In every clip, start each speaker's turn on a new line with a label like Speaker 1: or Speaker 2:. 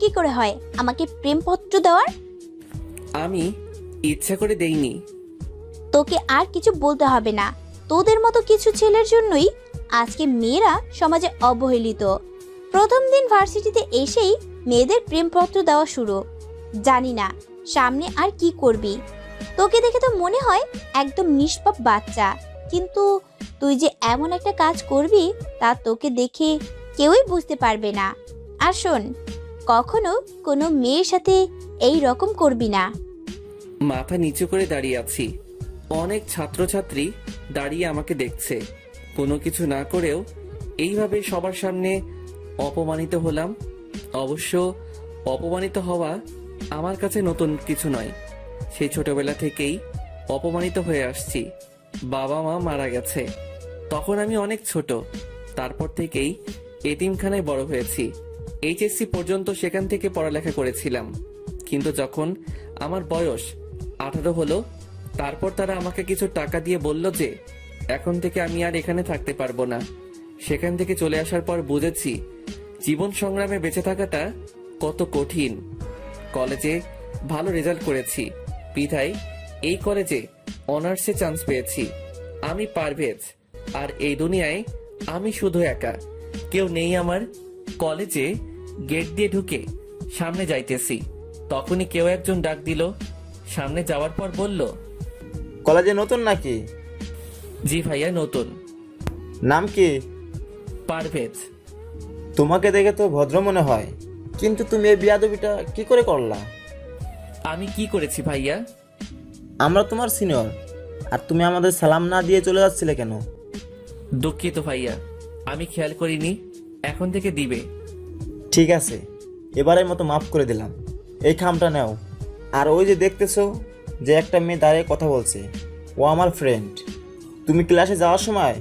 Speaker 1: কি করে হয় আমাকে প্রেমপত্র দেওয়ার?
Speaker 2: আমি ইচ্ছা করে দেইনি।
Speaker 1: তোকে আর কিছু বলতে হবে না। তোদের মতো কিছু ছেলের জন্যই আজকে মেয়েরা সমাজে অবহেলিত। প্রথম দিন ভার্সিটিতে এসেই মেয়েদের প্রেমপত্র দেওয়া শুরু। জানি না সামনে আর কি করবি। তোকে দেখে তো মনে হয় একদম নিষ্পাপ বাচ্চা, কিন্তু তুই যে এমন একটা কাজ করবি তা তোকে দেখে কেউই বুঝতে পারবে না। আর শোন, কখনো কোনো মেয়ের সাথে এই রকম করবি না।
Speaker 2: মাথা নিচু করে দাঁড়িয়ে আছি। অনেক ছাত্রছাত্রী দাঁড়িয়ে আমাকে দেখছে। কোনো কিছু না করেও এইভাবে সবার সামনে অপমানিত হলাম। অবশ্য অপমানিত হওয়া আমার কাছে নতুন কিছু নয়। সেই ছোটবেলা থেকেই অপমানিত হয়ে আসছি। বাবা মা মারা গেছে তখন আমি অনেক ছোট। তারপর থেকেই এতিমখানায় বড় হয়েছি। এইচএসসি পর্যন্ত সেখান থেকে পড়ালেখা করেছিলাম। কিন্তু যখন আমার বয়স 18 হলো, তারপর তারা আমাকে কিছু টাকা দিয়ে বলল যে এখন থেকে আমি আর এখানে থাকতে পারবো না। সেখান থেকে চলে আসার পর বুঝেছি জীবন সংগ্রামে বেঁচে থাকাটা কত কঠিন। কলেজে ভালো রেজাল্ট করেছি বিধায় এই কলেজে অনার্সে চান্স পেয়েছি। আমি পারভেজ, আর এই দুনিয়ায় আমি শুধু একা, কেউ নেই আমার। কলেজে গেট দিয়ে ঢুকে সামনে যাইতেছি, তখনই কেউ একজন ডাক দিল। সামনে যাওয়ার পর বলল,
Speaker 3: কলেজে নতুন নাকি?
Speaker 2: জি ভাইয়া নতুন।
Speaker 3: নাম কি?
Speaker 2: পারভেজ।
Speaker 3: তোমাকে দেখে তো ভদ্র মনে হয়, কিন্তু তুমি এই বিয়াদবিটা কি করে করলা?
Speaker 2: আমি কি করেছি ভাইয়া?
Speaker 3: আমরা তোমার সিনিয়র, আর তুমি আমাদের সালাম না দিয়ে চলে যাচ্ছিলে কেন?
Speaker 2: দুঃখিত ভাইয়া, আমি খেয়াল করিনি। এখন থেকে দিবে।
Speaker 3: ঠিক আছে, এবারের মতো মাফ করে দিলাম। এই খামটা নাও। আর ওই যে দেখতেছো যে একটা মেয়ে দাঁড়িয়ে কথা বলছে, ও আমার ফ্রেন্ড। তুমি ক্লাসে যাওয়ার সময়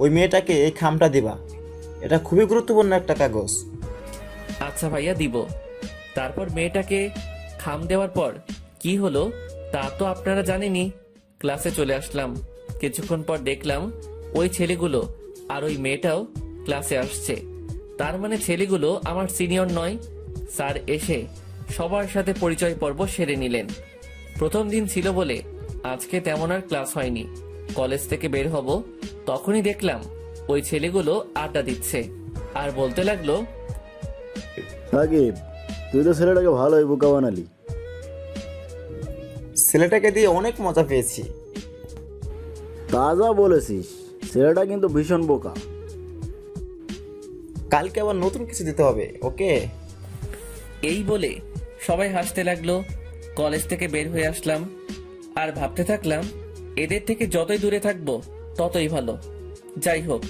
Speaker 3: ওই মেয়েটাকে এই খামটা দিবা। এটা খুবই গুরুত্বপূর্ণ একটা কাগজ।
Speaker 2: আচ্ছা ভাইয়া দিব। তারপর মেয়েটাকে খাম দেওয়ার পর কি হলো তা তো আপনারা জানেনই। ক্লাসে চলে আসলাম। কিছুক্ষণ পর দেখলাম ওই ছেলেগুলো আর ওই মেয়েটাও ক্লাসে আসছে। তার মানে ছেলেগুলো আমার সিনিয়র নয়। স্যার এসে সবার সাথে পরিচয় পর্ব সেরে নিলেন। প্রথম দিন ছিল বলে আজকে তেমন আর ক্লাস হয়নি। কলেজ থেকে বের হব তখনই দেখলাম ওই ছেলেগুলো আড্ডা দিচ্ছে আর বলতে লাগলো,
Speaker 4: সাকিব, তুই তো ছেলেটাকে ভালোই বোকা বানালি।
Speaker 3: ছেলেটাকে দিয়ে অনেক মজা পেয়েছি।
Speaker 4: তাজা বলেছিস, ছেলেটা কিন্তু ভীষণ বোকা।
Speaker 3: কালকে আবার নতুন কিছু দিতে হবে, ওকে?
Speaker 2: এই বলে সবাই হাসতে লাগলো। কলেজ থেকে বের হয়ে আসলাম আর ভাবতে থাকলাম এদের থেকে যতই দূরে থাকবো ততই ভালো। যাই হোক,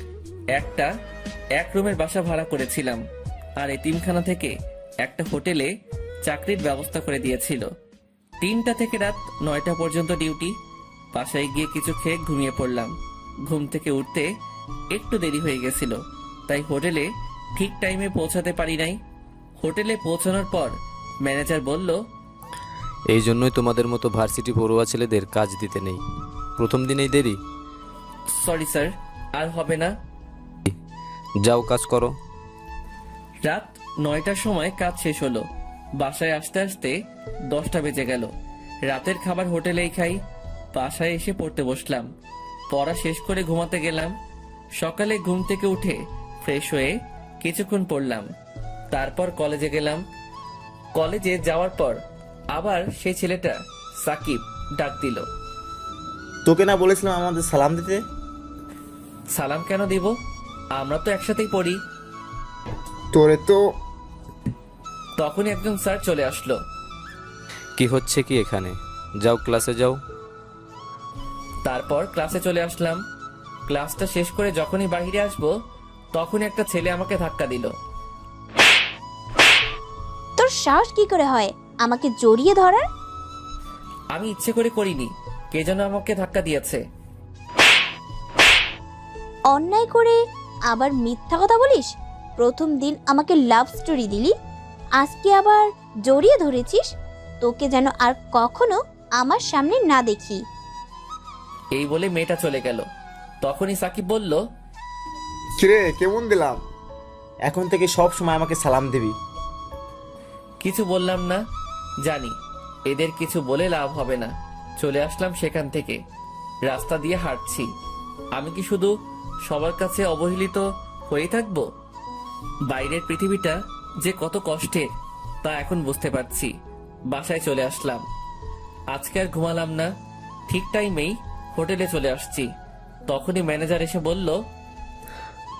Speaker 2: এক রুমের বাসা ভাড়া করেছিলাম আর এতিমখানা থেকে একটা হোটেলে চাকরির ব্যবস্থা করে দিয়েছিল। 3টা থেকে রাত 9টা পর্যন্ত ডিউটি। বাসায় গিয়ে কিছু খেয়ে ঘুমিয়ে পড়লাম। ঘুম থেকে উঠতে একটু দেরি হয়ে গেছিল, তাই হোটেলে ঠিক টাইমে পৌঁছাতে পারি নাই। হোটেলে পৌঁছানোর পর ম্যানেজার বলল,
Speaker 5: এই জন্যই তোমাদের মতো ভার্সিটি পড়ুয়া ছেলেদের কাজ দিতে নেই। প্রথম দিনেই দেরি।
Speaker 2: সরি স্যার, আর হবে না।
Speaker 5: যাও কাজ করো।
Speaker 2: রাত 9টার সময় কাজ শেষ হলো। বাসায় আসতে আসতে 10টা বেজে গেল। রাতের খাবার হোটেলেই খাই। বাসায় এসে পড়তে বসলাম। পড়া শেষ করে ঘুমাতে গেলাম। সকালে ঘুম থেকে উঠে ফ্রেশ হয়ে কিছুক্ষণ পড়লাম। তারপর কলেজে গেলাম। কলেজে যাওয়ার পর আবার সেই ছেলেটা সাকিব ডাক দিল।
Speaker 3: তোকে না বলেছিলাম আমাদের সালাম দিতে?
Speaker 2: সালাম কেন দিব? আমরা তো একসাথেই পড়ি।
Speaker 3: তোরে তো।
Speaker 2: তখনই একজন স্যার চলে আসলো।
Speaker 5: কি হচ্ছে কি এখানে? যাও ক্লাসে যাও।
Speaker 2: তারপর ক্লাসে চলে আসলাম। ক্লাসটা শেষ করে যখনই বাইরে আসবো তখনই একটা ছেলে আমাকে ধাক্কা দিল।
Speaker 1: তোর সাহস কি করে হয় আমাকে জড়িয়ে ধরার?
Speaker 2: আমি ইচ্ছে করে করিনি, কে যেন আমাকে ধাক্কা দিয়েছে।
Speaker 1: অন্যায় করে আবার মিথ্যা কথা বলিস? প্রথম দিন আমাকে লাভ স্টোরি দিলি, আজকে আবার জড়িয়ে ধরেছিস। তোকে যেন আর কখনো আমার সামনে না দেখি।
Speaker 2: এই বলে মেয়েটা চলে গেল। তখনই সাকিব বলল,
Speaker 3: কিরে, কেমন দিলাম? এখন থেকে সব সময় আমাকে সালাম দিবি।
Speaker 2: কিছু বললাম না, জানি এদের কিছু বলে লাভ হবে না। চলে আসলাম সেখান থেকে। রাস্তা দিয়ে হাঁটছি। আমি কি শুধু সবার কাছে অবহেলিত হয়ে থাকবো? বাইরের পৃথিবীটা যে কত কষ্টের তা এখন বুঝতে পারছি। বাসায় চলে আসলাম। আজকে আর ঘুমালাম না, ঠিক টাইমেই হোটেলে চলে আসছি। তখনই ম্যানেজার এসে বলল,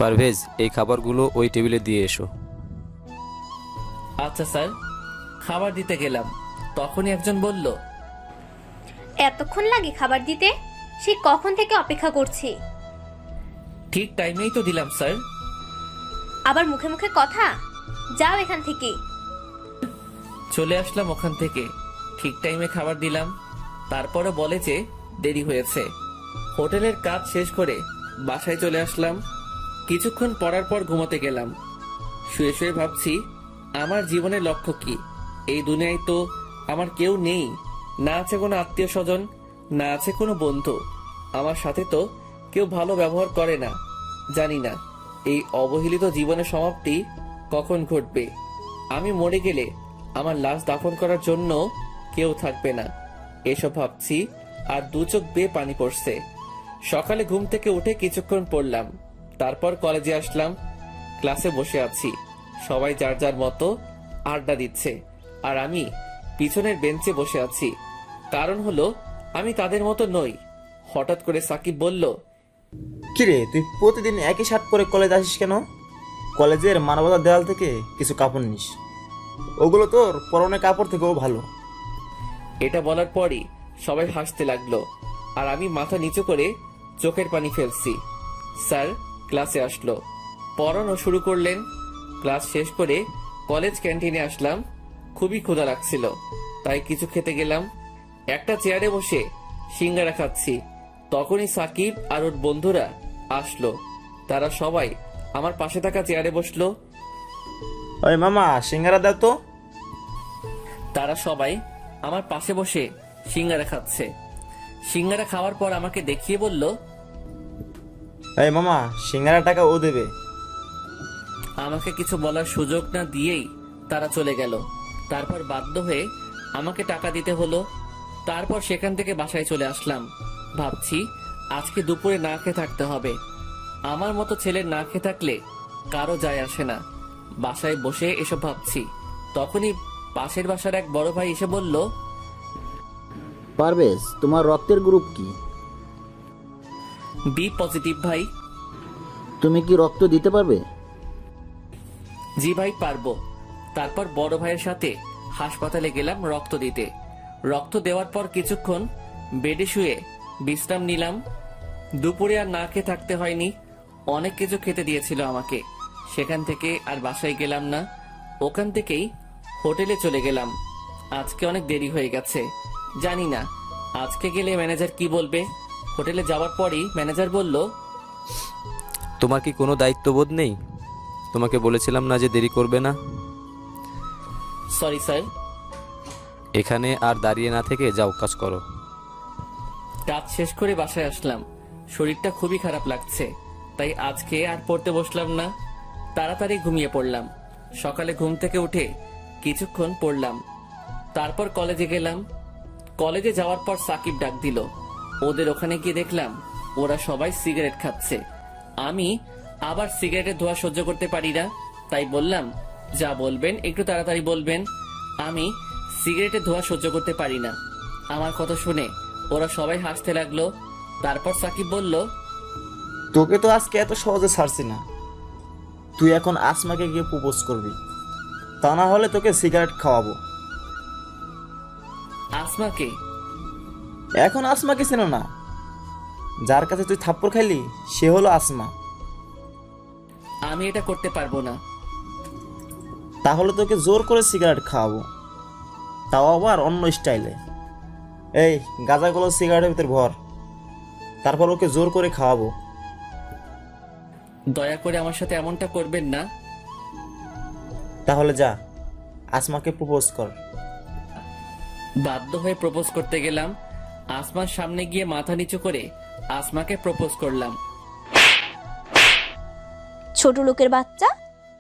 Speaker 5: পারভেজ, এই খাবারগুলো ওই টেবিলে দিয়ে এসো।
Speaker 2: আচ্ছা স্যার। খাবার দিতে গেলাম, তখনই একজন বলল,
Speaker 6: এতক্ষণ লাগে খাবার দিতে? সে কখন থেকে অপেক্ষা করছি।
Speaker 2: ঠিক টাইমেই তো দিলাম স্যার।
Speaker 6: আবার মুখে মুখে কথা, যাও এখান থেকে।
Speaker 2: চলে আসলাম ওখান থেকে, ঠিক টাইমে খাবার দিলাম। তারপরে বলে যে দেরি হয়েছে। হোটেলের কাজ শেষ করে বাসায় চলে আসলাম। কিছুক্ষণ পড়ার পর ঘুমোতে গেলাম। শুয়ে শুয়ে ভাবছি, আমার জীবনের লক্ষ্য কি? এই দুনিয়ায় তো আমার কেউ নেই, না আছে কোনো আত্মীয় স্বজন, না আছে কোনো বন্ধু। আমার সাথে তো কেউ ভালো ব্যবহার করে না। জানি না এই অবহেলিত জীবনের সমাপ্তি কখন ঘটবে। আমি মরে গেলে আমার লাশ দাফন করার জন্য কেউ থাকবে না। এসব ভাবছি আর দু চোখ বেয়ে পানি পড়ছে। সকালে ঘুম থেকে উঠে কিছুক্ষণ পড়লাম, তারপর কলেজে আসলাম। ক্লাসে বসে আছি, সবাই যার যার মতো আড্ডা দিচ্ছে, আর আমি পিছনের বেঞ্চে বসে আছি। কারণ হলো আমি তাদের মতো নই। হঠাৎ করে সাকিব বলল,
Speaker 3: কিরে, তুই প্রতিদিন একই শার্ট পরে কলেজ আসিস কেন? কলেজের মানবতার দেওয়াল থেকে কিছু কাপড় নিস, ওগুলো তোর পরনের কাপড় থেকেও ভালো।
Speaker 2: এটা বলার পরই সবাই হাসতে লাগলো, আর আমি মাথা নিচু করে চোখের পানি ফেলছি। স্যার ক্লাসে আসলো, পড়ানো শুরু করলেন। ক্লাস শেষ করে কলেজ ক্যান্টিনে আসলাম। খুবই ক্ষুধা লাগছিল, তাই কিছু খেতে গেলাম। একটা চেয়ারে বসে সিঙ্গারা খাচ্ছি, তখনই সাকিব আর ওর বন্ধুরা আসলো। তারা সবাই আমার পাশে থাকা চেয়ারে বসলো।
Speaker 3: ওই মামা, সিঙ্গারা দাও তো।
Speaker 2: তারা সবাই আমার পাশে বসে সিঙ্গারা খাচ্ছে। সিঙ্গারা খাওয়ার পর আমাকে দেখিয়ে বলল,
Speaker 3: এই মামা, সিঙ্গারা টাকা ও দেবে।
Speaker 2: আমাকে কিছু বলার সুযোগ না দিয়েই তারা চলে গেল। তারপর বাধ্য হয়ে আমাকে টাকা দিতে হলো। তারপর সেখান থেকে বাসায় চলে আসলাম। ভাবছি আজকে দুপুরে না খেয়ে থাকতে হবে। আমার মতো ছেলের না খেয়ে থাকলে কারো যায় আসে না। বাসায় বসে এসব ভাবছি, তখনই পাশের বাসার এক বড় ভাই এসে বলল,
Speaker 4: পারভেজ, তোমার রক্তের গ্রুপ কি?
Speaker 2: বি পজিটিভ ভাই।
Speaker 4: তুমি কি রক্ত দিতে পারবে?
Speaker 2: জি ভাই, পারবো। তারপর বড় ভাইয়ের সাথে হাসপাতালে গেলাম রক্ত দিতে। রক্ত দেওয়ার পর কিছুক্ষণ বেডে শুয়ে বিশ্রাম নিলাম। দুপুরে আর না খেয়ে থাকতে হয়নি, অনেক কিছু খেতে দিয়েছিল আমাকে। সেখান থেকে আর বাসায় গেলাম না, ওখান থেকেই হোটেলে চলে গেলাম। আজকে অনেক দেরি হয়ে গেছে, জানি না আজকে গেলে ম্যানেজার কি বলবে। হোটেলে যাওয়ার পরই ম্যানেজার বলল,
Speaker 5: তোমার কি কোনো দায়িত্ববোধ নেই? তোমাকে বলেছিলাম না যে দেরি করবে না?
Speaker 2: Sorry sir.
Speaker 5: এখানে আর দাঁড়িয়ে না থেকে যাও, কাজ করো।
Speaker 2: কাজ শেষ করে বাসায় আসলাম। শরীরটা খুবই খারাপ লাগছে, তাই আজকে আর পড়তে বসলাম না, তাড়াতাড়ি ঘুমিয়ে পড়লাম। সকালে ঘুম থেকে উঠে কিছুক্ষণ পড়লাম, তারপর কলেজে গেলাম। কলেজে যাওয়ার পর সাকিব ডাক দিল। ওদের ওখানে গিয়ে দেখলাম ওরা সবাই সিগারেট খাচ্ছে। আমি আবার সিগারেটের ধোঁয়া সহ্য করতে পারি না, তাই বললাম, যা বলবেন একটু তাড়াতাড়ি বলবেন। আমি সিগারেটের ধোঁয়া সহ্য করতে পারি না। আমার কথা শুনে ওরা সবাই হাসতে লাগলো। তারপর সাকিব বলল,
Speaker 3: তোকে তো আজকে এত সহজে ছাড়ছি না। তুই এখন আসমাকে গিয়ে প্রপোজ করবি, তা না হলে তোকে সিগারেট খাওয়াবো।
Speaker 2: আসমাকে?
Speaker 3: এখন আসমাকে চেনো না? যার কাছে তুই থাপ্পড় খাইলি সে হলো আসমা।
Speaker 2: আমি এটা করতে পারবো না।
Speaker 3: তাহলে তোকে জোর করে সিগারেট খাওয়াবো, তাও আবার অন্য স্টাইলে। এই গাঁজাগুলো সিগারেটের ভিতর ভর, তারপর ওকে জোর করে খাওয়াবো।
Speaker 2: দয়া করে আমার সাথে এমনটা করবেন না।
Speaker 3: তাহলে যা, আসমাকে প্রপোজ কর।
Speaker 2: বাধ্য হয়ে প্রপোজ করতে গেলাম। আসমার সামনে গিয়ে মাথা নিচু করে আসমাকে প্রপোজ করলাম।
Speaker 1: ছোট লোকের বাচ্চা,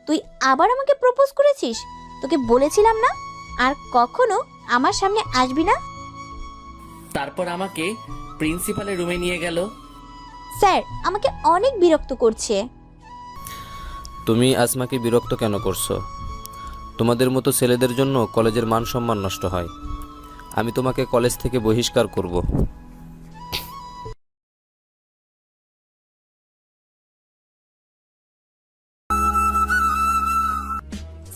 Speaker 1: তুই আবার আমাকে প্রপোজ করেছিস? তোকে বলেছিলাম না আর কখনো আমার সামনে আসবি না।
Speaker 2: তারপর আমাকে প্রিন্সিপালের রুমে নিয়ে গেল।
Speaker 1: স্যার আমাকে অনেক বিরক্ত করছে।
Speaker 5: তুমি আসমাকে বিরক্ত কেন করছো? তোমাদের মতো ছেলেদের জন্য কলেজের মান সম্মান নষ্ট হয়। আমি তোমাকে কলেজ থেকে বহিষ্কার করব।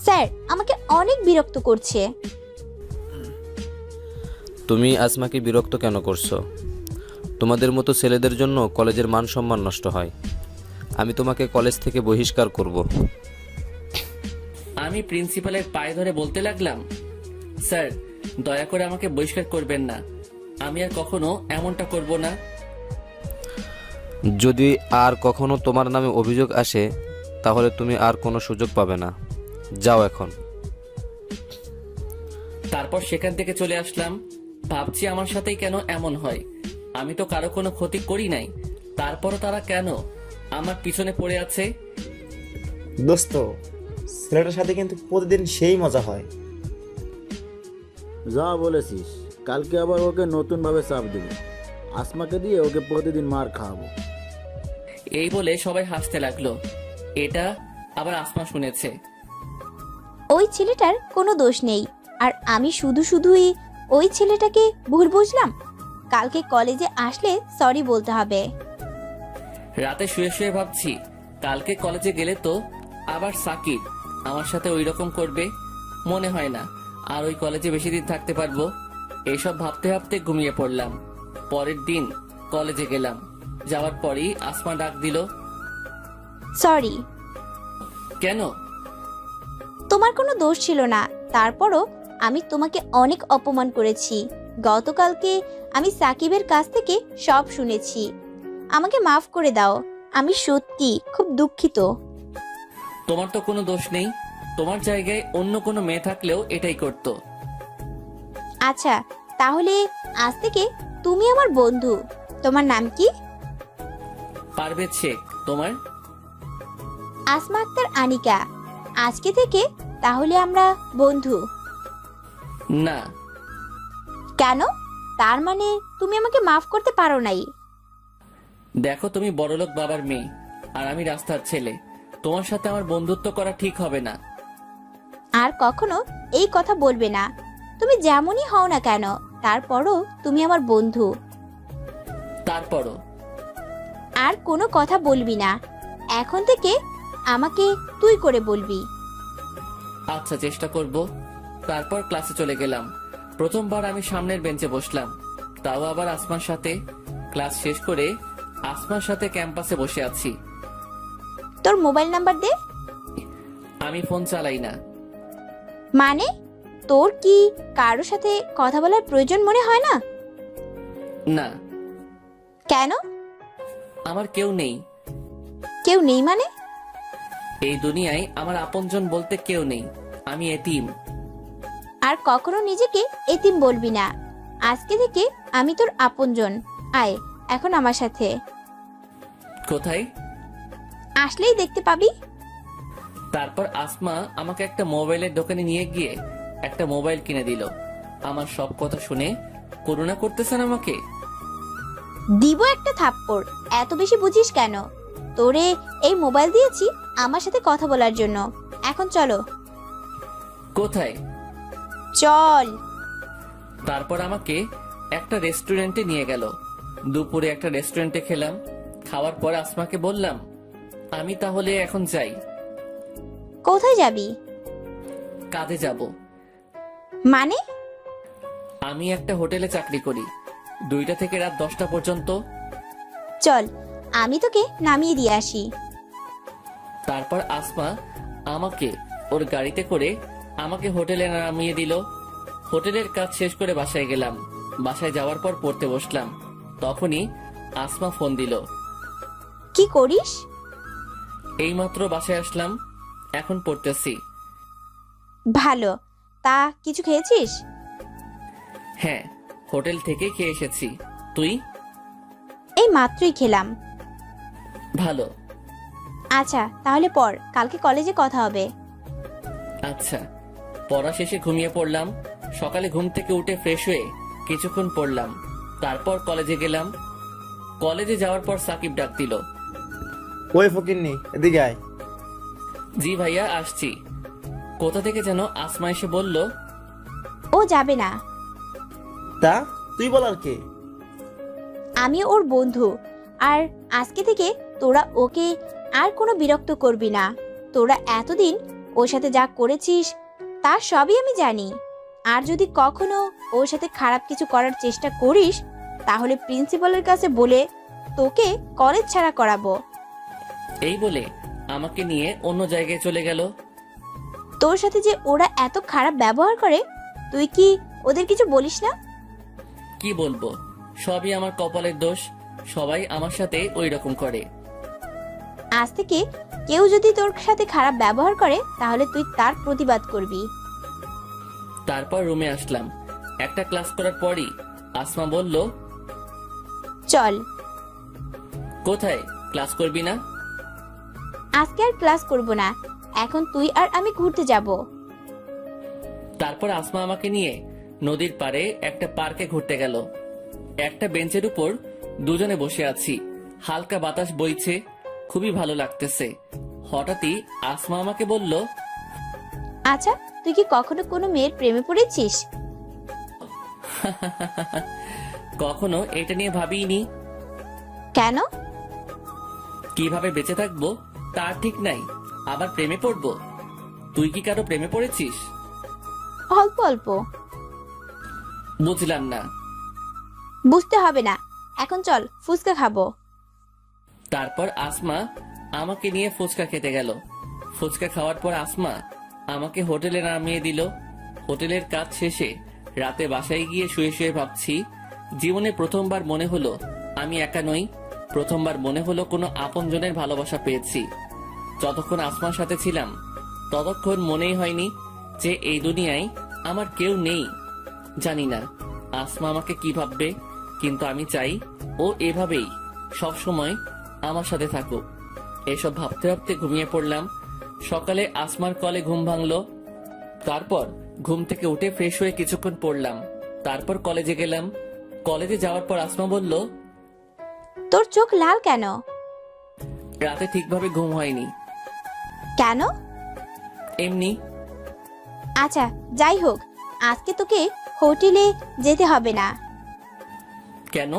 Speaker 1: স্যার আমাকে অনেক বিরক্ত করছে।
Speaker 5: তুমি আসমাকে বিরক্ত কেন করছো? তোমাদের মতো ছেলেদের জন্য কলেজের মান সম্মান নষ্ট হয়। আমি তোমাকে কলেজ থেকে বহিষ্কার করব।
Speaker 2: আমি প্রিন্সিপালের পায়ে ধরে বলতে লাগলাম, স্যার দয়া করে আমাকে বহিষ্কার করবেন না, আমি আর কখনো এমনটা করব না।
Speaker 5: যদি আর কখনো তোমার নামে অভিযোগ আসে তাহলে তুমি আর কোনো সুযোগ পাবে না। যাও এখন।
Speaker 2: তারপর সেখান থেকে চলে আসলাম। ভাবছি আমার সাথেই কেন এমন হয়, আমি তো কারো কোনো ক্ষতি করি নাই, তারপরও তারা কেন আমার পিছনে পড়ে আছে।
Speaker 3: দোস্ত, ছেলেটার সাথে কিন্তু প্রতিদিন সেই মজা হয়।
Speaker 4: যা বলেছিস, কালকে আবার ওকে নতুনভাবে চাপ দেবো। আসমাকে দিয়ে ওকে প্রতিদিন মার খাওয়াবো।
Speaker 2: এই বলে সবাই হাসতে লাগলো। এটা আবার আসমা শুনেছে।
Speaker 1: ওই ছেলেটার কোনো দোষ নেই, আর আমি শুধুই ওই ছেলেটাকে ভুল বুঝলাম। কালকে কলেজে আসলে সরি বলতে হবে।
Speaker 2: রাতে শুয়ে শুয়ে ভাবছি, কালকে কলেজে গেলে তো আবার সাকিব আমার সাথে ওই রকম করবে। মনে হয় না আর ওই কলেজে বেশি দিন থাকতে পারবো। এইসব ভাবতে ভাবতে ঘুমিয়ে পড়লাম। পরের দিন কলেজে গেলাম। যাওয়ার পরই আসমা ডাক দিল।
Speaker 1: সরি।
Speaker 2: কেন?
Speaker 1: তোমার কোনো দোষ ছিল না, তারপরও আমি তোমাকে অনেক অপমান করেছি। গতকালকে আমি সাকিবের কাছ থেকে সব শুনেছি। আমাকে মাফ করে দাও, আমি সত্যি খুব দুঃখিত।
Speaker 2: তোমার তো কোনো দোষ নেই, তোমার জায়গায় অন্য কোনো মেয়ে থাকলেও এটাই করতো।
Speaker 1: আচ্ছা তাহলে আজ থেকে তুমি আমার বন্ধু। তোমার নাম কি?
Speaker 2: পারভেজ শেখ। তোমার?
Speaker 1: আসমা আক্তার আনিকা। আজকে থেকে তাহলে আমরা বন্ধু।
Speaker 2: না।
Speaker 1: কেন? তার মানে তুমি আমাকে মাফ করতে পারো নাই?
Speaker 2: দেখো, তুমি বড়লোক বাবার মেয়ে আর আমি রাস্তার ছেলে, তোমার সাথে আমার বন্ধুত্ব করা ঠিক হবে না।
Speaker 1: আর কখনো এই কথা বলবে না। তুমি যেমনই হও না কেন, তারপরও তুমি আমার বন্ধু।
Speaker 2: তারপরও
Speaker 1: আর কোনো কথা বলবি না। এখন থেকে আমাকে তুই করে বলবি।
Speaker 2: আচ্ছা, চেষ্টা করব। তারপর ক্লাসে চলে গেলাম। প্রথমবার আমি সামনের বেঞ্চে বসলাম, তাও আবার আসমার সাথে। ক্লাস শেষ করে আসমার সাথে ক্যাম্পাসে বসে আছি।
Speaker 1: তোর মোবাইল নাম্বার দে।
Speaker 2: আমি ফোন চালাই না।
Speaker 1: মানে তোর কি কারোর সাথে কথা বলার প্রয়োজন মনে হয় না?
Speaker 2: না।
Speaker 1: কেন?
Speaker 2: আমার কেউ নেই।
Speaker 1: কেউ নেই মানে?
Speaker 2: এই দুনিয়ায় আমার আপনজন বলতে কেউ নেই। আমি এতিম।
Speaker 1: আর কখনো নিজেকে এতিম বলবি না। আজকে থেকে আমি তোর আপনজন। আয় এখন আমার সাথে।
Speaker 2: কোথায়?
Speaker 1: আসলেই দেখতে পাবি।
Speaker 2: তারপর আসমা আমাকে একটা মোবাইলের দোকানে নিয়ে গিয়ে একটা মোবাইল কিনে দিল। আমার সব কথা শুনে করুণা করতেছেন আমাকে।
Speaker 1: দিব একটা থাপ্পড়। এত বেশি বুঝিস কেন? তোরে এই মোবাইল দিয়েছি আমার সাথে কথা বলার জন্য। এখন চলো।
Speaker 2: কোথায়?
Speaker 1: চল।
Speaker 2: তারপর আমাকে একটা রেস্টুরেন্টে নিয়ে গেল। দুপুরে একটা রেস্টুরেন্টে খেলাম। খাওয়ার পর আসমাকে বললাম, আমি তাহলে এখন যাই।
Speaker 1: কোথায় যাবি?
Speaker 2: কাজে যাব।
Speaker 1: মানে?
Speaker 2: আমি একটা হোটেলে চাকরি করি, 2টা থেকে রাত 10টা পর্যন্ত।
Speaker 1: চল আমি তোকে নামিয়ে দিয়ে আসি।
Speaker 2: তারপর আসমা আমাকে ওর গাড়িতে করে আমাকে হোটেলে নামিয়ে দিল। হোটেলের কাজ শেষ করে বাসায় গেলাম। বাসায় যাওয়ার পর পড়তে বসলাম। তখনই আসমা ফোন দিল।
Speaker 1: কি করিস?
Speaker 2: এইমাত্র বাসায় আসলাম, এখন পড়তেছি।
Speaker 1: ভালো। তা কিছু খেয়েছিস?
Speaker 2: হ্যাঁ, হোটেল থেকে খেয়ে এসেছি। তুই?
Speaker 1: এই মাত্রই খেলাম।
Speaker 2: ভালো।
Speaker 1: আচ্ছা তাহলে পর, কালকে কলেজে কথা হবে।
Speaker 2: আচ্ছা। পড়া শেষে ঘুমিয়ে পড়লাম। সকালে ঘুম থেকে উঠে ফ্রেশ হয়ে কিছুক্ষণ পড়লাম। তারপর কলেজে গেলাম। কলেজে যাওয়ার পর সাকিব ডাক দিল।
Speaker 3: ওই ফকিন্নি, এদিকে আয়।
Speaker 2: জি ভাইয়া, আসছি। কোথা থেকে যেন আসমা এসে বলল,
Speaker 1: ও যাবে না।
Speaker 3: তা তুই বলার কে?
Speaker 1: আমি ওর বন্ধু। আর আজকে থেকে তোরা ওকে আর কোনো বিরক্ত করবি না। তোরা এতদিন ওর সাথে যা করেছিস তার সবই আমি জানি। আর যদি কখনো ওর সাথে খারাপ কিছু করার চেষ্টা করিস তাহলে প্রিন্সিপালের কাছে বলে তোকে কলেজ ছাড়া করাবো।
Speaker 2: এই বলে আমাকে নিয়ে অন্য জায়গায় চলে গেল।
Speaker 1: তোর সাথে যে ওরা এত খারাপ ব্যবহার করে তুই কি ওদের কিছু বলিস না?
Speaker 2: কি বলবো, সবই আমার কপালের দোষ। সবাই আমার সাথে ওই রকম করে।
Speaker 1: আজ থেকে কেউ যদি তোর সাথে খারাপ ব্যবহার করে তাহলে তুই তার প্রতিবাদ করবি।
Speaker 2: তারপর রুমে আসলাম। একটা ক্লাস করার পরই আসমা বলল,
Speaker 1: চল,
Speaker 2: কোথায়? ক্লাস করবি না?
Speaker 1: আজকে আর ক্লাস করব না। এখন তুই আর আমি ঘুরতে যাব।
Speaker 2: তারপর আসমা আমাকে নিয়ে নদীর পাড়ে একটা পার্কে ঘুরতে গেল। একটা বেঞ্চের উপর দুজনে বসে আছি। হালকা বাতাস বইছে, খুবই ভালো লাগতেছে। হঠাৎই আসমা আমাকে বলল,
Speaker 1: আচ্ছা, তুই কি কখনো কোনো মেয়ের প্রেমে পড়েছিস?
Speaker 2: কখনো এটা নিয়ে ভাবিনি।
Speaker 1: কেন?
Speaker 2: কিভাবে বেঁচে থাকবো তার ঠিক নাই, আবার প্রেমে পড়বো? তুই কি কারো প্রেমে পড়েছিস?
Speaker 1: অল্প অল্প।
Speaker 2: বুঝলাম না।
Speaker 1: বুঝতে হবে না, এখন চল ফুচকা খাবো।
Speaker 2: তারপর আসমা আমাকে নিয়ে ফুচকা খেতে গেল। ফুচকা খাওয়ার পর আসমা আমাকে হোটেলে নামিয়ে দিল। হোটেলের কাজ শেষে রাতে বাসায় গিয়ে শুয়ে শুয়ে ভাবছি, জীবনে প্রথমবার মনে হলো আমি একা নই। প্রথমবার মনে হলো কোনো আপনজনের ভালোবাসা পেয়েছি। যতক্ষণ আসমার সাথে ছিলাম ততক্ষণ মনেই হয়নি যে এই দুনিয়ায় আমার কেউ নেই। জানি না আসমা আমাকে কি ভাববে, কিন্তু আমি চাই ও এভাবেই সব সময় আমার সাথে থাকুক। এসব ভাবতে ভাবতে ঘুমিয়ে পড়লাম। সকালে আসমার কলে ঘুম ভাঙলো। তারপর ঘুম থেকে উঠে ফ্রেশ হয়ে কিছুক্ষণ পড়লাম। তারপর কলেজে গেলাম। কলেজে যাওয়ার পর আসমা বলল,
Speaker 1: তোর চোখ লাল কেন?
Speaker 2: রাতে ঠিকভাবে ঘুম হয়নি।
Speaker 1: কেন?
Speaker 2: এমনি।
Speaker 1: আচ্ছা, যাই হোক, আজকে তোকে হোটেলে যেতে হবে না।
Speaker 2: কেন?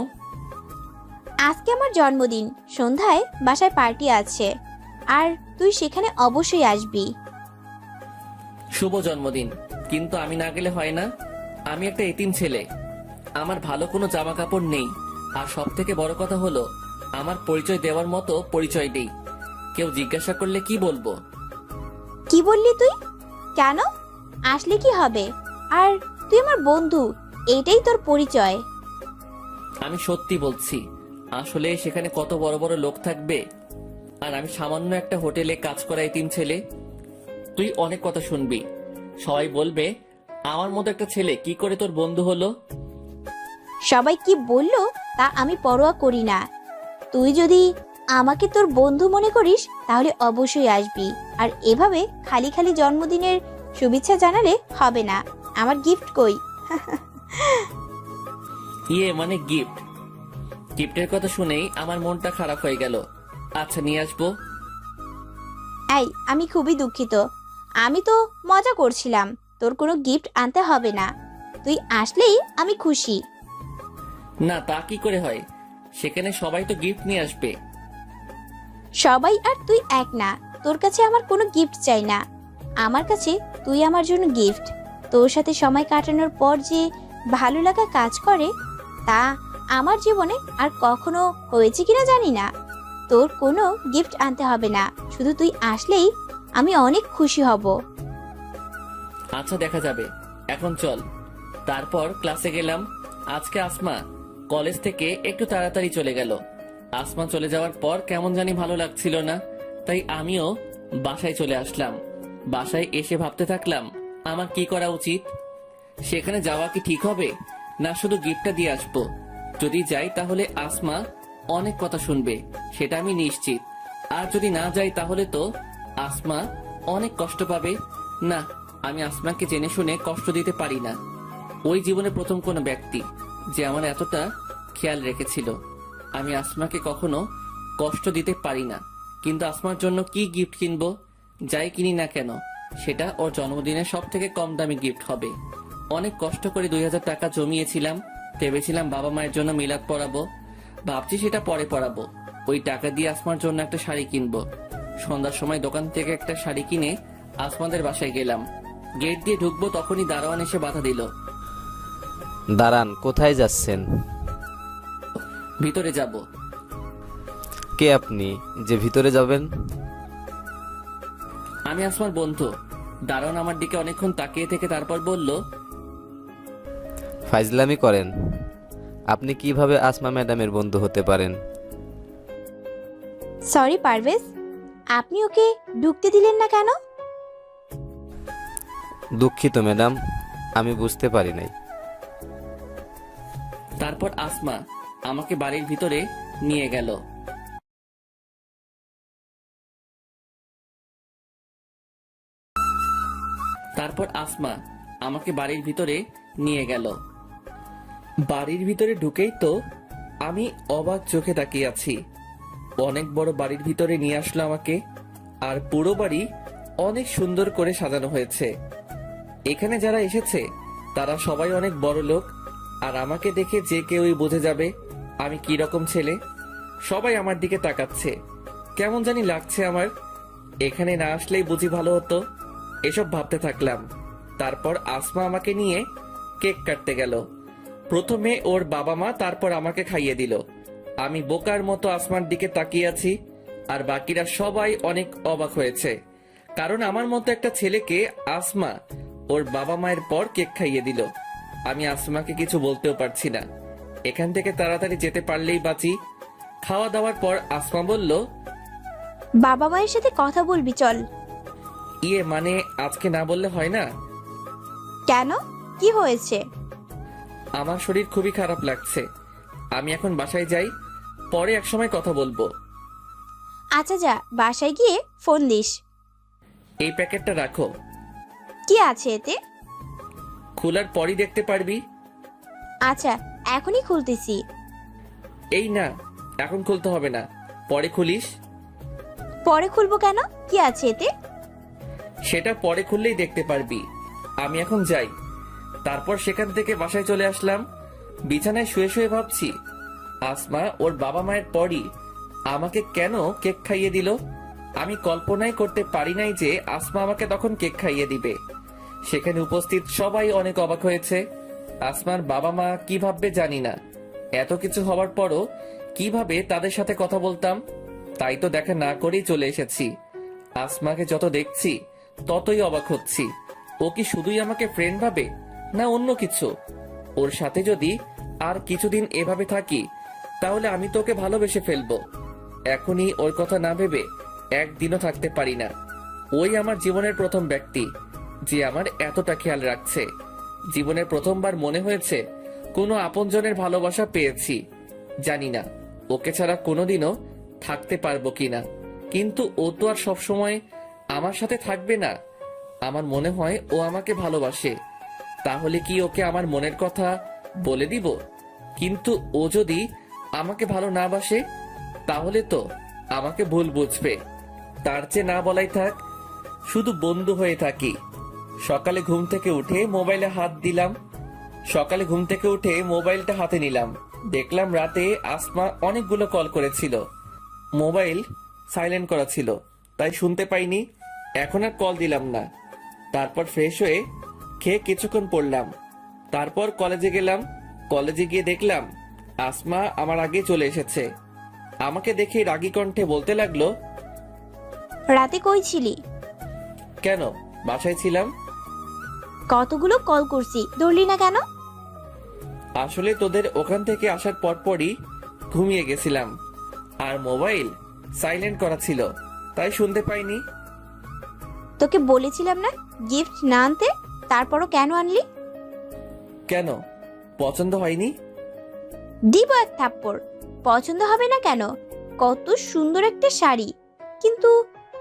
Speaker 1: আজকে আমার জন্মদিন। সন্ধ্যায় বাসায় পার্টি আছে, আর তুই সেখানে অবশ্যই আসবি।
Speaker 2: শুভ জন্মদিন, কিন্তু আমি না গেলে হয় না? আমি একটা এতিম ছেলে, আমার ভালো কোনো জামা কাপড় নেই। আর সব থেকে বড় কথা হলো আমার পরিচয় দেওয়ার মতো পরিচয় নেই। কেউ জিজ্ঞাসা করলে কি বলবো?
Speaker 1: কি বললি তুই? কেন? আসলে কি হবে? আর তুই আমার বন্ধু, এইটাই তোর পরিচয়।
Speaker 2: আমি সত্যি বলছি, আসলে সেখানে কত বড় বড় লোক থাকবে, আর আমি সামান্য একটা হোটেলে কাজ করা এতিম ছেলে। তুই অনেক কথা শুনবি, সবাই বলবে আমার মতো একটা ছেলে কি করে তোর বন্ধু হলো।
Speaker 1: সবাই কি বললো তা আমি পরোয়া করি না। তুই যদি আমাকে তোর বন্ধু মনে করিস তাহলে অবশ্যই আসবি। আর এভাবে খালি খালি জন্মদিনের শুভেচ্ছা জানালে হবে না। আমার গিফট কই?
Speaker 2: ইয়ে মানে গিফট? গিফটের কথা শুনেই আমার মনটা খারাপ হয়ে গেল। আচ্ছা, নিয়ে আসবো।
Speaker 1: এই, আমি খুবই দুঃখিত। আমি তো মজা করছিলাম। তোর কোনো গিফট আনতে হবে না। তুই আসলেই আমি খুশি।
Speaker 2: না, তা কি করে হয়? সেখানে সবাই তো গিফট নিয়ে আসবে।
Speaker 1: সবাই আর তুই এক না। তোর কাছে আমার কোনো গিফট চাই না। আমার কাছে তুই আমার জন্য গিফট। তোর সাথে সময় কাটানোর পর যে ভালো লাগা কাজ করে তা আমার জীবনে আর কখনো হয়েছে কিনা জানি না। তোর কোনো গিফট আনতে হবে না, শুধু তুই আসলেই আমি অনেক খুশি হব।
Speaker 2: আচ্ছা, দেখা যাবে, এখন চল। তারপর ক্লাসে গেলাম। আজকে আসমা কলেজ থেকে একটু তাড়াতাড়ি চলে গেল। আসমা চলে যাওয়ার পর কেমন জানি ভালো লাগছিল না, তাই আমিও বাসায় চলে আসলাম। বাসায় এসে ভাবতে থাকলাম আমার কি করা উচিত। সেখানে যাওয়া কি ঠিক হবে, না শুধু গিফটটা দিয়ে আসবো? যদি যাই তাহলে আসমা অনেক কথা শুনবে, সেটা আমি নিশ্চিত। আর যদি না যাই তাহলে তো আসমা অনেক কষ্ট পাবে। না, আমি আসমাকে জেনে শুনে কষ্ট দিতে পারি না। ওই জীবনে প্রথম কোনো ব্যক্তি যে আমার এতটা খেয়াল রেখেছিল। আমি আসমাকে কখনো কষ্ট দিতে পারি না, কিন্তু আসমার জন্য কি গিফট কিনবো? যাই কিনি না কেন সেটা ওর জন্মদিনের সব থেকে কম দামি গিফট হবে। অনেক কষ্ট করে 2000 টাকা জমিয়েছিলাম, ভেবেছিলাম বাবা মায়ের জন্য মিলাদ পড়াবো, ভাবছি সেটা পরে পড়াবো। ওই টাকা দিয়ে আসমার জন্য একটা শাড়ি কিনবো। সন্ধ্যার সময় দোকান থেকে একটা শাড়ি কিনে আসমাদের বাসায় গেলাম। গেট দিয়ে ঢুকবো তখনই দারোয়ান এসে বাধা দিল।
Speaker 5: দাঁড়ান, কোথায় যাচ্ছেন?
Speaker 2: ভিতরে যাব।
Speaker 5: কে আপনি যে ভিতরে যাবেন?
Speaker 2: আমি আসমার বন্ধু। দারোয়ান আমার দিকে অনেকক্ষণ তাকিয়ে থেকে তারপর বলল,
Speaker 5: ফাইজলামি করেন? আপনি কিভাবে আসমা ম্যাডামের বন্ধু হতে পারেন?
Speaker 1: সরি পারভেজ, আপনি ওকে ঢুকতে দিলেন না কেন?
Speaker 5: দুঃখিত ম্যাডাম, আমি বুঝতে পারি নাই।
Speaker 2: তারপর আসমা আমাকে বাড়ির ভিতরে নিয়ে গেল। বাড়ির ভিতরে ঢুকেই তো আমি অবাক চোখে তাকিয়ে আছি। অনেক বড় বাড়ির ভিতরে নিয়ে আসলো আমাকে, আর পুরো বাড়ি অনেক সুন্দর করে সাজানো হয়েছে। এখানে যারা এসেছে তারা সবাই অনেক বড় লোক, আর আমাকে দেখে যে কেউই বুঝে যাবে আমি কি রকম ছেলে। সবাই আমার দিকে তাকাচ্ছে, কেমন জানি লাগছে আমার। এখানে না আসলেই বুঝি ভালো হতো, এসব ভাবতে থাকলাম। তারপর আসমা আমাকে নিয়ে কেক কাটতে গেল। প্রথমে ওর বাবা মা, তারপর আমাকে খাইয়ে দিল। আমি বোকার মতো আসমার দিকে তাকিয়ে আছি, আর বাকিরা সবাই অনেক অবাক হয়েছে, কারণ আমার মতো একটা ছেলেকে আসমা ওর বাবা মায়ের পর কেক খাইয়ে দিল। আমি আসমাকে কিছু বলতেও পারছি না। এখান থেকে তাড়াতাড়ি যেতে পারলেই বাঁচি। খাওয়া দাওয়ার পর আসমা বলল,
Speaker 1: বাবা মায়ের সাথে কথা বলবি চল।
Speaker 2: ইয়ে মানে আজকে না বললে হয় না?
Speaker 1: কেন, কি হয়েছে?
Speaker 2: আমার শরীর খুবই খারাপ লাগছে। আমি এখন বাসায় যাই, পরে একসময় কথা বলবো।
Speaker 1: আচ্ছা যা, বাসায় গিয়ে ফোন দিস।
Speaker 2: এই প্যাকেটটা রাখো,
Speaker 1: কি আছে এতে?
Speaker 2: খোলার পরই দেখতে পারবি।
Speaker 1: আচ্ছা, এখনই খুলতেছি।
Speaker 2: এই না, এখন খুলতে হবে না, পরে খুলিস।
Speaker 1: পরে খুলবো কেন, কি আছে এতে?
Speaker 2: সেটা পরে খুললেই দেখতে পারবি। আমি এখন যাই। তারপর সেখান থেকে বাসায় চলে আসলাম। বিছানায় শুয়ে শুয়ে ভাবছি, আসমা ওর বাবা মায়ের পরই আমাকে কেন কেক খাইয়ে দিল। আমি কল্পনাই করতে পারি নাই যে আসমা আমাকে তখন কেক খাইয়ে দিবে। সেখানে উপস্থিত সবাই অনেক অবাক হয়েছে। আসমার বাবা মা কি ভাববে জানি না। এত কিছু হওয়ার পরও কিভাবে তাদের সাথে কথা বলতাম, তাই তো দেখা না করেই চলে এসেছি। আসমাকে যত দেখছি ততই অবাক হচ্ছি। ও কি শুধুই আমাকে ফ্রেন্ড ভাবে, না অন্য কিছু? ওর সাথে যদি আর কিছুদিন এভাবে থাকি তাহলে আমি তো ওকে ভালোবেসে ফেলবো। এখনই ওর কথা না ভেবে একদিনও থাকতে পারি না। ওই আমার জীবনের প্রথম ব্যক্তি যে আমার এতটা খেয়াল রাখছে। জীবনের প্রথমবার মনে হয়েছে কোনো আপনজনের ভালোবাসা পেয়েছি। জানি না ওকে ছাড়া কোনোদিনও থাকতে পারবো কিনা, কিন্তু ও তো আর সবসময় আমার সাথে থাকবে না। আমার মনে হয় ও আমাকে ভালোবাসে। তাহলে কি ওকে আমার মনের কথা বলে দিব? কিন্তু ও যদি আমাকে ভালো না বাসে তাহলে তো আমাকে ভুল বুঝবে। তার চেয়ে না বলাই থাক, শুধু বন্ধু হয়ে থাকি। সকালে ঘুম থেকে উঠে মোবাইলটা হাতে নিলাম। দেখলাম রাতে আসমা অনেকগুলো কল করেছিল। মোবাইল সাইলেন্ট করা ছিল, তাই শুনতে পাইনি। এখন আর কল দিলাম না। তারপর ফ্রেশ হয়ে খেয়ে কিছুক্ষণ পড়লাম। তারপর কলেজে গেলাম। কলেজে গিয়ে দেখলাম আসমা আমার আগে চলে এসেছে। আমাকে দেখে রাগী কণ্ঠে বলতে লাগলো,
Speaker 1: রাতে কই ছিলি?
Speaker 2: কেন, বাসায় ছিলাম।
Speaker 1: কতগুলো কল করছি, ধরলি না কেন?
Speaker 2: আসলে তোদের ওখান থেকে আসার পরপরই ঘুমিয়ে গেছিলাম, আর মোবাইল সাইলেন্ট করা ছিল, তাই শুনতে পাইনি।
Speaker 1: তোকে বলেছিলাম না গিফট না আনতে, তারপরও কেন আনলি?
Speaker 2: কেন, পছন্দ হয়নি?
Speaker 1: দিব এক থাপ্পড়। পছন্দ হবে না কেন? কত সুন্দর একটা শাড়ি, কিন্তু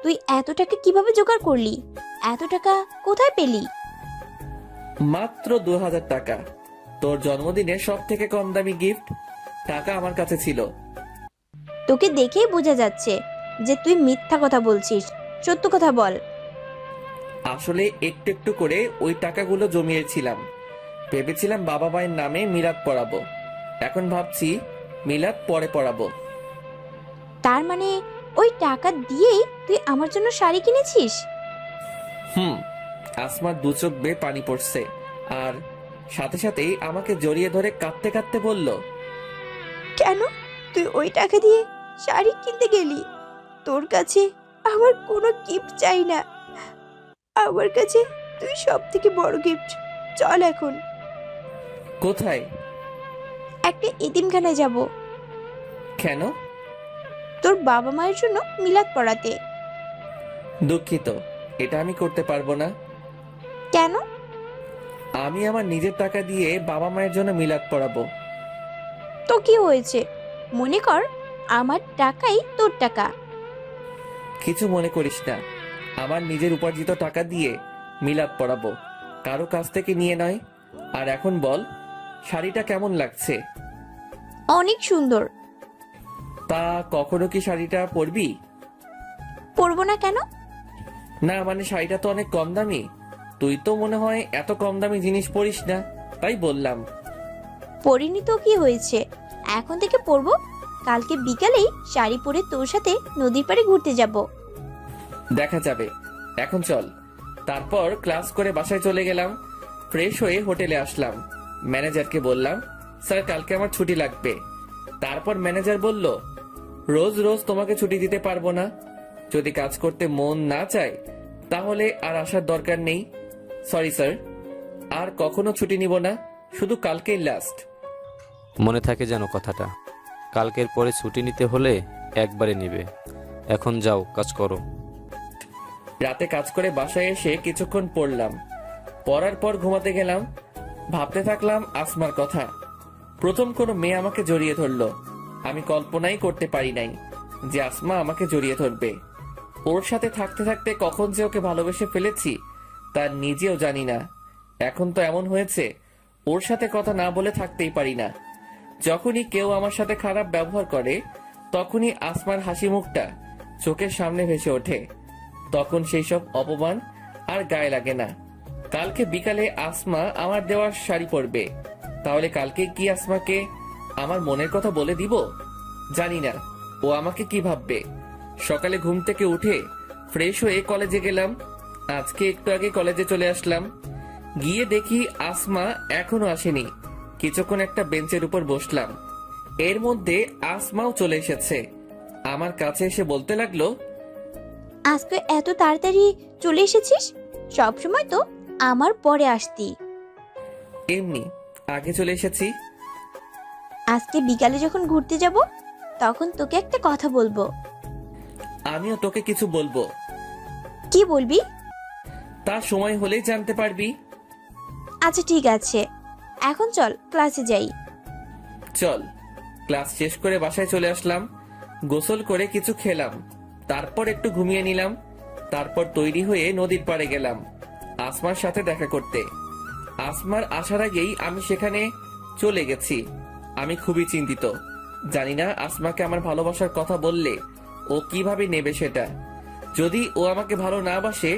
Speaker 1: তুই এত টাকা কিভাবে জোগাড় করলি? এত টাকা কোথায় পেলি?
Speaker 2: মাত্র 2000 টাকা। তোর জন্মদিনে সব থেকে কম দামি গিফট। টাকা আমার কাছে ছিল।
Speaker 1: তোকে দেখেই বোঝা যাচ্ছে যে তুই মিথ্যা কথা বলছিস। সত্য কথা বল।
Speaker 2: আসলে একটু একটু করে ওই টাকাগুলো জমিয়েছিলাম। ভেবেছিলাম বাবা মায়ের নামে মিলাদ পড়াবো। এখন ভাবছি মিলাদ পরে পড়াবো।
Speaker 1: তার মানে ওই টাকা দিয়েই তুই আমার জন্য শাড়ি কিনেছিস?
Speaker 2: আসমার দু চোখ বেয়ে পানি পড়ছে, আর সাথে সাথেই আমাকে জড়িয়ে ধরে কাঁদতে কাঁদতে বলল,
Speaker 1: কেন তুই ওই টাকা দিয়ে শাড়ি কিনতে গেলি? তোর কাছে আমার কোনো গিফট চাই না। আমার কাছে তুই সব থেকে বড় গিফট। চল এখন
Speaker 2: কোথায়?
Speaker 1: একটা এতিমখানায় যাব,
Speaker 2: কেন?
Speaker 1: তোর বাবা মায়ের জন্য মিলাদ পড়াতে।
Speaker 2: দুঃখিত, এটা আমি করতে পারবো না।
Speaker 1: কেন?
Speaker 2: আমি আমার নিজের টাকা দিয়ে বাবা মায়ের জন্য মিলাদ পড়াবো।
Speaker 1: তো কি হয়েছে? মনে কর আমার টাকাই তোর টাকা।
Speaker 2: কিছু মনে করিস না, আমার নিজের উপার্জিত টাকা দিয়ে মিলাদ পড়াবো, কারো কাছ থেকে নিয়ে নয়। আর এখন বল, শাড়িটা কেমন লাগছে?
Speaker 1: অনেক সুন্দর।
Speaker 2: তা কখনো কি শাড়িটা পরবি?
Speaker 1: পরবো না কেন?
Speaker 2: না মানে শাড়িটা তো অনেক কম দামি। তুই তো মনে হয় এত কম দামি জিনিস পরিস না, তাই বললাম।
Speaker 1: পরিনি তো কি হয়েছে, এখন থেকে পরবো। কালকে বিকালেই শাড়ি পরে তোর সাথে নদীর পাড়ে ঘুরতে যাব।
Speaker 2: দেখা যাবে, এখন চল। তারপর ক্লাস করে বাসায় চলে গেলাম। ফ্রেশ হয়ে হোটেলে আসলাম। ম্যানেজারকে বললাম, স্যার কালকে আমার ছুটি লাগবে। তারপর ম্যানেজার বলল, রোজ রোজ তোমাকে ছুটি দিতে পারবো না। যদি কাজ করতে মন না চায় তাহলে আর আসার দরকার নেই। সরি স্যার, আর কখনো ছুটি নিব না, শুধু কালকেই লাস্ট।
Speaker 5: মনে থাকে যেন কথাটা। কালকের পরে ছুটি নিতে হলে একবারে নিবে। এখন যাও, কাজ করো।
Speaker 2: রাতে কাজ করে বাসায় এসে কিছুক্ষণ পড়লাম। পড়ার পর ঘুমাতে গেলাম। ভাবতে থাকলাম আসমার কথা। প্রথম কোনো মেয়ে আমাকে জড়িয়ে ধরলো। আমি কল্পনাই করতে পারি নাই যে আসমা আমাকে জড়িয়ে ধরবে। ওর সাথে থাকতে থাকতে কখন যে ওকে ভালোবেসে ফেলেছি তা নিজেও জানি না। এখন তো এমন হয়েছে, ওর সাথে কথা না বলে থাকতেই পারি না। যখনই কেউ আমার সাথে খারাপ ব্যবহার করে তখনই আসমার হাসি মুখটা চোখের সামনে ভেসে ওঠে। তখন সেই সব অপমান আর গায়ে লাগে না। কালকে বিকালে আসমা আমার দেওয়া শাড়ি পরবে। তাহলে কালকে কি আসমাকে আমার মনের কথা বলে দিব? জানি না ও আমাকে কি ভাববে। সকালে ঘুম থেকে উঠে ফ্রেশ হয়ে কলেজে গেলাম। আজকে একটু আগে কলেজে চলে আসলাম। গিয়ে দেখি আসমা এখনো আসেনি। কিছুক্ষণ একটা বেঞ্চের উপর বসলাম। এর মধ্যে আসমাও চলে এসেছে। আমার কাছে এসে বলতে লাগলো,
Speaker 1: আজকে এত তাড়াতাড়ি চলে এসেছিস? সবসময় তো আমার পরে আসতি।
Speaker 2: এমনি আগে চলে এসেছি।
Speaker 1: আজকে বিকালে যখন ঘুরতে যাব তখন তোকে একটা কথা বলবো।
Speaker 2: আমিও তোকে কিছু বলবো।
Speaker 1: কি বলবি?
Speaker 2: তার সময় হলেই জানতে পারবি।
Speaker 1: আচ্ছা ঠিক আছে, এখন চল ক্লাসে যাই।
Speaker 2: চল। ক্লাস শেষ করে বাসায় চলে আসলাম। গোসল করে কিছু খেলাম। তারপর একটু ঘুমিয়ে নিলাম। তারপর তৈরি হয়ে নদীর পাড়ে গেলাম আসমার সাথে দেখা করতে। আসমার আসার আগেই আমি সেখানে চলে গেছি। আমি খুবই চিন্তিত। জানি না আসমাকে আমার ভালোবাসার কথা বললে ও কিভাবে নেবে সেটা। যদি ও আমাকে ভালো না বাসে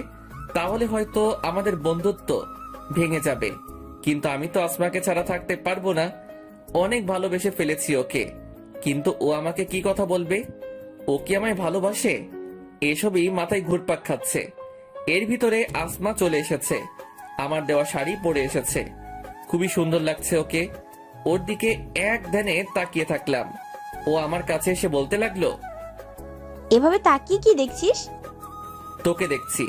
Speaker 2: তাহলে হয়তো আমাদের বন্ধুত্ব ভেঙে যাবে। কিন্তু আমি তো আসমাকে ছাড়া থাকতে পারবো না। অনেক ভালোবেসে ফেলেছি ওকে। কিন্তু ও আমাকে কি কথা বলবে? ও কি আমায় ভালোবাসে? এসবই মাথায় ঘুরপাক খাচ্ছে। এর ভিতরে আসমা চলে এসেছে। আমার দেওয়া শাড়ি পরে এসেছে। খুবই সুন্দর লাগছে ওকে। ওর দিকে এক ধ্যানে তাকিয়ে থাকলাম। ও আমার কাছে এসে বলতে লাগলো,
Speaker 1: এভাবে তাকিয়ে কি দেখছিস?
Speaker 2: তোকে দেখছি।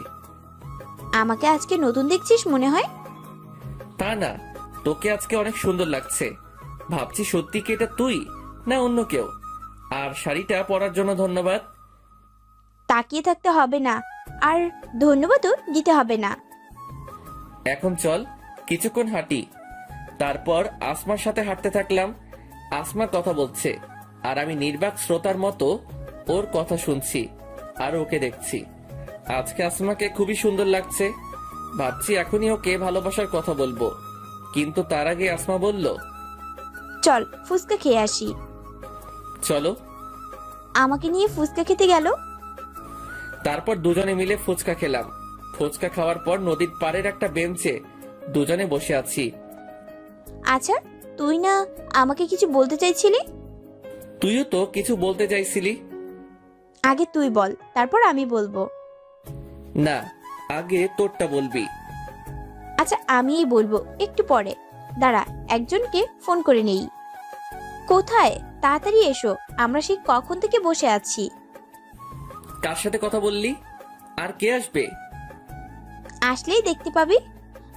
Speaker 1: আমাকে আজকে নতুন দেখছিস মনে হয়?
Speaker 2: তা না, তোকে আজকে অনেক সুন্দর লাগছে। ভাবছি সত্যি কি এটা তুই না অন্য কেউ। আর শাড়িটা পরার জন্য ধন্যবাদ।
Speaker 1: তাকিয়ে থাকতে হবে না, আর ধন্যবাদও দিতে হবে না।
Speaker 2: এখন চল কিছুক্ষণ হাঁটি। তারপর আসমার সাথে হাঁটতে থাকলাম। আসমা কথা বলছে আর আমি নির্বাক শ্রোতার মতো ওর কথা শুনছি আর ওকে দেখছি। আজকে আসমাকে খুবই সুন্দর লাগছে। ভাবছি এখনই ওকে ভালোবাসার কথা বলবো, কিন্তু তার আগে আসমা বলল,
Speaker 1: চল ফুচকা খেয়ে আসি।
Speaker 2: চলো।
Speaker 1: আমাকে নিয়ে ফুচকা খেতে গেল।
Speaker 2: তারপর দুজনে মিলে ফুচকা খেলাম। ফুচকা খাওয়ার পর নদীর পাড়ের একটা বেঞ্চে দুজনে বসে আছি।
Speaker 1: আচ্ছা, তুই না আমাকে কিছু বলতে চাইছিলি?
Speaker 2: তুইও তো কিছু বলতে চাইছিলি।
Speaker 1: আগে তুই বল, তারপর আমি বলবো।
Speaker 2: না, আগে তোরটা বলবি।
Speaker 1: আচ্ছা, আমিই বলবো একটু পরে। দাঁড়া, একজনকে ফোন করে নেই। কোথায়? তাড়াতাড়ি এসো, আমরা সেই কখন থেকে বসে আছি।
Speaker 2: কার সাথে কথা বললি? আর কে আসবে?
Speaker 1: আসলেই দেখতে পাবি।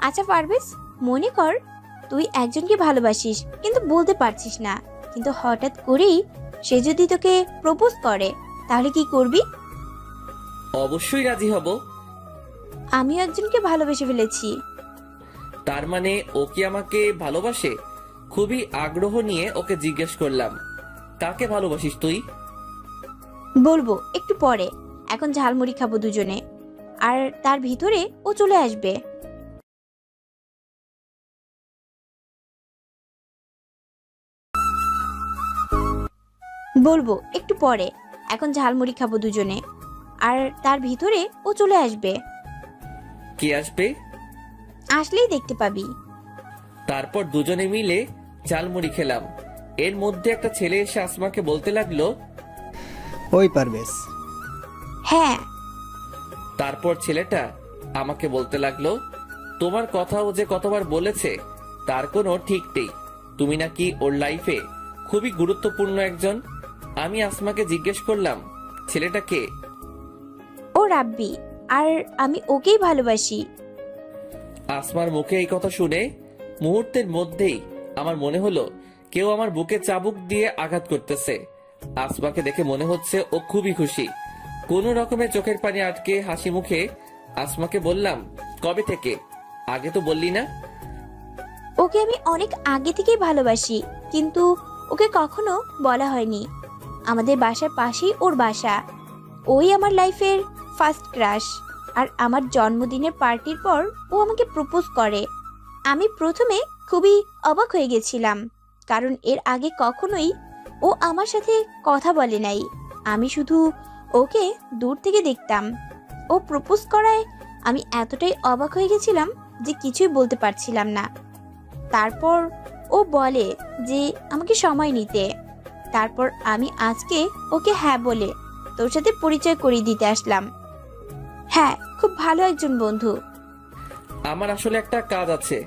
Speaker 1: আচ্ছা পারভেজ, মনে কর তুই একজনকে ভালোবাসিস কিন্তু বলতে পারছিস না, কিন্তু হঠাৎ করেই সে যদি তোকে প্রপোজ করে, তাহলে কি করবি?
Speaker 2: অবশ্যই রাজি হব।
Speaker 1: আমিও একজনকে ভালোবেসে ফেলেছি।
Speaker 2: তার মানে ও কি আমাকে ভালোবাসে? খুবই আগ্রহ নিয়ে ওকে জিজ্ঞেস করলাম, কাকে ভালোবাসিস তুই?
Speaker 1: বলবো একটু পরে, এখন ঝালমুড়ি খাবো দুজনে, আর তার ভিতরে ও চলে আসবে। বলবো একটু পরে, এখন ঝালমুড়ি খাবো দুজনে, আর তার ভিতরে ও চলে আসবে।
Speaker 2: কে আসবে?
Speaker 1: আসলেই দেখতে পাবি।
Speaker 2: তারপর দুজনে মিলে ঝালমুড়ি খেলাম। এর মধ্যে একটা ছেলে এসে আসমাকে বলতে লাগলো,
Speaker 7: ওই পারভেজ,
Speaker 1: হ্যাঁ।
Speaker 2: তারপর ছেলেটা আমাকে বলতে লাগলো, তোমার কথাও যে কতবার বলেছে তার কোনো ঠিক নেই। তুমি নাকি ওর লাইফে খুবই গুরুত্বপূর্ণ একজন। আমি আসমাকে জিজ্ঞেস করলাম, ছেলেটা কে?
Speaker 1: ও রাব্বি, আর আমি ওকেই ভালোবাসি।
Speaker 2: আসমার মুখে এই কথা শুনে মুহূর্তের মধ্যেই আমার মনে হলো কেউ আমার বুকে চাবুক দিয়ে আঘাত করতেছে। আসমাকে দেখে মনে হচ্ছে ও খুবই খুশি। কোনো রকমে চোখের পানি আটকে হাসি মুখে আসমাকে বললাম, কবে থেকে? আগে তো বললি না।
Speaker 1: ওকে আমি অনেক আগে থেকেই ভালোবাসি, কিন্তু ওকে কখনো বলা হয়নি। আমাদের বাসার পাশেই ওর বাসা। ওই আমার লাইফের ফার্স্ট ক্রাশ। আর আমার জন্মদিনের পার্টির পর ও আমাকে প্রপোজ করে। আমি প্রথমে খুবই অবাক হয়ে গেছিলাম, কারণ এর আগে কখনোই ও আমার সাথে কথা বলে নাই। আমি শুধু ওকে দূর থেকে দেখতাম। ও প্রপোজ করায় আমি এতটাই অবাক হয়ে গেছিলাম যে কিছুই বলতে পারছিলাম না। তারপর ও বলে যে আমাকে সময় নিতে। তারপর আমি আজকে ওকে হ্যাঁ বলে তোর সাথে পরিচয় করিয়ে দিতে আসলাম। হ্যাঁ, খুব ভালো একজন বন্ধু।
Speaker 2: আমার আসলে একটা কাজ আছে,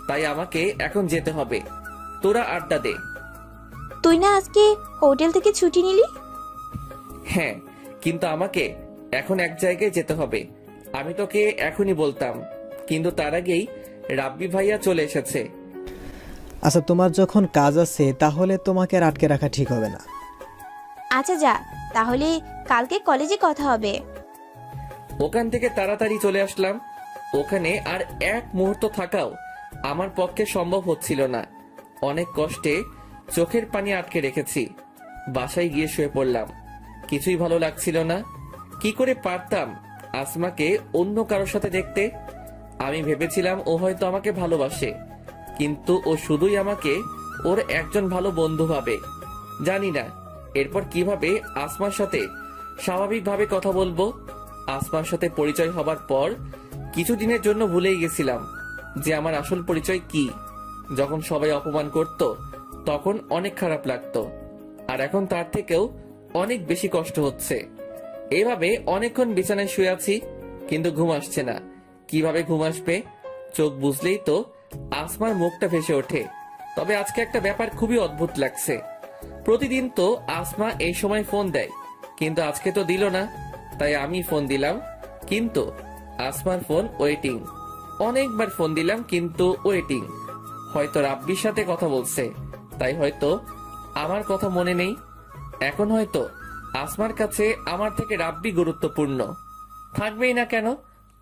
Speaker 2: তাই আমাকে এখন যেতে হবে। তোরা আড্ডা দে।
Speaker 1: তুই না আজকে হোটেল থেকে ছুটি নিলি?
Speaker 2: হ্যাঁ, কিন্তু আমাকে এখন এক জায়গায় যেতে হবে। আমি তোকে এখনই বলতাম, কিন্তু তার আগেই রাব্বি ভাইয়া চলে এসেছে।
Speaker 7: আচ্ছা তোমার যখন কাজ আছে তাহলে তোমাকে আর আটকে রাখা ঠিক হবে না।
Speaker 1: আচ্ছা যা, তাহলে কালকে কলেজে কথা হবে।
Speaker 2: ওখান থেকে তাড়াতাড়ি চলে আসলাম। ওখানে আর এক মুহূর্ত থাকাও আমার পক্ষে সম্ভব হচ্ছিল না। অনেক কষ্টে চোখের পানি আটকে রেখেছি। বাসায় গিয়ে শুয়ে পড়লাম। কিছুই ভালো লাগছিল না। কি করে পারতাম আসমাকে অন্য কারোর সাথে দেখতে? আমি ভেবেছিলাম ও হয়তো আমাকে ভালোবাসে, কিন্তু ও শুধুই আমাকে ওর একজন ভালো বন্ধু ভাবে। জানি না এরপর কিভাবে আসমার সাথে স্বাভাবিকভাবে কথা বলবো। আসমার সাথে পরিচয় হবার পর কিছুদিনের জন্য ভুলেই গেছিলাম যে আমার আসল পরিচয় কি। যখন সবাই অপমান করত তখন অনেক খারাপ লাগতো, আর এখন তার থেকেও অনেক বেশি কষ্ট হচ্ছে। এভাবে অনেকক্ষণ বিছানায় শুয়ে আছি, কিন্তু ঘুম আসছে না। কিভাবে ঘুম আসবে? চোখ বুঝলেই তো আসমার মুখটা ভেসে ওঠে। তবে আজকে একটা ব্যাপার খুবই অদ্ভুত লাগছে। প্রতিদিন তো আসমা এই সময় ফোন দেয়, কিন্তু আজকে তো দিল না। তাই আমি ফোন দিলাম, কিন্তু আসমার ফোন ওয়েটিং। অনেকবার ফোন দিলাম, কিন্তু ওয়েটিং। হয়তো রাব্বির সাথে কথা বলছে, তাই হয়তো আমার কথা মনে নেই। এখন হয়তো আসমার কাছে আমার থেকে রাব্বি গুরুত্বপূর্ণ। থাকবেই না কেন?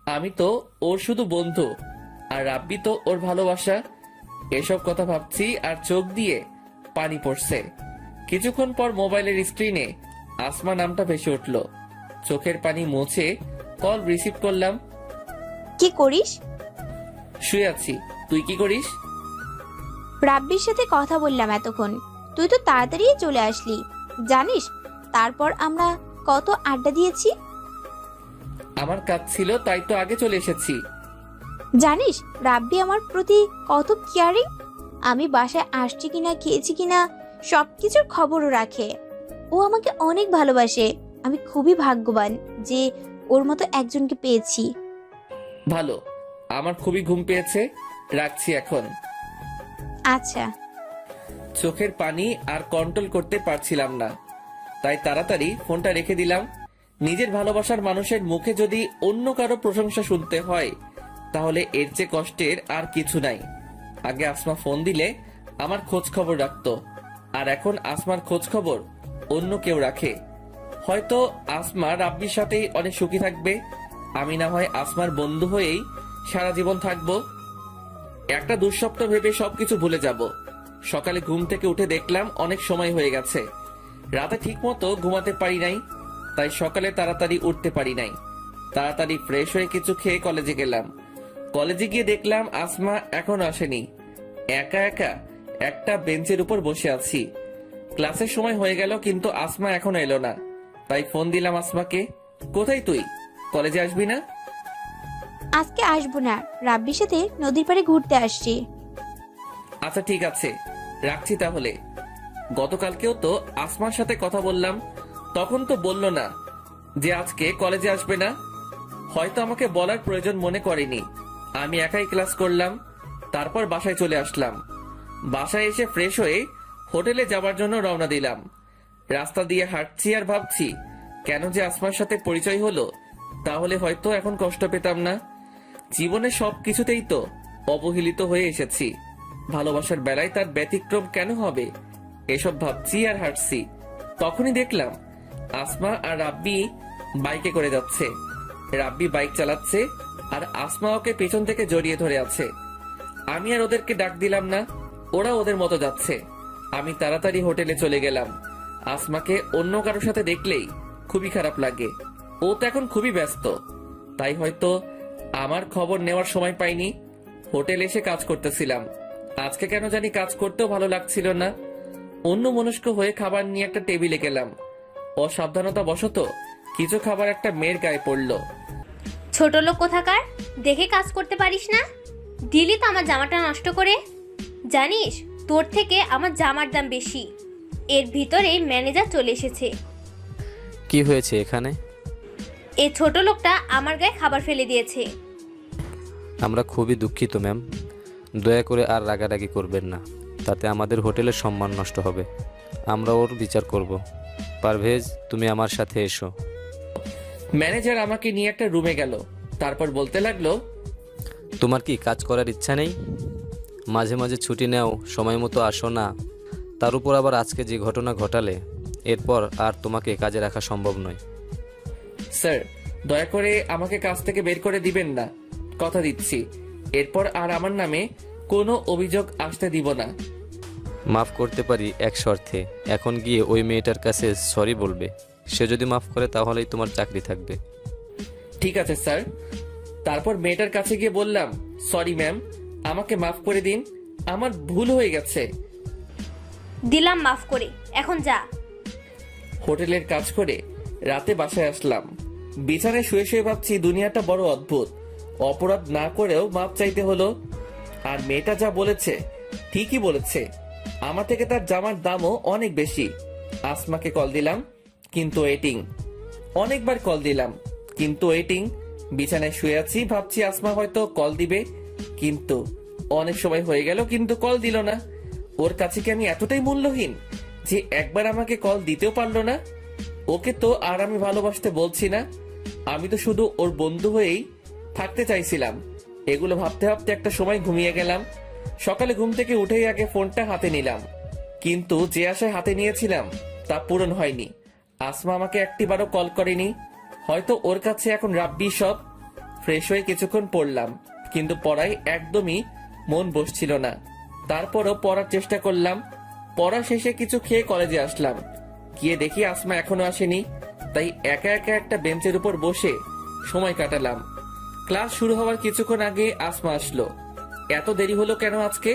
Speaker 2: আমি তো ওর শুধু বন্ধু, আর রাব্বি তো ওর ভালোবাসা। এসব কথা ভাবছি আর চোখ দিয়ে পানি পড়ছে। কিছুক্ষণ পর মোবাইলের স্ক্রিনে আসমা নামটা ভেসে উঠল। চোখের পানি মুছে কল রিসিভ করলাম।
Speaker 1: কি করিস?
Speaker 2: শুয়ে আছি, তুই কি করিস?
Speaker 1: রাব্বির সাথে কথা বললাম এতক্ষণ, তুই তো তাড়াতাড়ি চলে আসলি। জানিস তারপর আমরা কত আড্ডা দিয়েছি?
Speaker 2: আমার কাজ ছিল তাই তো আগে চলে এসেছি।
Speaker 1: জানিস রাব্বি আমার প্রতি কত কেয়ারিং। আমি বাসায় আসছি কিনা, খেয়েছি কিনা সবকিছুর খবরও রাখে। ও আমাকে অনেক ভালোবাসে। আমি খুবই ভাগ্যবান যে ওর মতো একজনকে পেয়েছি।
Speaker 2: ভালো, আমার খুবই ঘুম পেয়েছে, রাখছি এখন।
Speaker 1: আচ্ছা।
Speaker 2: চোখের পানি আর কন্ট্রোল করতে পারছিলাম না, তাই তাড়াতাড়ি ফোনটা রেখে দিলাম। নিজের ভালোবাসার মানুষের মুখে যদি অন্য কারো প্রশংসা শুনতে হয় তাহলে এর চেয়ে কষ্টের আর কিছু নাই। আগে আসমা ফোন দিলে আমার খোঁজ খবর রাখতো, আর এখন আসমার খোঁজ খবর অন্য কেউ রাখে। হয়তো আসমা রাব্বির সাথেই অনেক সুখী থাকবে, আমি না হয় আসমার বন্ধু হয়েই সারা জীবন থাকবো। একটা দুঃস্বপ্ন ভেবে সবকিছু ভুলে যাব। সকালে ঘুম থেকে উঠে দেখলাম অনেক সময় হয়ে গেছে। রাতে ঠিক মতো ঘুমাতে পারি নাই, তাই সকালে তাড়াতাড়ি উঠতে পারি নাই। তাড়াতাড়ি ফ্রেশ হয়ে কিছু খেয়ে কলেজে গেলাম। কলেজে গিয়ে দেখলাম আসমা এখনো আসেনি। একা একা একটা বেঞ্চের উপর বসে আছি। ক্লাসের সময় হয়ে গেল কিন্তু আসমা এখনো এলো না, তাই ফোন দিলাম আসমাকে। কোথায় তুই? কলেজে আসবি না?
Speaker 1: আজকে আসবো না, রাব্বির সাথে নদীর পাড়ে ঘুরতে আসছি।
Speaker 2: আচ্ছা ঠিক আছে, রাখছি তাহলে। গতকালকেও তো আসমার সাথে কথা বললাম, তখন তো বললো না যে আজকে কলেজে আসবে না। হয়তো আমাকে বলার প্রয়োজন মনে করেনি। আমি একাই ক্লাস করলাম, তারপর বাসায় চলে আসলাম। বাসায় এসে ফ্রেশ হয়ে হোটেলে যাবার জন্য রওনা দিলাম। রাস্তা দিয়ে হাঁটছি আর ভাবছি কেন যে আসমার সাথে পরিচয় হলো, তাহলে হয়তো এখন কষ্ট পেতাম না। জীবনে সব কিছুতেই তো অবহেলিত হয়ে এসেছি, ভালোবাসার বেলায় তার ব্যতিক্রম কেন হবে? এসব ভাবছি আর হাঁটছি, তখনই দেখলাম আসমা আর রাব্বি বাইকে করে যাচ্ছে। রাব্বি বাইক চালাচ্ছে আর আসমা ওকে পেছন থেকে জড়িয়ে ধরে আছে। আমি আর ওদেরকে ডাক দিলাম না, ওরা ওদের মতো যাচ্ছে। আমি তাড়াতাড়ি হোটেলে চলে গেলাম। আসমাকে অন্য কারোর সাথে দেখলেই খুবই খারাপ লাগে। ও তো এখন খুবই ব্যস্ত, তাই হয়তো আমার খবর নেওয়ার সময় পাইনি। হোটেল এসে কাজ করতেছিলাম। আজকে কেন জানি কাজ করতেও ভালো লাগছিল না। অন্য মনস্ক হয়ে খাবার নিয়ে একটা টেবিলে গেলাম। অসাবধানতা বশত কিছু খাবার একটা মেয়ের গায়ে পড়লো।
Speaker 6: ছোট লোক কোথাকার, দেখে কাজ করতে পারিস না? দিলি তো আমার জামাটা নষ্ট করে। জানিস তোর থেকে আমার জামার দাম বেশি। এর ভিতরে ম্যানেজার চলে এসেছে।
Speaker 5: কি হয়েছে এখানে?
Speaker 6: এই ছোট লোকটা আমার গায়ে খাবার ফেলে দিয়েছে।
Speaker 5: আমরা খুবই দুঃখিত ম্যাম, দয়া করে আর রাগারাগি করবেন না, তাতে আমাদের হোটেলের সম্মান নষ্ট হবে। আমরা ওর বিচার করব। পারভেজ, তুমি আমার সাথে এসো।
Speaker 2: ম্যানেজার আমাকে নিয়ে একটা রুমে গেল, তারপর বলতে লাগলো,
Speaker 5: তোমার কি কাজ করার ইচ্ছা নেই? মাঝে মাঝে ছুটি নাও, সময় মতো আসো না। তার উপর আবার আজকে যে ঘটনা ঘটালে, এরপর আর তোমাকে কাজে রাখা সম্ভব নয়।
Speaker 2: স্যার দয়া করে আমাকে কাজ থেকে বের করে দিবেন না, কথা দিচ্ছি এরপর আর আমার নামে কোনো অভিযোগ আসতে দিব না।
Speaker 5: মাফ করতে পারি এক শর্তে, এখন গিয়ে ওই মেয়েটার কাছে সরি বলবে। সে যদি মাফ করে তাহলেই তোমার চাকরি থাকবে।
Speaker 2: ঠিক আছে স্যার। তারপর মেয়েটার কাছে গিয়ে বললাম, সরি ম্যাম, আমাকে মাফ করে দিন, আমার ভুল হয়ে গেছে।
Speaker 6: দিলাম মাফ করে, এখন যা।
Speaker 2: হোটেলের কাজ করে রাতে বাসায় আসলাম। বিছানায় শুয়ে শুয়ে ভাবছি দুনিয়াটা বড় অদ্ভুত। অপরাধ না করেও মাপ চাইতে হলো। আর মেয়েটা যা বলেছে ঠিকই বলেছে, আমার থেকে তার জামার দামও অনেক বেশি। আসমাকে কল দিলাম কিন্তু ওয়েটিং। অনেকবার কল দিলাম কিন্তু ওয়েটিং। বিছানায় শুয়ে আছি, ভাবছি আসমা হয়তো কল দিবে, কিন্তু অনেক সময় হয়ে গেল কিন্তু কল দিল না। ওর কাছে কি আমি এতটাই মূল্যহীন যে একবার আমাকে কল দিতেও পারলো না? ওকে তো আর আমি ভালোবাসতে বলছি না, আমি তো শুধু ওর বন্ধু হয়েই থাকতে চাইছিলাম। এগুলো ভাবতে ভাবতে একটা সময় ঘুমিয়ে গেলাম। সকালে ঘুম থেকে উঠেই আগে ফোনটা হাতে নিলাম, কিন্তু যে আশায় হাতে নিয়েছিলাম তা পূরণ হয়নি। আসমা আমাকে একটিবারও কল করেনি, হয়তো ওর কাছে এখন রাব্বি সব। ফ্রেশ হয়ে কিছুক্ষণ পড়লাম, কিন্তু পড়ায় একদমই মন বসছিল না। তারপরও পড়ার চেষ্টা করলাম। পড়া শেষে কিছু খেয়ে কলেজে আসলাম। গিয়ে দেখি আসমা এখনো আসেনি, তাই একা একা একটা বেঞ্চের উপর বসে সময় কাটালাম। ক্লাস শুরু হওয়ার কিছুক্ষণ আগে আসমা আসলো। এত দেরি হলো কেন আজকে?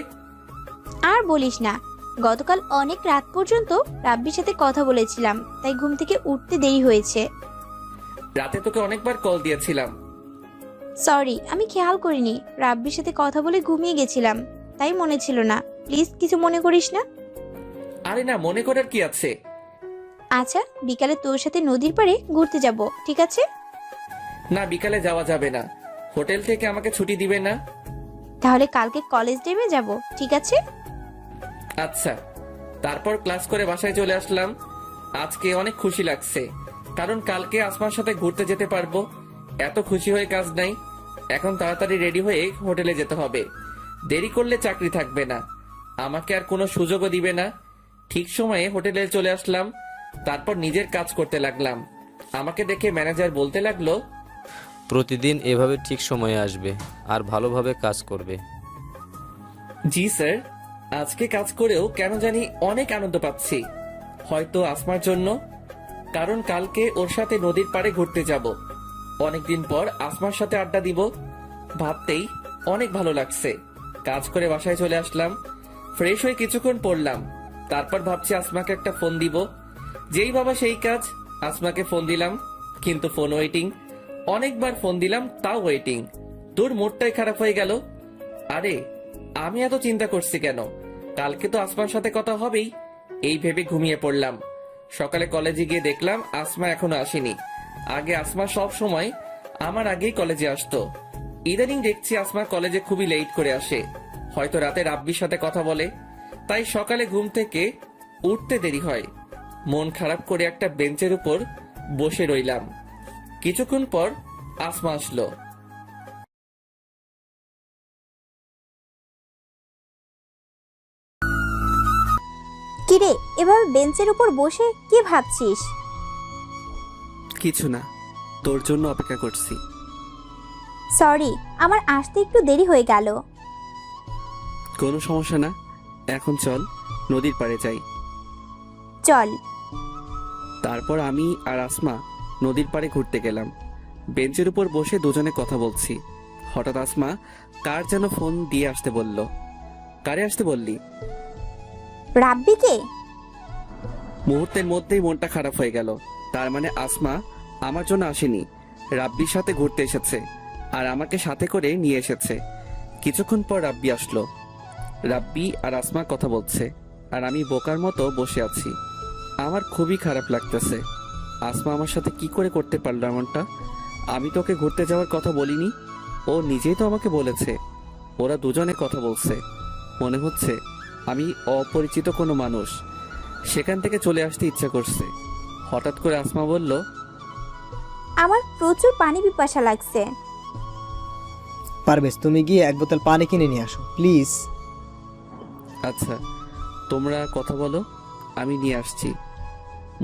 Speaker 1: আর বলিস না, গতকাল অনেক রাত পর্যন্ত রাব্বির সাথে কথা বলেছিলাম, তাই ঘুম থেকে উঠতে দেরি হয়েছে।
Speaker 2: রাতে তোকে অনেকবার কল দিয়েছিলাম।
Speaker 1: সরি, আমি খেয়াল করিনি। রাব্বির সাথে কথা বলে ঘুমিয়ে গেছিলাম, তাই মনে ছিল না। প্লিজ কিছু মনে করিস না।
Speaker 2: আরে না, মনে করার কি আছে?
Speaker 1: আচ্ছা, বিকালে তোর সাথে নদীর পাড়ে ঘুরতে যাব, ঠিক আছে?
Speaker 2: না, বিকালে যাওয়া যাবে না। হোটেল থেকে আমাকে ছুটি দিবে না।
Speaker 1: তাহলে কালকে কলেজ ডেমে যাব, ঠিক আছে?
Speaker 2: আচ্ছা। তারপর ক্লাস করে বাসায় চলে আসলাম। আজকে অনেক খুশি লাগছে, কারণ কালকে আসমার সাথে ঘুরতে যেতে পারবো। এত খুশি হয়ে কাজ নাই। এখন তাড়াতাড়ি রেডি হয়ে হোটেলে যেতে হবে। দেরি করলে চাকরি থাকবে না, আমাকে আর কোনো সুযোগও দিবে না। ঠিক সময়ে হোটেলে চলে আসলাম। তারপর নিজের কাজ করতে লাগলাম। আমাকে দেখে ম্যানেজার বলতে লাগলো,
Speaker 5: প্রতিদিন এভাবে ঠিক সময়ে আসবে আর ভালোভাবে কাজ করবে।
Speaker 2: জি স্যার। আজকে কাজ করেও কেন জানি অনেক আনন্দ পাচ্ছি। হয়তো আসমার জন্য, কারণ কালকে ওর সাথে নদীর পাড়ে ঘুরতে যাব। অনেকদিন পর আসমার সাথে আড্ডা দিব, ভাবতেই অনেক ভালো লাগছে। কাজ করে বাসায় চলে আসলাম। ফ্রেশ হয়ে কিছুক্ষণ পড়লাম। তারপর ভাবছি আসমাকে একটা ফোন দিব। যেই বাবা সেই কাজ, আসমাকে ফোন দিলাম, কিন্তু ফোন ওয়েটিং। অনেকবার ফোন দিলাম, তাও ওয়েটিং। তোর মুডটাই খারাপ হয়ে গেল। আরে, আমি এত চিন্তা করছি কেন? কালকে তো আসমার সাথে কথা হবেই, এই ভেবে ঘুমিয়ে পড়লাম। সকালে কলেজে গিয়ে দেখলাম আসমা এখনো আসেনি। আগে আসমা সব সময় আমার আগেই কলেজে আসতো। ইদানিং দেখছি আসমা কলেজে খুবই লেট করে আসে। হয়তো রাতে রাব্বির সাথে কথা বলে, তাই সকালে ঘুম থেকে উঠতে দেরি হয়। মন খারাপ করে একটা বেঞ্চের উপর বসে রইলাম। কিছুক্ষণ পর আসমা আসলো।
Speaker 1: কিরে, এভাবে বেঞ্চের উপর বসে কি ভাবছিস?
Speaker 2: কিছু না, তোর জন্য অপেক্ষা করছি।
Speaker 1: সরি, আমার আসতে একটু দেরি হয়ে গেল।
Speaker 2: কোনো সমস্যা না। এখন চল নদীর পাড়ে যাই।
Speaker 1: চল।
Speaker 2: তারপর আমি আর আসমা নদীর পাড়ে ঘুরতে গেলাম। বেঞ্চের উপর বসে দুজনে কথা বলছি। হঠাৎ আসমা কার যেন ফোন দিয়ে আসতে বলল। কারে আসতে বললি?
Speaker 1: রাব্বিকে।
Speaker 2: মুহূর্তের মধ্যেই মনটা খারাপ হয়ে গেল। তার মানে আসমা আমার জন্য আসেনি, রাব্বির সাথে ঘুরতে এসেছে, আর আমাকে সাথে করে নিয়ে এসেছে। কিছুক্ষণ পর রাব্বি আসলো। রাব্বি আর আসমা কথা বলছে, আর আমি বোকার মতো বসে আছি। আমার খুবই খারাপ লাগতেছে। আসমা আমার সাথে কি করে করতে পারলো এমনটা? আমি তোকে ঘুরতে যাওয়ার কথা বলিনি, ও নিজেই তো আমাকে বলেছে। ওরা দুজনে কথা বলছে, মনে হচ্ছে আমি অপরিচিত কোনো মানুষ। সেখান থেকে চলে আসতে ইচ্ছা করছে। হঠাৎ করে আসমা বলল,
Speaker 1: আমার প্রচুর পানি পিপাসা লাগছে।
Speaker 7: পারভেজ, তুমি গিয়ে এক বোতল পানি কিনে নিয়ে আসো প্লিজ।
Speaker 2: আচ্ছা, তোমরা কথা বলো, আমি নিয়ে আসছি।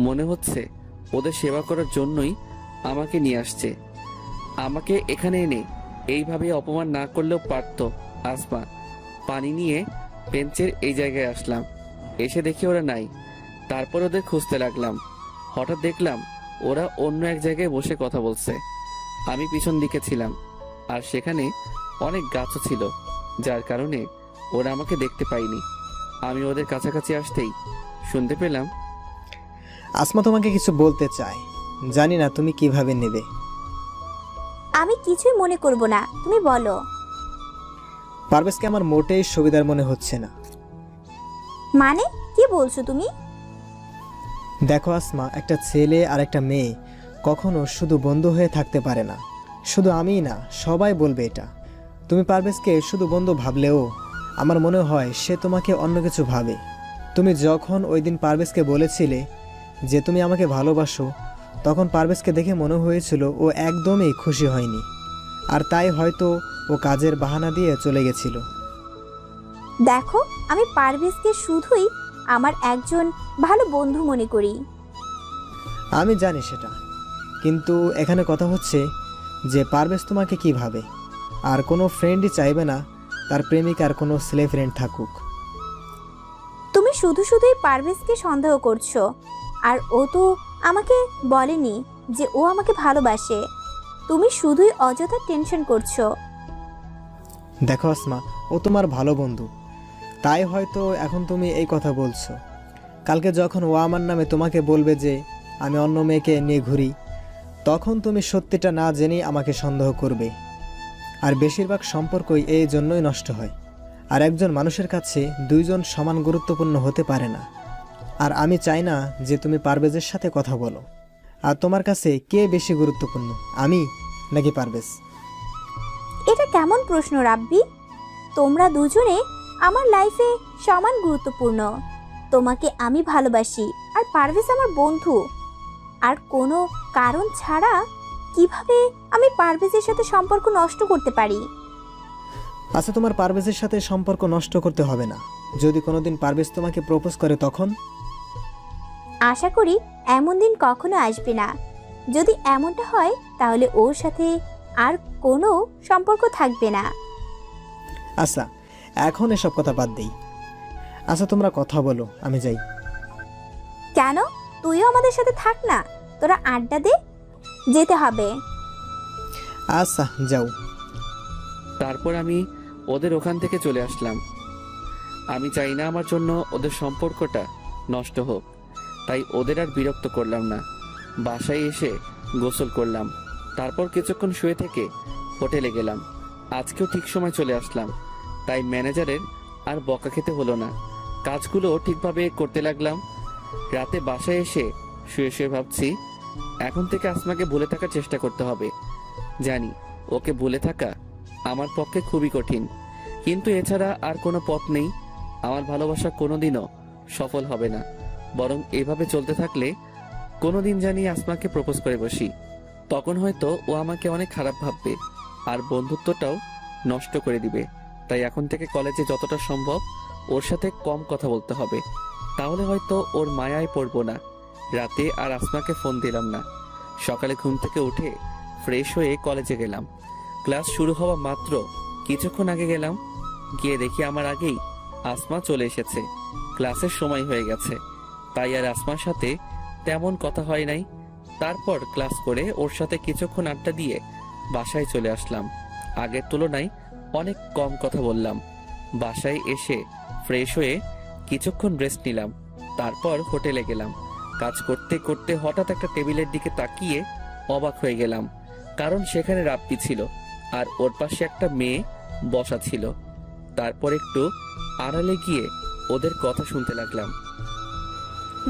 Speaker 2: মনে হচ্ছে ওদের সেবা করার জন্যই আমাকে নিয়ে আসছে। আমাকে এখানে এনে এইভাবে অপমান না করলেও পারতো আসমা। পানি নিয়ে বেঞ্চের এই জায়গায় আসলাম। এসে দেখি ওরা নাই। তারপর ওদের খুঁজতে লাগলাম। হঠাৎ দেখলাম ওরা অন্য এক জায়গায় বসে কথা বলছে। আমি পিছন দিকে ছিলাম, আর সেখানে অনেক গাছও ছিল, যার কারণে ওরা আমাকে দেখতে পায়নি। আমি ওদের কাছাকাছি আসতেই শুনতে পেলাম,
Speaker 7: আসমা তোমাকে কিছু বলতে চায়, জানি না তুমি কিভাবে নেবে।
Speaker 1: আমি কিছুই মনে করব না, তুমি বলো।
Speaker 7: পারভেজকে আমার মোটেই সুবিধার মনে হচ্ছে না।
Speaker 1: মানে কি বলছো তুমি?
Speaker 7: দেখো আসমা, একটা ছেলে আর একটা মেয়ে কখনো শুধু বন্ধু হয়ে থাকতে পারে না। শুধু আমিই না, সবাই বলবে এটা। তুমি পারভেজকে শুধু বন্ধু ভাবলেও আমার মনে হয় সে তোমাকে অন্য কিছু ভাবে। তুমি যখন ওই দিন পারভেজকে বলেছিলে যে তুমি আমাকে ভালোবাসো, তখন পারভেজকে দেখে মনে হয়েছিল ও একদমই খুশি হয়নি, আর তাই হয়তো ও কাজের বাহানা দিয়ে চলে গেছিল।
Speaker 1: দেখো, আমি পারভেজকে শুধুই আমার একজন ভালো বন্ধু মনে করি।
Speaker 7: আমি জানি সেটা, কিন্তু এখানে কথা হচ্ছে যে পারভেজ তোমাকে কি ভাবে। আর কোনো ফ্রেন্ডই চাইবে না তার প্রেমিকার কোনো ছেলে ফ্রেন্ড থাকুক।
Speaker 1: তুমি শুধু শুধুই পারভেজকে সন্দেহ করছো, আর ও তো আমাকে বলেনি যে ও আমাকে ভালোবাসে। তুমি শুধুই অযথা টেনশন করছো।
Speaker 7: দেখো আসমা, ও তোমার ভালো বন্ধু, তাই হয়তো এখন তুমি এই কথা বলছো। কালকে যখন ও আমার নামে তোমাকে বলবে যে আমি অন্য মেয়েকে নিয়ে ঘুরি, তখন তুমি সত্যিটা না জেনেই আমাকে সন্দেহ করবে। আর বেশিরভাগ সম্পর্কই এই জন্যই নষ্ট হয়। আর একজন মানুষের কাছে দুইজন সমান গুরুত্বপূর্ণ হতে পারে না। আর আমি চাই না যে তুমি পারভেজের সাথে কথা বলো। আর তোমার কাছে কে বেশি গুরুত্বপূর্ণ, আমি নাকি পারভেজ?
Speaker 1: এটা কেমন প্রশ্ন রাব্বি? তোমরা দুজনে আমার লাইফে সমান গুরুত্বপূর্ণ। তোমাকে আমি ভালোবাসি আর পারভেজ আমার বন্ধু। আর কোনো কারণ ছাড়া কিভাবে আমি পারভেজের সাথে সম্পর্ক নষ্ট করতে পারি?
Speaker 7: আচ্ছা, তোমার পারভেজের সাথে সম্পর্ক নষ্ট করতে হবে না। যদি কোনোদিন পারভেজ তোমাকে প্রপোজ করে তখন?
Speaker 1: আশা করি এমন দিন কখনো আসবে না। যদি এমনটা হয় তাহলে ওর সাথে আর কোনো সম্পর্ক থাকবে না।
Speaker 7: আচ্ছা, এখন এসব কথা বাদ দেই। আচ্ছা, তোমরা কথা বলো, আমি যাই।
Speaker 1: কেন? তুইও আমাদের সাথে থাক না, তোরা আড্ডা দে। যেতে হবে।
Speaker 7: আচ্ছা, যাও।
Speaker 2: তারপর আমি ওদের ওখান থেকে চলে আসলাম। আমি চাই না আমার জন্য ওদের সম্পর্কটা নষ্ট হোক, তাই ওদের আর বিরক্ত করলাম না। বাসায় এসে গোসল করলাম, তারপর কিছুক্ষণ শুয়ে থেকে হোটেলে গেলাম। আজকেও ঠিক সময় চলে আসলাম, তাই ম্যানেজারের আর বকা খেতে হলো না। কাজগুলো ঠিকভাবে করতে লাগলাম। রাতে বাসায় এসে শুয়ে শুয়ে ভাবছি, এখন থেকে আসমাকে ভুলে থাকার চেষ্টা করতে হবে। জানি ওকে ভুলে থাকা আমার পক্ষে খুবই কঠিন, কিন্তু এছাড়া আর কোনো পথ নেই। আমার ভালোবাসা কোনোদিনও সফল হবে না, বরং এভাবে চলতে থাকলে কোনোদিন জানি আসমাকে প্রপোজ করে বসি। তখন হয়তো ও আমাকে অনেক খারাপ ভাববে আর বন্ধুত্বটাও নষ্ট করে দিবে। তাই এখন থেকে কলেজে যতটা সম্ভব ওর সাথে কম কথা বলতে হবে, তাহলে হয়তো ওর মায়ায় পড়বো না। রাতে আর আসমাকে ফোন দিলাম না। সকালে ঘুম থেকে উঠে ফ্রেশ হয়ে কলেজে গেলাম। ক্লাস শুরু হওয়া মাত্র কিছুক্ষণ আগে গেলাম, গিয়ে দেখি আমার আগেই আসমা চলে এসেছে। ক্লাসের সময় হয়ে গেছে, তাই আর আসমার সাথে তেমন কথা হয় নাই। তারপর ক্লাস করে ওর সাথে কিছুক্ষণ আড্ডা দিয়ে বাসায় চলে আসলাম। আগের তুলনায় অনেক কম কথা বললাম। বাসায় এসে ফ্রেশ হয়ে কিছুক্ষণ রেস্ট নিলাম, তারপর হোটেলে গেলাম। কাজ করতে করতে হঠাৎ একটা টেবিলের দিকে তাকিয়ে অবাক হয়ে গেলাম, কারণ সেখানে রাব্বি ছিল আর ওর পাশে একটা মেয়ে বসা ছিল। তারপর একটু আড়ালে গিয়ে ওদের কথা শুনতে লাগলাম।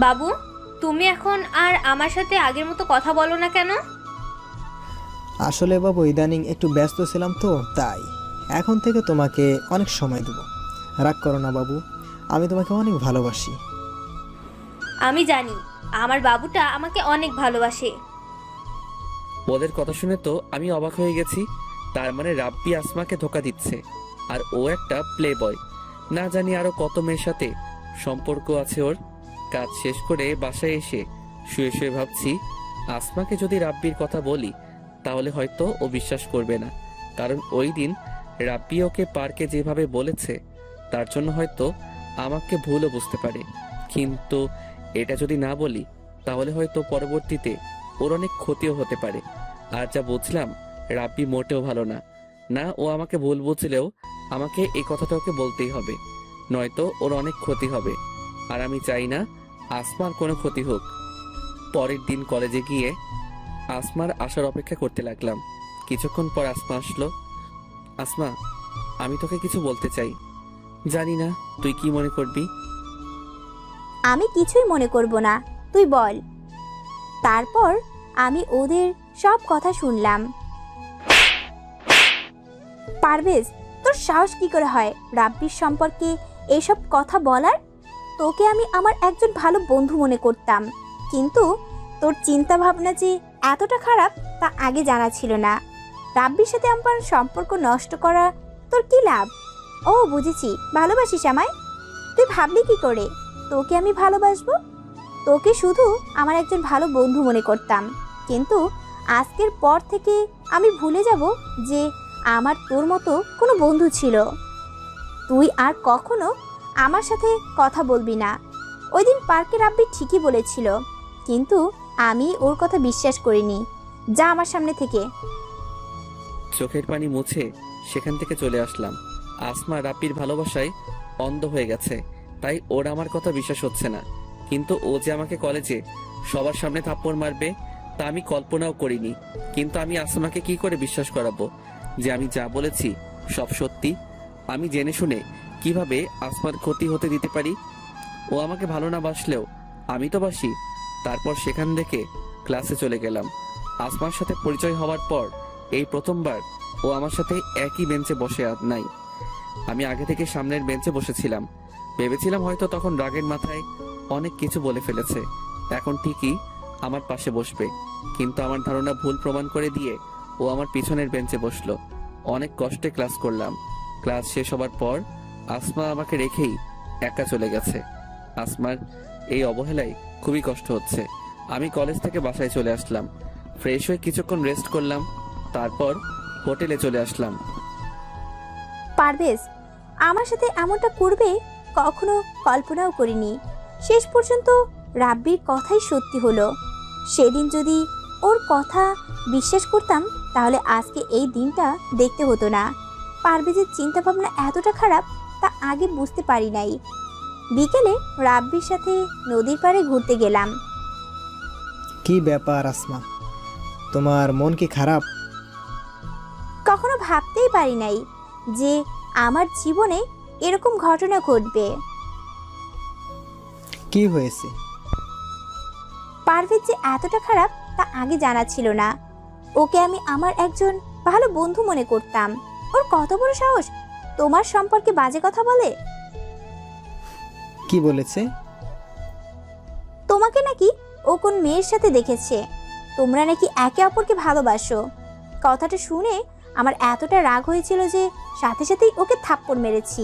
Speaker 6: বাবু, তুমি এখন আর আমার সাথে আগের মতো কথা বলো না কেন?
Speaker 7: আসলে বাবু, ইদানিং একটু ব্যস্ত ছিলাম তো, তাই এখন থেকে তোমাকে অনেক সময় দেব। রাগ করো না বাবু, আমি তোমাকে অনেক ভালোবাসি।
Speaker 6: আমি জানি আমার বাবুটা আমাকে অনেক ভালোবাসে।
Speaker 2: ওদের কথা শুনে তো আমি অবাক হয়ে গেছি। তার মানে রাব্বি আসমাকে ধোকা দিচ্ছে আর ও একটা প্লে বয়। না জানি আরো কত মেয়ের সাথে সম্পর্ক আছে ওর। কাজ শেষ করে বাসায় এসে শুয়ে শুয়ে ভাবছি, আসমাকে যদি রাব্বির কথা বলি তাহলে হয়তো ও বিশ্বাস করবে না, কারণ ওই দিন রাব্বি ওকে পার্কে যেভাবে বলেছে তার জন্য হয়তো আমাকে ভুলও বুঝতে পারে। কিন্তু এটা যদি না বলি তাহলে হয়তো পরবর্তীতে ওর অনেক ক্ষতিও হতে পারে। আর যা বুঝলাম, রাব্বি মোটেও ভালো না। না ও আমাকে ভুল বুঝলেও আমাকে এই কথাটা ওকে বলতেই হবে, নয়তো ওর অনেক ক্ষতি হবে। আর আমি চাই না আসমার কোনো ক্ষতি হোক। পরের দিন কলেজে গিয়ে আসমার আসার অপেক্ষা করতে লাগলাম। কিছুক্ষণ পর আসমা আসলো। আসমা, আমি তোকে কিছু বলতে চাই। জানি না তুই কি মনে করবি।
Speaker 1: আমি কিছুই মনে করব না, তুই বল। তারপর আমি ওদের সব কথা শুনলাম। পারভেজ, তোর সাহস কি করে হয় রাব্বির সম্পর্কে এসব কথা বলার? তোকে আমি আমার একজন ভালো বন্ধু মনে করতাম, কিন্তু তোর চিন্তা ভাবনা যে এতটা খারাপ তা আগে জানা ছিল না। রাব্বির সাথে আমার সম্পর্ক নষ্ট করা তোর কি লাভ? ও বুঝেছি, ভালোবাসিস আমায়। তুই ভাবলি কি করে তোকে আমি ভালোবাসবো? তোকে শুধু আমার একজন ভালো বন্ধু মনে করতাম, কিন্তু আজকের পর থেকে আমি ভুলে যাব যে আমার তোর মতো কোনো বন্ধু ছিল। তুই আর কখনো আমার সাথে কথা বলবি না। ওই দিন পার্কে রাব্বি ঠিকই বলেছিল, কিন্তু আমি ওর কথা বিশ্বাস করিনি। যা আমার সামনে থেকে।
Speaker 2: চোখের পানি মুছে সেখান থেকে চলে আসলাম। আসমা রাব্বির ভালোবাসায় অন্ধ হয়ে গেছে, তাই ওর আমার কথা বিশ্বাস হচ্ছে না। কিন্তু ও যে আমাকে কলেজে সবার সামনে থাপ্পড় মারবে তা আমি কল্পনাও করিনি। কিন্তু আমি আসমাকে কি করে বিশ্বাস করাবো যে আমি যা বলেছি সব সত্যি? আমি জেনে শুনে কিভাবে আসমার ক্ষতি হতে দিতে পারি? ও আমাকে ভালো না বাসলেও আমি তো বাসি। তারপর সেখান থেকে ক্লাসে চলে গেলাম। আসমার সাথে পরিচয় হওয়ার পর এই প্রথমবার ও আমার সাথে একই বেঞ্চে বসে নাই। আমি আগে থেকে সামনের বেঞ্চে বসেছিলাম। ভেবেছিলাম হয়তো তখন রাগের মাথায় অনেক কিছু বলে ফেলেছে, এখন ঠিকই আমার পাশে বসবে। কিন্তু আমার ধারণা ভুল প্রমাণ করে দিয়ে ও আমার পিছনের বেঞ্চে বসলো। অনেক কষ্টে ক্লাস করলাম। ক্লাস শেষ হবার পর আসমা আমাকে রেখেই একা চলে গেছে। আসমার এই অবহেলায় খুবই কষ্ট হচ্ছে। আমি কলেজ থেকে বাসায় চলে আসলাম। ফ্রেশ হয়ে কিছুক্ষণ রেস্ট করলাম, তারপর হোটেলে চলে আসলাম।
Speaker 1: পারভেজ আমার সাথে এমনটা করবে কখনো কল্পনাও করিনি। শেষ পর্যন্ত রাব্বির কথাই সত্যি হলো। সেদিন যদি ওর কথা বিশ্বাস করতাম তাহলে আজকে এই দিনটা দেখতে হতো না। পারভেজের চিন্তাভাবনা এতটা খারাপ তা আগে বুঝতে পারি নাই। বিকেলে রাব্বির সাথে নদীর পাড়ে ঘুরতে গেলাম।
Speaker 7: কি ব্যাপার আসমা, তোমার মন কি খারাপ?
Speaker 1: কখনো ভাবতেই পারি নাই যে আমার জীবনে এরকম ঘটনা ঘটবে।
Speaker 7: কি হয়েছে?
Speaker 1: পারভেজ যে এতটা খারাপ তা আগে জানা ছিল না। ওকে আমি আমার একজন ভালো বন্ধু মনে করতাম। ওর কত বড় সাহস তোমার সম্পর্কে বাজে কথা বলে।
Speaker 7: কি বলেছে?
Speaker 1: তোমাকে নাকি ও কোন মেয়ের সাথে দেখেছে, তোমরা নাকি একে অপরকে ভালোবাসো। কথাটা শুনে আমার এতটা রাগ হয়েছিল যে সাথে সাথেই ওকে থাপ্পড় মেরেছি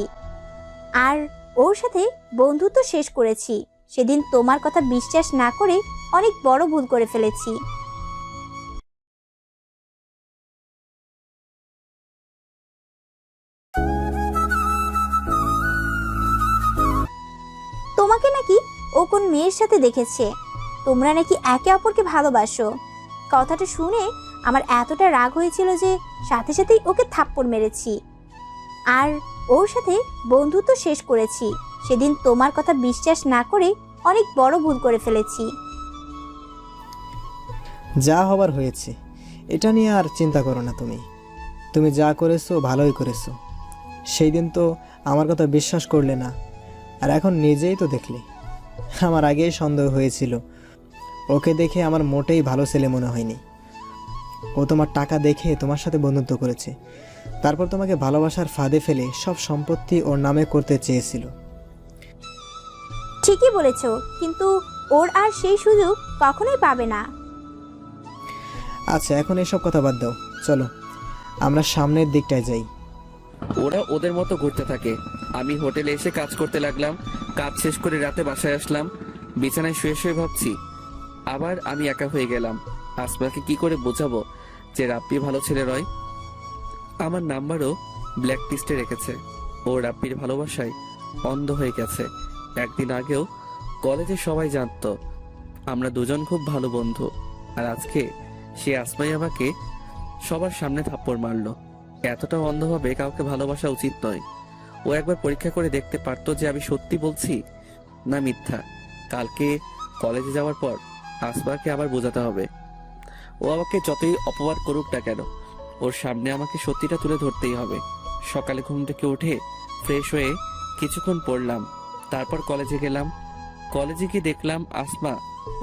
Speaker 1: আর ওর সাথে বন্ধুত্ব শেষ করেছি। সেদিন তোমার কথা বিশ্বাস না করে অনেক বড় ভুল করে ফেলেছি। তোমাকে নাকি ও কোন মেয়ের সাথে দেখেছে, তোমরা নাকি একে অপরকে ভালোবাসো। কথাটা শুনে আমার এতটা রাগ হয়েছিল যে সাথে সাথেই ওকে থাপ্পড় মেরেছি আর ওর সাথে বন্ধুত্ব শেষ করেছি। সেদিন তোমার কথা বিশ্বাস না করে অনেক বড় ভুল করে ফেলেছি।
Speaker 7: যা হবার হয়েছে, এটা নিয়ে আর চিন্তা করো না। তুমি যা করেছো ভালোই করেছো। সেই দিন তো আমার কথা বিশ্বাস করলে না, আর এখন নিজেই তো দেখলে। আমার আগেই সন্দেহ হয়েছিল। ওকে দেখে আমার মোটেই ভালো ছেলে মনে হয়নি। ও তোমার টাকা দেখে তোমার সাথে বন্ধুত্ব করেছে, তারপর তোমাকে ভালোবাসার ফাঁদে ফেলে সব সম্পত্তি ওর নামে করতে চেয়েছিল।
Speaker 1: ঠিকই বলেছ, কিন্তু ওর আর সেই সুযোগ কখনোই পাবে না।
Speaker 7: আচ্ছা, এখন এসব কথা বাদ দাও, চলো আমরা সামনের দিকটায় যাই।
Speaker 2: ওরা ওদের মতো ঘুরতে থাকে। আমি হোটেলে এসে কাজ করতে লাগলাম। কাজ শেষ করে রাতে বাসায় আসলাম। বিছানায় শুয়ে শুয়ে ভাবছি আবার আমি একা হয়ে গেলাম। আসমাকে কি করে বোঝাবো যে রাব্বি ভালো ছেলে নয়? আমার নাম্বারও ব্ল্যাক লিস্টে রেখেছে। ও রাব্বির ভালোবাসায় অন্ধ হয়ে গেছে। একদিন আগেও কলেজে সবাই জানতো আমরা দুজন খুব ভালো বন্ধু, আর আজকে সে আসমাই আমাকে সবার সামনে থাপ্পড় মারলো। এতটা অন্ধভাবে কাউকে ভালোবাসা উচিত নয়। ও একবার পরীক্ষা করে দেখতে পারতো যে আমি সত্যি বলছি না মিথ্যা। কালকে কলেজে যাওয়ার পর আসমাকে আবার বোঝাতে হবে। ও আমাকে যতই অপমান করুক না কেন, ওর সামনে আমাকে সত্যিটা তুলে ধরতেই হবে। সকালে ঘুম থেকে উঠে ফ্রেশ হয়ে কিছুক্ষণ পড়লাম, তারপর কলেজে গেলাম। কলেজে গিয়ে দেখলাম আসমা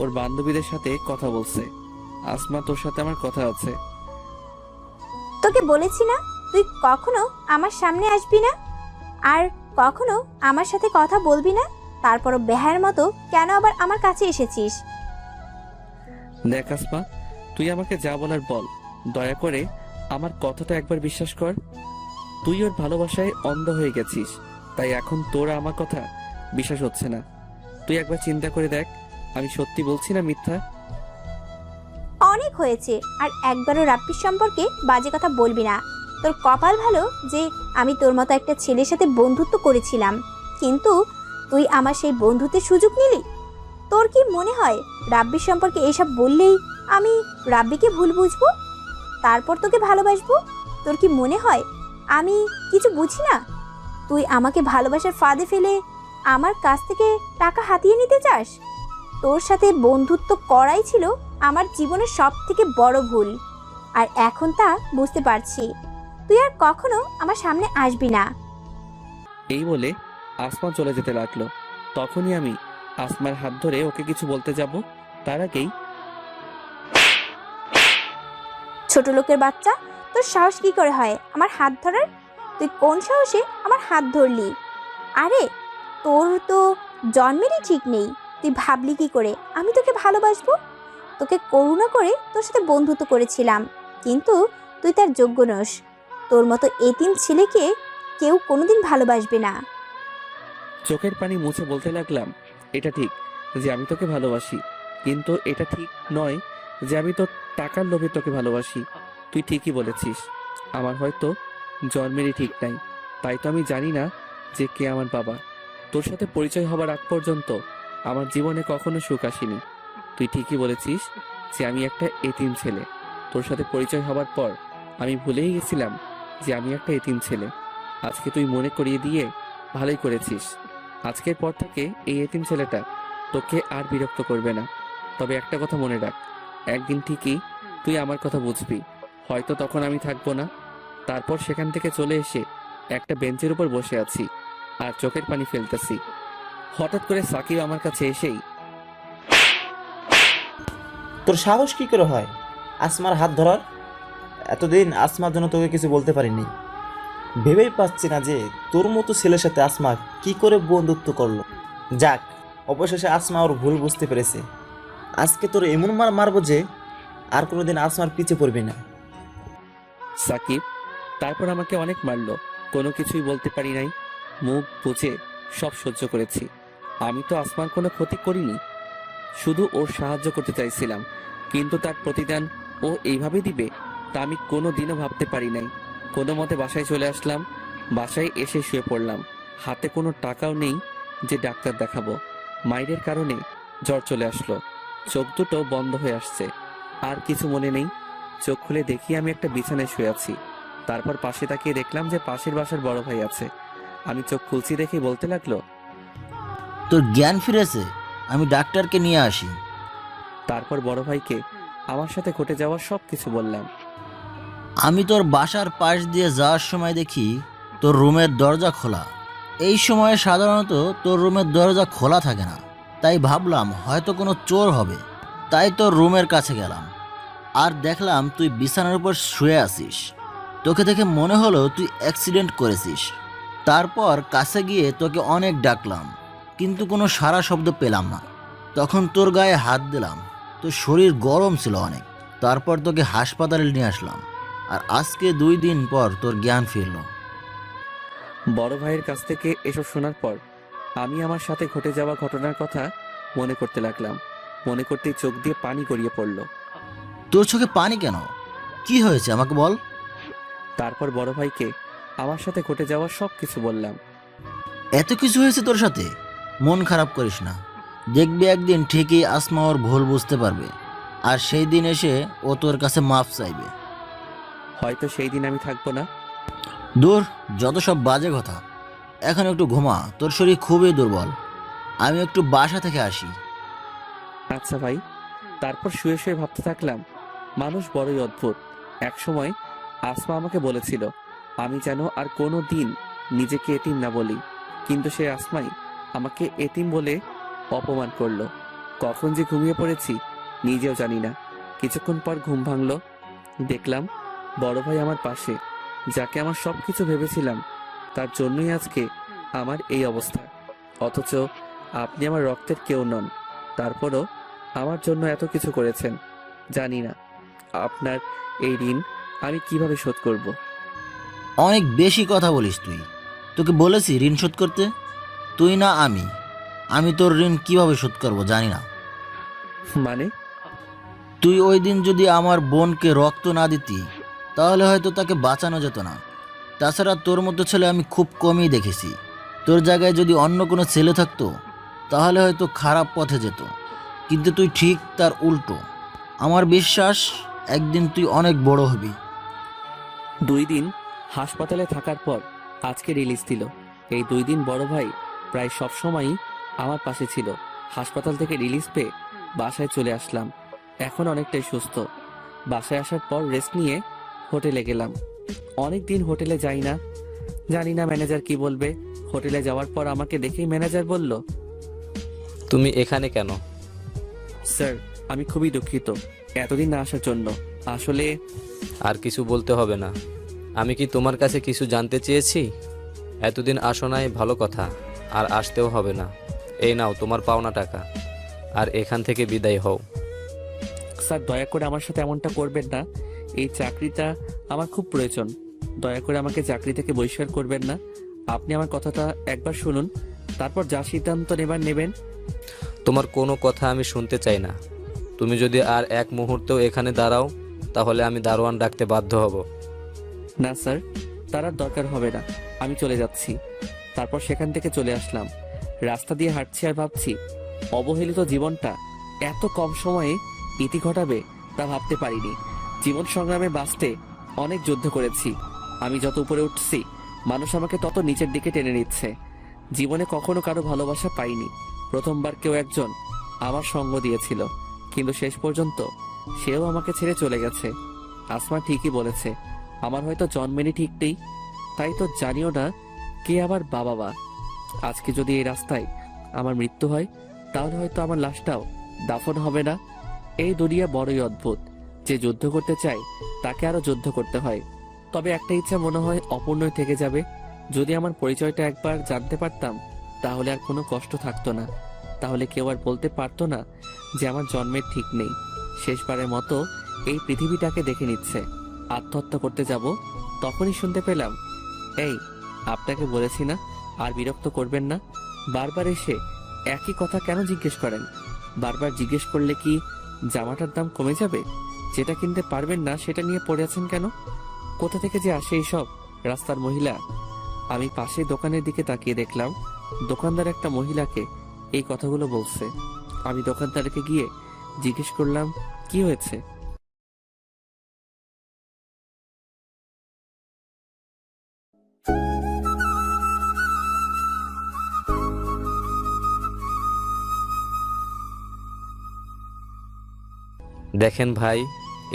Speaker 2: ওর বান্ধবীদের সাথে কথা বলছে। আসমা, তোর সাথে আমার কথা আছে।
Speaker 1: তোকে বলেছি না তুই কখনো আমার সামনে আসবি না আর কখনো আমার সাথে কথা বলবি না, তারপরও বেহায়ের মতো কেন আবার আমার কাছে এসেছিস?
Speaker 2: দেখ আসমা, তুই আমাকে যা বলার বল, দয়া করে আমার কথাটা একবার বিশ্বাস কর। তুই ওর ভালোবাসায় অন্ধ হয়ে গেছিস, তাই এখন তোর আমার কথা বিশ্বাস হচ্ছে না। তুই একবার চিন্তা করে দেখ, আমি সত্যি বলছি না মিথ্যা।
Speaker 1: অনেক হয়েছে, আর একবারও রাব্বির সম্পর্কে বাজে কথা বলবি না। তোর কপাল ভালো যে আমি তোর মতো একটা ছেলের সাথে বন্ধুত্ব করেছিলাম, কিন্তু তুই আমার সেই বন্ধুত্বের সুযোগ নিলি। তোর কি মনে হয় রাব্বির সম্পর্কে এইসব বললেই আমি রাব্বিকে ভুল বুঝবো, তারপর তোকে ভালোবাসবো? তোর কি মনে হয় আমি কিছু বুঝি না? তুই আমাকে ভালোবাসার ফাঁদে ফেলে আমার কাছ থেকে টাকা হাতিয়ে নিতে চাস? তোর সাথে বন্ধুত্ব করাই ছিল আমার জীবনের সব থেকে বড় ভুল, আর এখন তা বুঝতে পারছি। তুই আর কখনো আমার সামনে আসবি না।
Speaker 2: এই বলে আসমা চলে যেতে লাগলো। তখনই আমি আসমার হাত ধরে ওকে কিছু বলতে যাব, তার আগেই
Speaker 1: ছোট লোকের বাচ্চা, তোর সাহস কি করে হয় আমার হাত ধরার? তুই কোন সাহসে আমার হাত ধরলি? আরে তোর তো জন্মেরই ঠিক নেই। তুই ভাবলি কি করে আমি তোকে ভালোবাসবো? তোকে করুণা করে তোর সাথে বন্ধুত্ব করেছিলাম, কিন্তু তুই তার যোগ্য নস। তোর মতো এতিম ছেলেকে কেউ কোনোদিন ভালোবাসবে না।
Speaker 2: চোখের পানি মুছে বলতে লাগলাম, এটা ঠিক যে আমি তোকে ভালোবাসি, কিন্তু এটা ঠিক নয় যে আমি তোর টাকার লোভে তোকে ভালোবাসি। তুই ঠিকই বলেছিস, আমার হয়তো জন্মেরই ঠিক নাই, তাই তো আমি জানি না যে কে আমার বাবা। তোর সাথে পরিচয় হবার আগ পর্যন্ত আমার জীবনে কখনো সুখ আসেনি। তুই ঠিকই বলেছিস যে আমি একটা এতিম ছেলে। তোর সাথে পরিচয় হবার পর আমি ভুলেই গেছিলাম যে আমি একটা এতিম ছেলে। আজকে তুই মনে করিয়ে দিয়ে ভালোই করেছিস। আজকের পর থেকে এই এতিম ছেলেটা তোকে আর বিরক্ত করবে না। তবে একটা কথা মনে রাখ, একদিন ঠিকই তুই আমার কথা বুঝবি। হয়তো তখন আমি থাকবো না। তারপর সেখান থেকে চলে এসে একটা বেঞ্চের উপর বসে আছি আর চোখের পানি ফেলতেছি। হঠাৎ করে সাকিব আমার কাছে এসেই,
Speaker 3: তোর সাহস কি করে হয় আসমার হাত ধরার? এতদিন আসমার জন্য তোকে কিছু বলতে পারিনি। ভেবেই পাচ্ছি না যে তোর মতো ছেলের সাথে আসমা কি করে বন্ধুত্ব করলো। যাক, অবশেষে আসমা ওর ভুল বুঝতে পেরেছে। আজকে তোর এমন মার মারবো যে আর কোনোদিন আসমার পিছে পড়বি না।
Speaker 2: সাকিব তারপর আমাকে অনেক মারলো, কোনো কিছুই বলতে পারি নাই। মুখ বুজে সব সহ্য করেছি। আমি তো আসমার কোনো ক্ষতি করিনি, শুধু ওর সাহায্য করতে চাইছিলাম, কিন্তু তার প্রতিদান ও এইভাবে দিবে তা আমি কোনো দিনও ভাবতে পারি নাই। কোনো মতে বাসায় চলে আসলাম। বাসায় এসে শুয়ে পড়লাম। হাতে কোনো টাকাও নেই যে ডাক্তার দেখাবো। মায়ের কারণে জ্বর চলে আসলো। চোখ দুটো বন্ধ হয়ে আসছে, আর কিছু মনে নেই। চোখ খুলে দেখি আমি একটা বিছানায় শুয়ে আছি। তারপর পাশে তাকিয়ে দেখলাম যে পাশের বাসার বড় ভাই আছে। আমি চোখ খুলছি দেখে বলতে লাগলো,
Speaker 8: তোর জ্ঞান ফিরেছে, আমি ডাক্তারকে নিয়ে আসি।
Speaker 2: তারপর বড় ভাইকে আমার সাথে ঘটে যাওয়া সব কিছু বললাম।
Speaker 8: আমি তোর বাসার পাশ দিয়ে যাওয়ার সময় দেখি তোর রুমের দরজা খোলা। এই সময়ে সাধারণত তোর রুমের দরজা খোলা থাকে না, তাই ভাবলাম হয়তো কোনো চোর হবে। তাই তোর রুমের কাছে গেলাম আর দেখলাম তুই বিছানার উপর শুয়ে আছিস। তোকে দেখে মনে হলো তুই অ্যাক্সিডেন্ট করেছিস। তারপর কাছে গিয়ে তোকে অনেক ডাকলাম, কিন্তু কোনো সাড়া শব্দ পেলাম না। তখন তোর গায়ে হাত দিলাম, তোর শরীর গরম ছিল অনেক। তারপর তোকে হাসপাতালে নিয়ে আসলাম, আর আজকে 2 দিন পর তোর জ্ঞান ফিরল।
Speaker 2: বড় ভাইয়ের কাছ থেকে এসব শোনার পর আমি আমার সাথে ঘটে যাওয়া ঘটনার কথা মনে করতে লাগলাম। মনে করতেই চোখ দিয়ে পানি গড়িয়ে পড়ল।
Speaker 8: তোর চোখে পানি কেন? কি হয়েছে আমাকে বল।
Speaker 2: তারপর বড় ভাইকে আমার সাথে ঘটে যাওয়া সব কিছু বললাম।
Speaker 8: এত কিছু হয়েছে তোর সাথে? মন খারাপ করিস না, দেখবি একদিন ঠিকই আসমা ওর ভুল বুঝতে পারবে, আর সেই দিন এসে ও তোর কাছে মাফ চাইবে।
Speaker 2: হয়তো সেই দিন আমি থাকবো না।
Speaker 8: দূর, যত সব বাজে কথা। এখন একটু ঘুমা, তোর শরীর খুবই দুর্বল। আমি একটু বাসা থেকে আসি।
Speaker 2: আচ্ছা ভাই। তারপর শুয়ে শুয়ে ভাবতে থাকলাম, মানুষ বড়ই অদ্ভুত। একসময় আসমা আমাকে বলেছিল আমি যেন আর কোনো দিন নিজেকে এতিম না বলি, কিন্তু সে আসমাই আমাকে এতিম বলে অপমান করলো। কখন যে ঘুমিয়ে পড়েছি নিজেও জানি না। কিছুক্ষণ পর ঘুম ভাঙলো। দেখলাম বড় ভাই আমার পাশে। যাকে আমার সব কিছু ভেবেছিলাম তার জন্যই আজকে আমার এই অবস্থা। অথচ আপনি আমার রক্তের কেউ নন, তারপরও আমার জন্য এত কিছু করেছেন। জানি না আপনার এই ঋণ আমি কিভাবে শোধ করব।
Speaker 8: অনেক বেশি কথা বলিস তুই। তোকে বলেছি ঋণ শোধ করতে, তুই না আমি তোর ঋণ কিভাবে শোধ করব জানি না।
Speaker 2: মানে?
Speaker 8: তুই ওই দিন যদি আমার বোনকে রক্ত না দিতি তাহলে হয়তো তাকে বাঁচানো যেত না। তাছাড়া তোর মতো ছেলে আমি খুব কমই দেখেছি। তোর জায়গায় যদি অন্য কোনো ছেলে থাকতো তাহলে হয়তো খারাপ পথে যেত, কিন্তু তুই ঠিক তার উল্টো। আমার বিশ্বাস একদিন তুই অনেক বড় হবি।
Speaker 2: 2 দিন হাসপাতালে থাকার পর আজকে রিলিজ দিল। এই 2 দিন বড় ভাই প্রায় সব সময়ই আমার পাশে ছিল। হাসপাতাল থেকে রিলিজ পেয়ে বাসায় চলে আসলাম। এখন অনেকটাই সুস্থ। বাসায় আসার পর রেস্ট নিয়ে হোটেলে গেলাম। অনেক দিন হোটেলে যাই না, জানি না ম্যানেজার কি বলবে। হোটেলে যাওয়ার পর আমাকে দেখেই ম্যানেজার বলল,
Speaker 5: তুমি এখানে কেন?
Speaker 2: স্যার আমি খুবই দুঃখিত এতদিন না আসার জন্য। আসলে
Speaker 5: আর কিছু বলতে হবে না। আমি কি তোমার কাছে কিছু জানতে চেয়েছি? এতদিন আসো নাই ভালো কথা, আর আসতেও হবে না। এই নাও তোমার পাওনা টাকা, আর এখান থেকে বিদায় হও।
Speaker 2: স্যার দয়া করে আমার সাথে এমনটা করবেন না। এই চাকরিটা আমার খুব প্রয়োজন। দয়া করে আমাকে চাকরি থেকে বহিষ্কার করবেন না। আপনি আমার কথাটা একবার শুনুন, তারপর যা সিদ্ধান্ত নেবেন।
Speaker 5: তোমার কোনো কথা আমি শুনতে চাই না। তুমি যদি আর এক মুহূর্তেও এখানে দাঁড়াও, তাহলে আমি দারোয়ান ডাকতে বাধ্য হব।
Speaker 2: না স্যার, তার আর দরকার হবে না, আমি চলে যাচ্ছি। তারপর সেখান থেকে চলে আসলাম। রাস্তা দিয়ে হাঁটছি আর ভাবছি, অবহেলিত জীবনটা এত কম সময়ে ইতি ঘটাবে তা ভাবতে পারিনি। জীবন সংগ্রামে বাঁচতে অনেক যুদ্ধ করেছি। আমি যত উপরে উঠছি, মানুষ আমাকে তত নিচের দিকে টেনে নিচ্ছে। জীবনে কখনো কারো ভালোবাসা পাইনি। প্রথমবার কেউ একজন আমার সঙ্গ দিয়েছিল, কিন্তু শেষ পর্যন্ত সেও আমাকে ছেড়ে চলে গেছে। আসমা ঠিকই বলেছে, আমার হয়তো জন্মেরই ঠিক নেই, তাই তো জানিও না কে আবার বাবা। আজকে যদি এই রাস্তায় আমার মৃত্যু হয়, তাহলে হয়তো আমার লাশটাও দাফন হবে না। এই দুনিয়া বড়ই অদ্ভুত। যে যুদ্ধ করতে চায় তাকে আরো যুদ্ধ করতে হয়। তবে একটা ইচ্ছা মনে হয় অপূর্ণই থেকে যাবে। যদি আমার পরিচয়টা একবার জানতে পারতাম, তাহলে আর কোনো কষ্ট থাকতো না। তাহলে কেউ আর বলতে পারতো না যে আমার জন্মের ঠিক নেই। শেষবারের মতো এই পৃথিবীটাকে দেখে নিচ্ছে। আত্মহত্যা করতে যাব, তখনই শুনতে পেলাম, এই আপনাকে বলেছি না আর বিরক্ত করবেন না। বারবার এসে একই কথা কেন জিজ্ঞেস করেন? বারবার জিজ্ঞেস করলে কি জামাটার দাম কমে যাবে? যেটা কিনতে পারবেন না সেটা নিয়ে পড়ে আছেন কেন? কোথা থেকে যে আসে এইসব রাস্তার মহিলা? আমি পাশে দোকানের দিকে তাকিয়ে দেখলাম দোকানদার একটা মহিলাকে এই কথাগুলো বলছে। আমি দোকানদারকে গিয়ে জিজ্ঞেস করলাম, কি হয়েছে?
Speaker 5: দেখেন ভাই,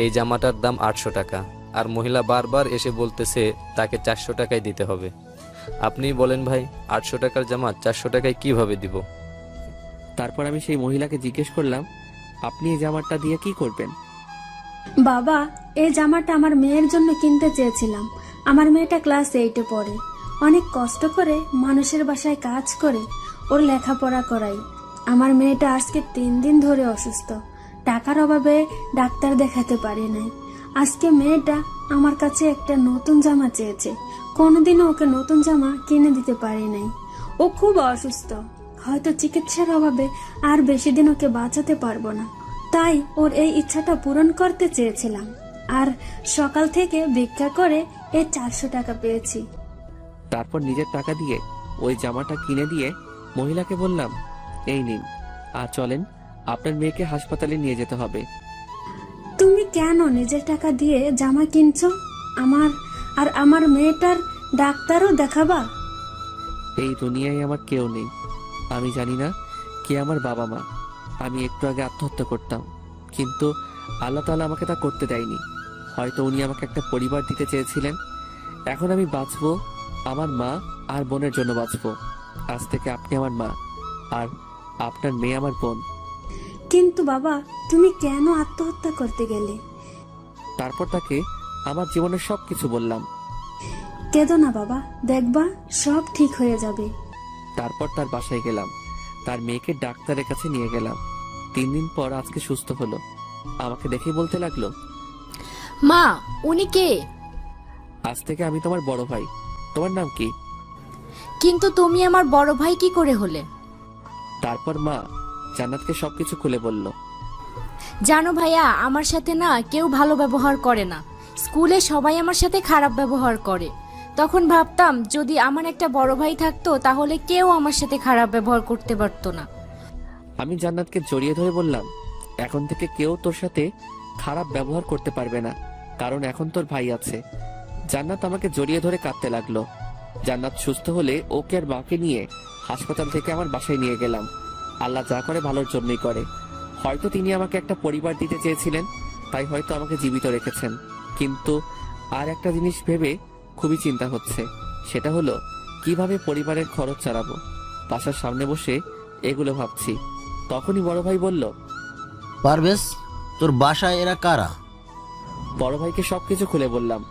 Speaker 5: এই জামাটার দাম 800 টাকা, আর মহিলা বারবার এসে বলতেছে তাকে 400 টাকায় দিতে হবে। আপনিই বলেন ভাই, 800 টাকার জামা 400 টাকায় কিভাবে দিব?
Speaker 2: তারপর আমি সেই মহিলাকে জিজ্ঞেস করলাম, আপনি এই জামাটা দিয়ে কি করবেন?
Speaker 9: বাবা, এই জামাটা আমার মেয়ের জন্য কিনতে চেয়েছিলাম। আমার মেয়েটা ক্লাস 8-এ পড়ে। অনেক কষ্ট করে মানুষের বাসায় কাজ করে ওর লেখাপড়া করাই। আমার মেয়েটা আজকে 3 দিন ধরে অসুস্থ। টাকার অভাবে ডাক্তার দেখাতে পারি নাই। আজকে মেয়েটা আমার কাছে একটা নতুন জামা চেয়েছে। কোনোদিনও ওকে নতুন জামা কিনে দিতে পারি নাই। ও খুব অসুস্থ, হয়তো চিকিৎসার অভাবে আর বেশি দিন ওকে বাঁচাতে পারবো না। তাই ওর এই ইচ্ছাটা পূরণ করতে চেয়েছিলাম, আর সকাল থেকে ভিক্ষা করে এই 400 টাকা পেয়েছি।
Speaker 2: তারপর নিজের টাকা দিয়ে ওই জামাটা কিনে দিয়ে মহিলাকে বললাম, এই নিন, আর চলেন, আপনার মেয়েকে হাসপাতালে নিয়ে যেতে হবে।
Speaker 9: তুমি কেন নিজের টাকা দিয়ে জামা কিনছো? আমার মেয়েটার ডাক্তারও দেখাবা?
Speaker 2: এই দুনিয়ায় আমার কেউ নেই। আমি জানি না কে আমার বাবা মা। আমি একটু আগে আত্মহত্যা করতাম, কিন্তু আল্লাহ তাআলা আমাকে তা করতে দেয়নি। হয়তো উনি আমাকে একটা পরিবার দিতে চেয়েছিলেন। এখন আমি বাঁচবো আমার মা আর বোনের জন্য বাঁচবো। আজ থেকে আপনি আমার মা, আর আপনার মেয়ে আমার বোন।
Speaker 9: কিন্তু বাবা, তুমি কেন আত্মহত্যা করতে গেলে?
Speaker 2: তারপর তাকে আমার জীবনের সবকিছু বললাম।
Speaker 9: কেঁদো না বাবা, দেখবা সব ঠিক হয়ে যাবে।
Speaker 2: তারপর তার বাসায় গেলাম, তার মেয়েকে ডাক্তারের কাছে নিয়ে গেলাম। 3 দিন পর আজকে সুস্থ হলো। আমাকে দেখে বলতে লাগলো,
Speaker 10: মা, উনি কে?
Speaker 2: আজ থেকে আমি তোমার বড় ভাই। তোমার নাম কি?
Speaker 10: কিন্তু তুমি আমার বড় ভাই কি করে হলে?
Speaker 2: তারপর মা জান্নাতকে সবকিছু খুলে বলল।
Speaker 10: জানো ভাইয়া, আমার সাথে না কেউ ভালো ব্যবহার করে না। স্কুলে সবাই আমার সাথে খারাপ ব্যবহার করে। তখন ভাবতাম যদি আমার একটা বড় ভাই থাকতো, তাহলে কেউ আমার সাথে খারাপ ব্যবহার করতে পারতো না।
Speaker 2: আমি জান্নাতকে জড়িয়ে ধরে বললাম, এখন থেকে কেউ তোর সাথে খারাপ ব্যবহার করতে পারবে না, কারণ এখন তোর ভাই আছে। জান্নাত আমাকে জড়িয়ে ধরে কাঁদতে লাগলো। জান্নাত সুস্থ হলে ওকে আর মাকে নিয়ে হাসপাতাল থেকে আমার বাসায় নিয়ে গেলাম। আল্লাহ যা করে ভালোর জন্যই করে। হয়তো তিনি আমাকে একটা পরিবার দিতে চেয়েছিলেন, তাই হয়তো আমাকে জীবিত রেখেছেন। কিন্তু আর একটা জিনিস ভেবে খুবই চিন্তা হচ্ছে, সেটা হলো কিভাবে পরিবারের খরচ চালাবো। বাসার সামনে বসে এগুলো ভাবছি, তখনই বড় ভাই বলল,
Speaker 8: পারভেজ, তোর বাসায় এরা কারা?
Speaker 2: বড় ভাইকে সবকিছু খুলে বললাম।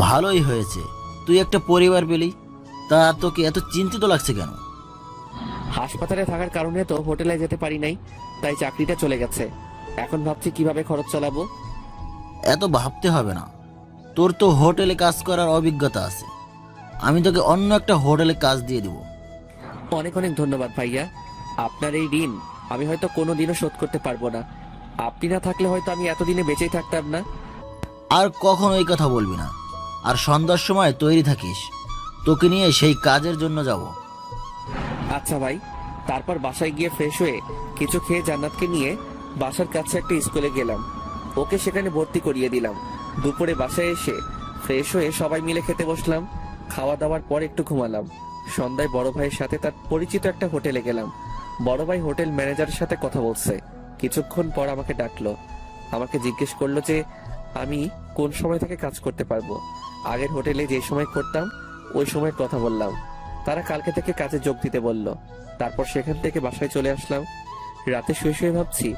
Speaker 8: ভালোই হয়েছে, তুই একটা পরিবার পেলি। তা তোকে এত চিন্তিত লাগছে কেন?
Speaker 2: হাসপাতালে থাকার কারণে তো হোটেলে যেতে পারি নাই, তাই চাকরিটা চলে গেছে। এখন ভাবছি কিভাবে খরচ চালাবো।
Speaker 8: এত ভাবতে হবে না, তোর তো হোটেলে কাজ করার অভিজ্ঞতা আছে। আমি তোকে অন্য একটা হোটেলে কাজ দিয়ে দিব।
Speaker 2: অনেক অনেক ধন্যবাদ ভাইয়া। আপনার এই ঋণ আমি হয়তো কোনোদিনও শোধ করতে পারবো না। আপনি না থাকলে হয়তো আমি এতদিনে বেঁচেই থাকতাম না।
Speaker 8: আর কখনো এই কথা বলবি না। আর সন্ধ্যার সময় তৈরি থাকিস, তোকে নিয়ে সেই কাজের জন্য যাব।
Speaker 2: আচ্ছা ভাই। তারপর বাসায় গিয়ে ফ্রেশ হয়ে কিছু খেয়ে জান্নাতকে নিয়ে বাসার কাছে একটা স্কুলে গেলাম। ওকে সেখানে ভর্তি করিয়ে দিলাম। দুপুরে বাসায় এসে ফ্রেশ হয়ে সবাই মিলে খেতে বসলাম। খাওয়া দাওয়ার পর একটু ঘুমালাম। সন্ধ্যায় বড় ভাইয়ের সাথে তার পরিচিত একটা হোটেলে গেলাম। বড় ভাই হোটেল ম্যানেজারের সাথে কথা বলছে। কিছুক্ষণ পর আমাকে ডাকলো। আমাকে জিজ্ঞেস করলো যে আমি কোন সময় থেকে কাজ করতে পারবো। আগের হোটেলে যে সময় করতাম ওই সময়ের কথা বললাম। তারা কালকে থেকে কাজে যোগ দিতে বলল। তারপর সেখান থেকে বাসায় চলে আসলাম। রাতে শুয়ে শুয়ে ভাবছি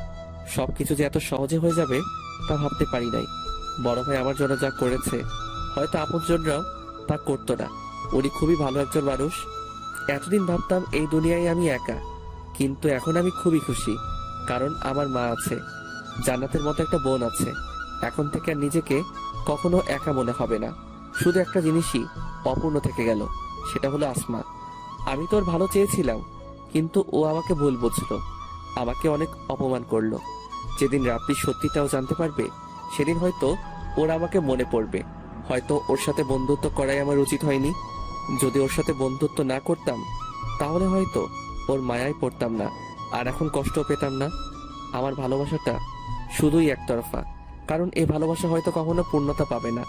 Speaker 2: সবকিছু যে এত সহজে হয়ে যাবে তা ভাবতে পারি নাই। বড় ভাই আমার জন্য যা করেছে হয়তো আপনজনরাও তা করতো না। উনি খুবই ভালো একজন মানুষ। এতদিন ভাবতাম এই দুনিয়ায় আমি একা, কিন্তু এখন আমি খুবই খুশি, কারণ আমার মা আছে, জান্নাতের মতো একটা বোন আছে। এখন থেকে আর নিজেকে কখনো একা মনে হবে না। শুধু একটা জিনিসই অপূর্ণ থেকে গেল, সেটা হলো আসমা। আমি তো ওর ভালো চেয়েছিলাম, কিন্তু ও আমাকে ভুল বুঝলো, আমাকে অনেক অপমান করলো। যেদিন রাব্বি সত্যিটাও জানতে পারবে সেদিন হয়তো ওর আমাকে মনে পড়বে। হয়তো ওর সাথে বন্ধুত্ব করাই আমার উচিত হয়নি। যদি ওর সাথে বন্ধুত্ব না করতাম তাহলে হয়তো ওর মায়ায় পড়তাম না, আর এখন কষ্ট পেতাম না। আমার ভালোবাসাটা শুধুই একতরফা, কারণ এই ভালোবাসা হয়তো কখনো পূর্ণতা পাবে না।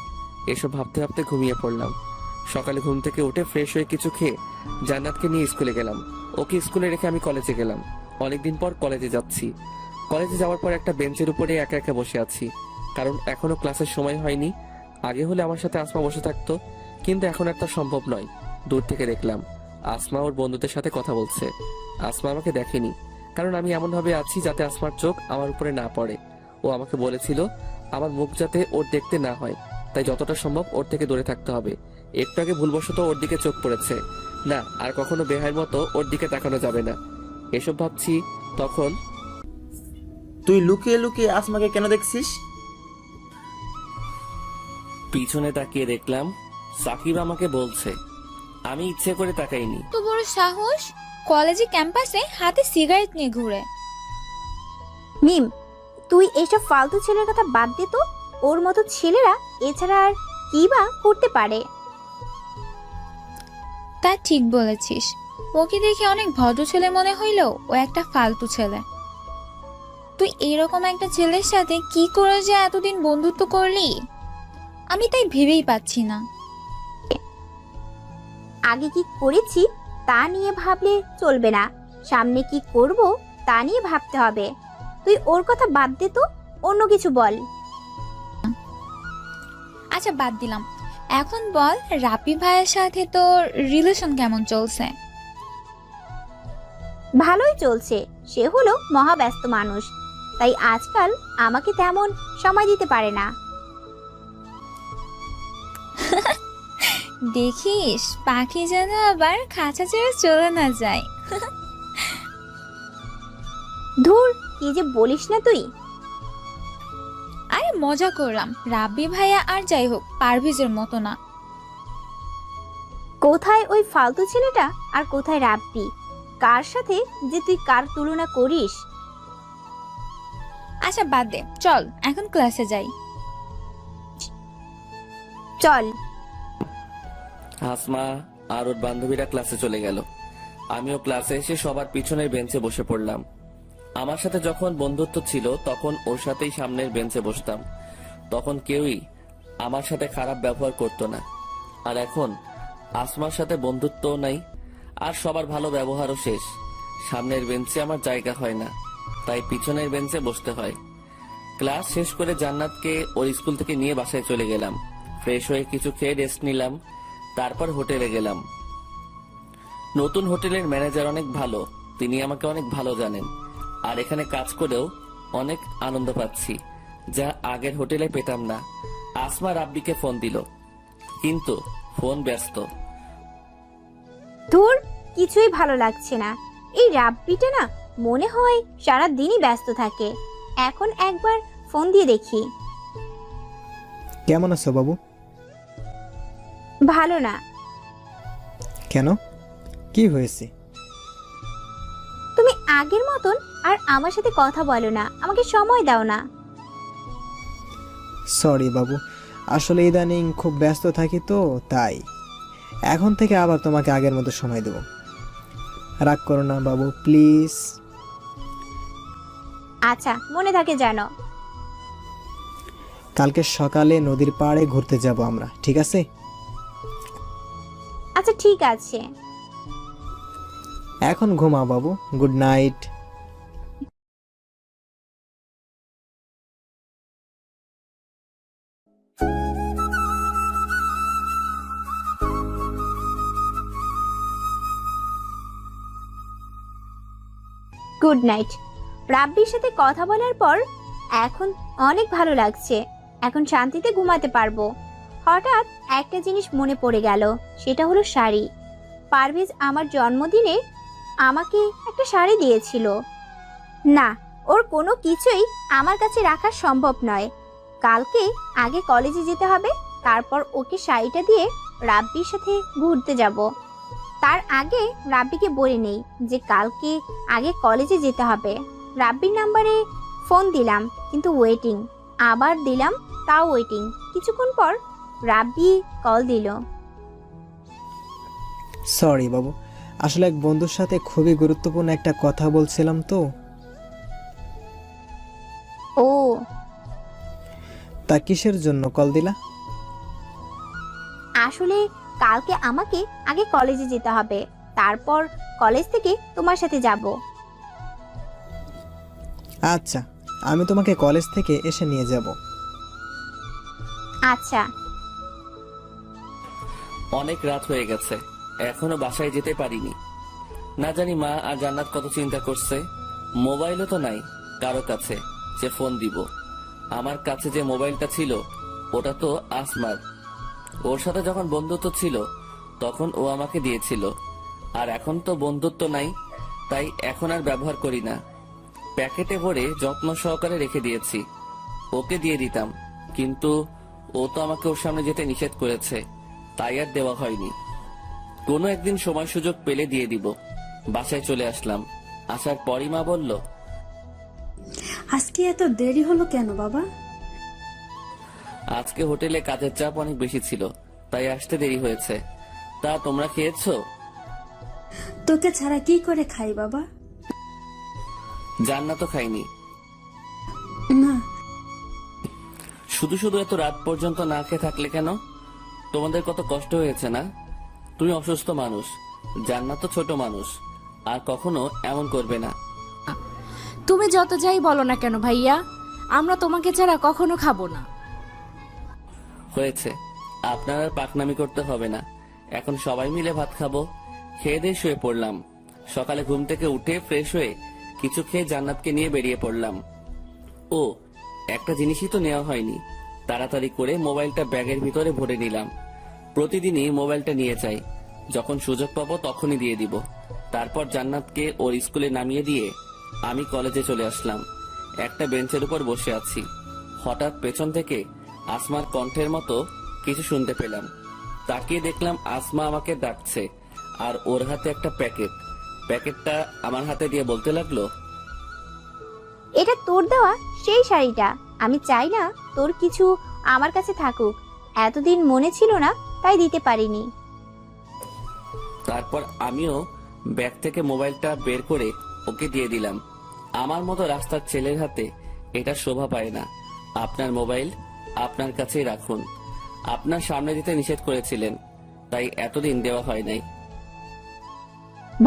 Speaker 2: এসব ভাবতে ভাবতে ঘুমিয়ে পড়লাম। সকালে ঘুম থেকে উঠে ফ্রেশ হয়ে কিছু খেয়ে জান্নাতকে নিয়ে স্কুলে গেলাম। ওকে স্কুলে রেখে আমি কলেজে গেলাম। অনেকদিন পর কলেজে যাচ্ছি। কলেজে যাওয়ার পর একটা বেঞ্চের উপরে একা একা বসে আছি, কারণ এখনো ক্লাসের সময় হয়নি। আগে হলে আমার সাথে আসমা বসে থাকতো, কিন্তু এখন আর তা সম্ভব নয়। দূর থেকে দেখলাম আসমা ওর বন্ধুদের সাথে কথা বলছে। আসমা আমাকে দেখেনি, কারণ আমি এমনভাবে আছি যাতে আসমার চোখ আমার উপরে না পড়ে। ও আমাকে বলেছিল আমার মুখ যাতে ওর দেখতে না হয়, তাই যতটা সম্ভব ওর থেকে দূরে থাকতে হবে। একটু আগে ভুলবশত ওর দিকে চোখ পড়েছে, না আর কখনো বেহাইয়ের মতো ওর দিকে তাকানো যাবে না। এসব ভাবছি তখন
Speaker 3: তুই লুকিয়ে লুকিয়ে আসমাকে কেন দেখছিস?
Speaker 2: পিছনে তাকিয়ে দেখলাম সাকিব আমাকে বলছে। আমি ইচ্ছে করে তাকাইনি।
Speaker 11: তো বড় সাহস, কলেজে ক্যাম্পাসে হাতে সিগারেট নিয়ে ঘুরে।
Speaker 1: মিম, তুই এইসব ফালতু ছেলের কথা বাদ দে তো। ওর মতো ছেলেরা এছাড়া আর কি বা করতে পারে?
Speaker 11: তা ঠিক বলেছিস, ওকে দেখে অনেক ভদ্র ছেলে মনে হইলেও ও একটা ফালতু ছেলে। তুই এরকম একটা ছেলের সাথে কি করে যে এতদিন বন্ধুত্ব করলি, আমি তাই ভেবেই পাচ্ছি না।
Speaker 1: আগে কি করেছি তা নিয়ে ভাবলে চলবে না, সামনে কি করব তা নিয়ে ভাবতে হবে। তুই ওর কথা বাদ দে তো, অন্য কিছু বল।
Speaker 11: আচ্ছা বাদ দিলাম, এখন বল রাপি ভাইয়ের সাথে তোর রিলেশন কেমন চলছে?
Speaker 1: ভালোই চলছে। সে হলো মহাব্যস্ত মানুষ, তাই আজকাল আমাকে তেমন সময় দিতে পারে না।
Speaker 11: দেখিস পাখি যেন আবার খাঁচা ছেড়ে চলে না যায়।
Speaker 1: ধুর, কি যে বলিস না তুই।
Speaker 11: আরে মজা করলাম, রাব্বি ভাইয়া আর যাই হোক পারভেজের মতো না।
Speaker 1: কোথায় ওই ফালতু ছেলেটা আর কোথায় রাব্বি? কার সাথে যে তুই কার তুলনা করিস?
Speaker 11: আচ্ছা বাদ দে, চল এখন ক্লাসে যাই।
Speaker 1: চল।
Speaker 2: আসমা আর ওর বান্ধবীরা ক্লাসে চলে গেল। আমিও ক্লাসে এসে সবার পিছনের বেঞ্চে বসে পড়লাম। আমার সাথে যখন বন্ধুত্ব ছিল তখন ওর সাথেই সামনের বেঞ্চে বসতাম। তখন কেউই আমার সাথে খারাপ ব্যবহার করতো না। আর এখন আসমার সাথে বন্ধুত্বও নাই, আর সবার ভালো ব্যবহারও শেষ। সামনের বেঞ্চে আমার জায়গা হয় না, তাই পিছনের বেঞ্চে বসতে হয়। ক্লাস শেষ করে জান্নাতকে ওর স্কুল থেকে নিয়ে বাসায় চলে গেলাম। ফ্রেশ হয়ে কিছু খেয়ে রেস্ট নিলাম, তারপর হোটেলে গেলাম। নতুন হোটেলের ম্যানেজার অনেক ভালো, তিনি আমাকে অনেক ভালো জানেন। আর এখানে কাজ করেও অনেক আনন্দ পাচ্ছি, যা আগের হোটেলে পেতাম না। আসমা রাব্বিকে ফোন দিল, কিন্তু ফোন ব্যস্ত।
Speaker 1: তোর কিছুই ভালো লাগছে না। এই রাব্বিটা না মনে হয় সারা দিনই ব্যস্ত থাকে। এখন একবার ফোন দিয়ে দেখি।
Speaker 7: কেমন আছো বাবু?
Speaker 1: ভালো না।
Speaker 7: কেন, কি হয়েছে?
Speaker 1: তুমি আগের মতন আর আমার সাথে কথা বলো না, আমাকে সময় দাও না।
Speaker 7: সরি বাবু, আসলে ইদানিং খুব ব্যস্ত থাকি তো তাই। এখন থেকে আবার তোমাকে আগের মতো সময় দেব। রাগ করো না বাবু, প্লিজ।
Speaker 1: আচ্ছা, মনে থাকে জানো।
Speaker 7: কালকে সকালে নদীর পাড়ে ঘুরতে যাব আমরা, ঠিক আছে?
Speaker 1: আচ্ছা ঠিক আছে।
Speaker 7: এখন ঘুমা বাবু, গুড নাইট।
Speaker 1: Good night. রাব্বির সাথে কথা বলার পর এখন অনেক ভালো লাগছে। এখন শান্তিতে ঘুমাতে পারবো। হঠাৎ একটা জিনিস মনে পড়ে গেল, সেটা হলো শাড়ি। পারভেজ আমার জন্মদিনে আমাকে একটা শাড়ি দিয়েছিল। না, ওর কোনো কিছুই আমার কাছে রাখা সম্ভব নয়। কালকে আগে কলেজে যেতে হবে, তারপর ওকে শাড়িটা দিয়ে রাব্বির সাথে ঘুরতে যাব। তার আগে রাব্বিকে বলে নেই যে কালকে আগে কলেজে যেতে হবে। রাব্বির নাম্বারে ফোন দিলাম, কিন্তু ওয়েটিং। আবার দিলাম, তাও ওয়েটিং। কিছুক্ষণ পর রাব্বি কল দিল।
Speaker 7: সরি বাবু, আসলে এক বন্ধুর সাথে খুবই গুরুত্বপূর্ণ একটা কথা বলছিলাম তো।
Speaker 1: ও,
Speaker 7: তা কিসের জন্য কল দিলা?
Speaker 1: আসলে কালকে আমাকে আগে কলেজে যেতে হবে, তারপর কলেজ থেকে তোমার সাথে যাব।
Speaker 7: আচ্ছা, আমি তোমাকে কলেজ থেকে এসে নিয়ে যাব।
Speaker 1: আচ্ছা।
Speaker 2: অনেক রাত হয়ে গেছে, এখনো বাসায় যেতে পারিনি। না জানি মা আর জান্নাত কত চিন্তা করছে। মোবাইলও তো নাই কারো কাছে যে ফোন দিব। আমার কাছে যে মোবাইলটা ছিল ওটা তো আসমার। ওর সাথে যখন বন্ধুত্ব ছিল তখন ও আমাকে দিয়েছিল, আর এখন তো বন্ধুত্ব নাই, তাই এখন আর ব্যবহার করি না। প্যাকেটে ভরে যত্ন সহকারে রেখে দিয়েছি। ওকে দিয়ে দিতাম, কিন্তু ও তো আমাকে ওর সামনে যেতে নিষেধ করেছে, তাই আর দেওয়া হয়নি। কোনো একদিন সময় সুযোগ পেলে দিয়ে দিব। বাসায় চলে আসলাম। আসার পরই মা বলল,
Speaker 9: আজকে এত দেরি হলো কেন বাবা?
Speaker 2: আজকে হোটেলে কাজের চাপ অনেক বেশি ছিল, তাই আসতে দেরি হয়েছে। তা তোমরা খেয়েছো?
Speaker 9: তোকে ছাড়া কি করে খাই বাবা?
Speaker 2: জান্নাতও খাইনি।
Speaker 9: না,
Speaker 2: শুধু শুধু এত রাত পর্যন্ত না খেয়ে থাকলে কেন? তোমাদের কত কষ্ট হয়েছে না? তুমি অসুস্থ মানুষ, জান্নাত তো ছোট মানুষ, আর কখনো এমন করবে না।
Speaker 10: তুমি যত যাই বলো না কেন ভাইয়া, আমরা তোমাকে ছাড়া কখনো খাবো না।
Speaker 2: হয়েছে, আপনার আর পাকনামি করতে হবে না। এখন সবাই মিলে ভাত খাবো। খেয়ে দিয়ে শুয়ে পড়লাম। সকালে ঘুম থেকে উঠে ফ্রেশ হয়ে কিছু খেয়ে জান্নাতকে নিয়ে বেরিয়ে পড়লাম। ও, একটা জিনিসই তো নেওয়া হয়নি। তাড়াতাড়ি করে মোবাইলটা ব্যাগের ভিতরে ভরে নিলাম। প্রতিদিনই মোবাইলটা নিয়ে যাই, যখন সুযোগ পাবো তখনই দিয়ে দিব। তারপর জান্নাতকে ওর স্কুলে নামিয়ে দিয়ে আমি কলেজে চলে আসলাম। একটা বেঞ্চের উপর বসে আছি, হঠাৎ পেছন থেকে আসমার কণ্ঠের মতো কিছু শুনতে পেলাম। তাকিয়ে দেখলাম আসমা আমাকে ডাকছে, আর ওর হাতে একটা প্যাকেটটা আমার হাতে দিয়ে বলতে লাগলো,
Speaker 1: এটা তোর দেওয়া সেই শাড়িটা। আমি চাই না তোর কিছু আমার কাছে থাকুক। এতদিন মনে ছিল না, তাই দিতে পারিনি।
Speaker 2: তারপর আমিও ব্যাগ থেকে মোবাইলটা বের করে ওকে দিয়ে দিলাম। আমার মতো রাস্তার ছেলের হাতে এটা শোভা পায় না। আপনার মোবাইল আপনার কাছেই রাখুন। আপনার সামনে দিতে নিষেধ করেছিলেন, তাই এতদিন দেওয়া হয় নাই।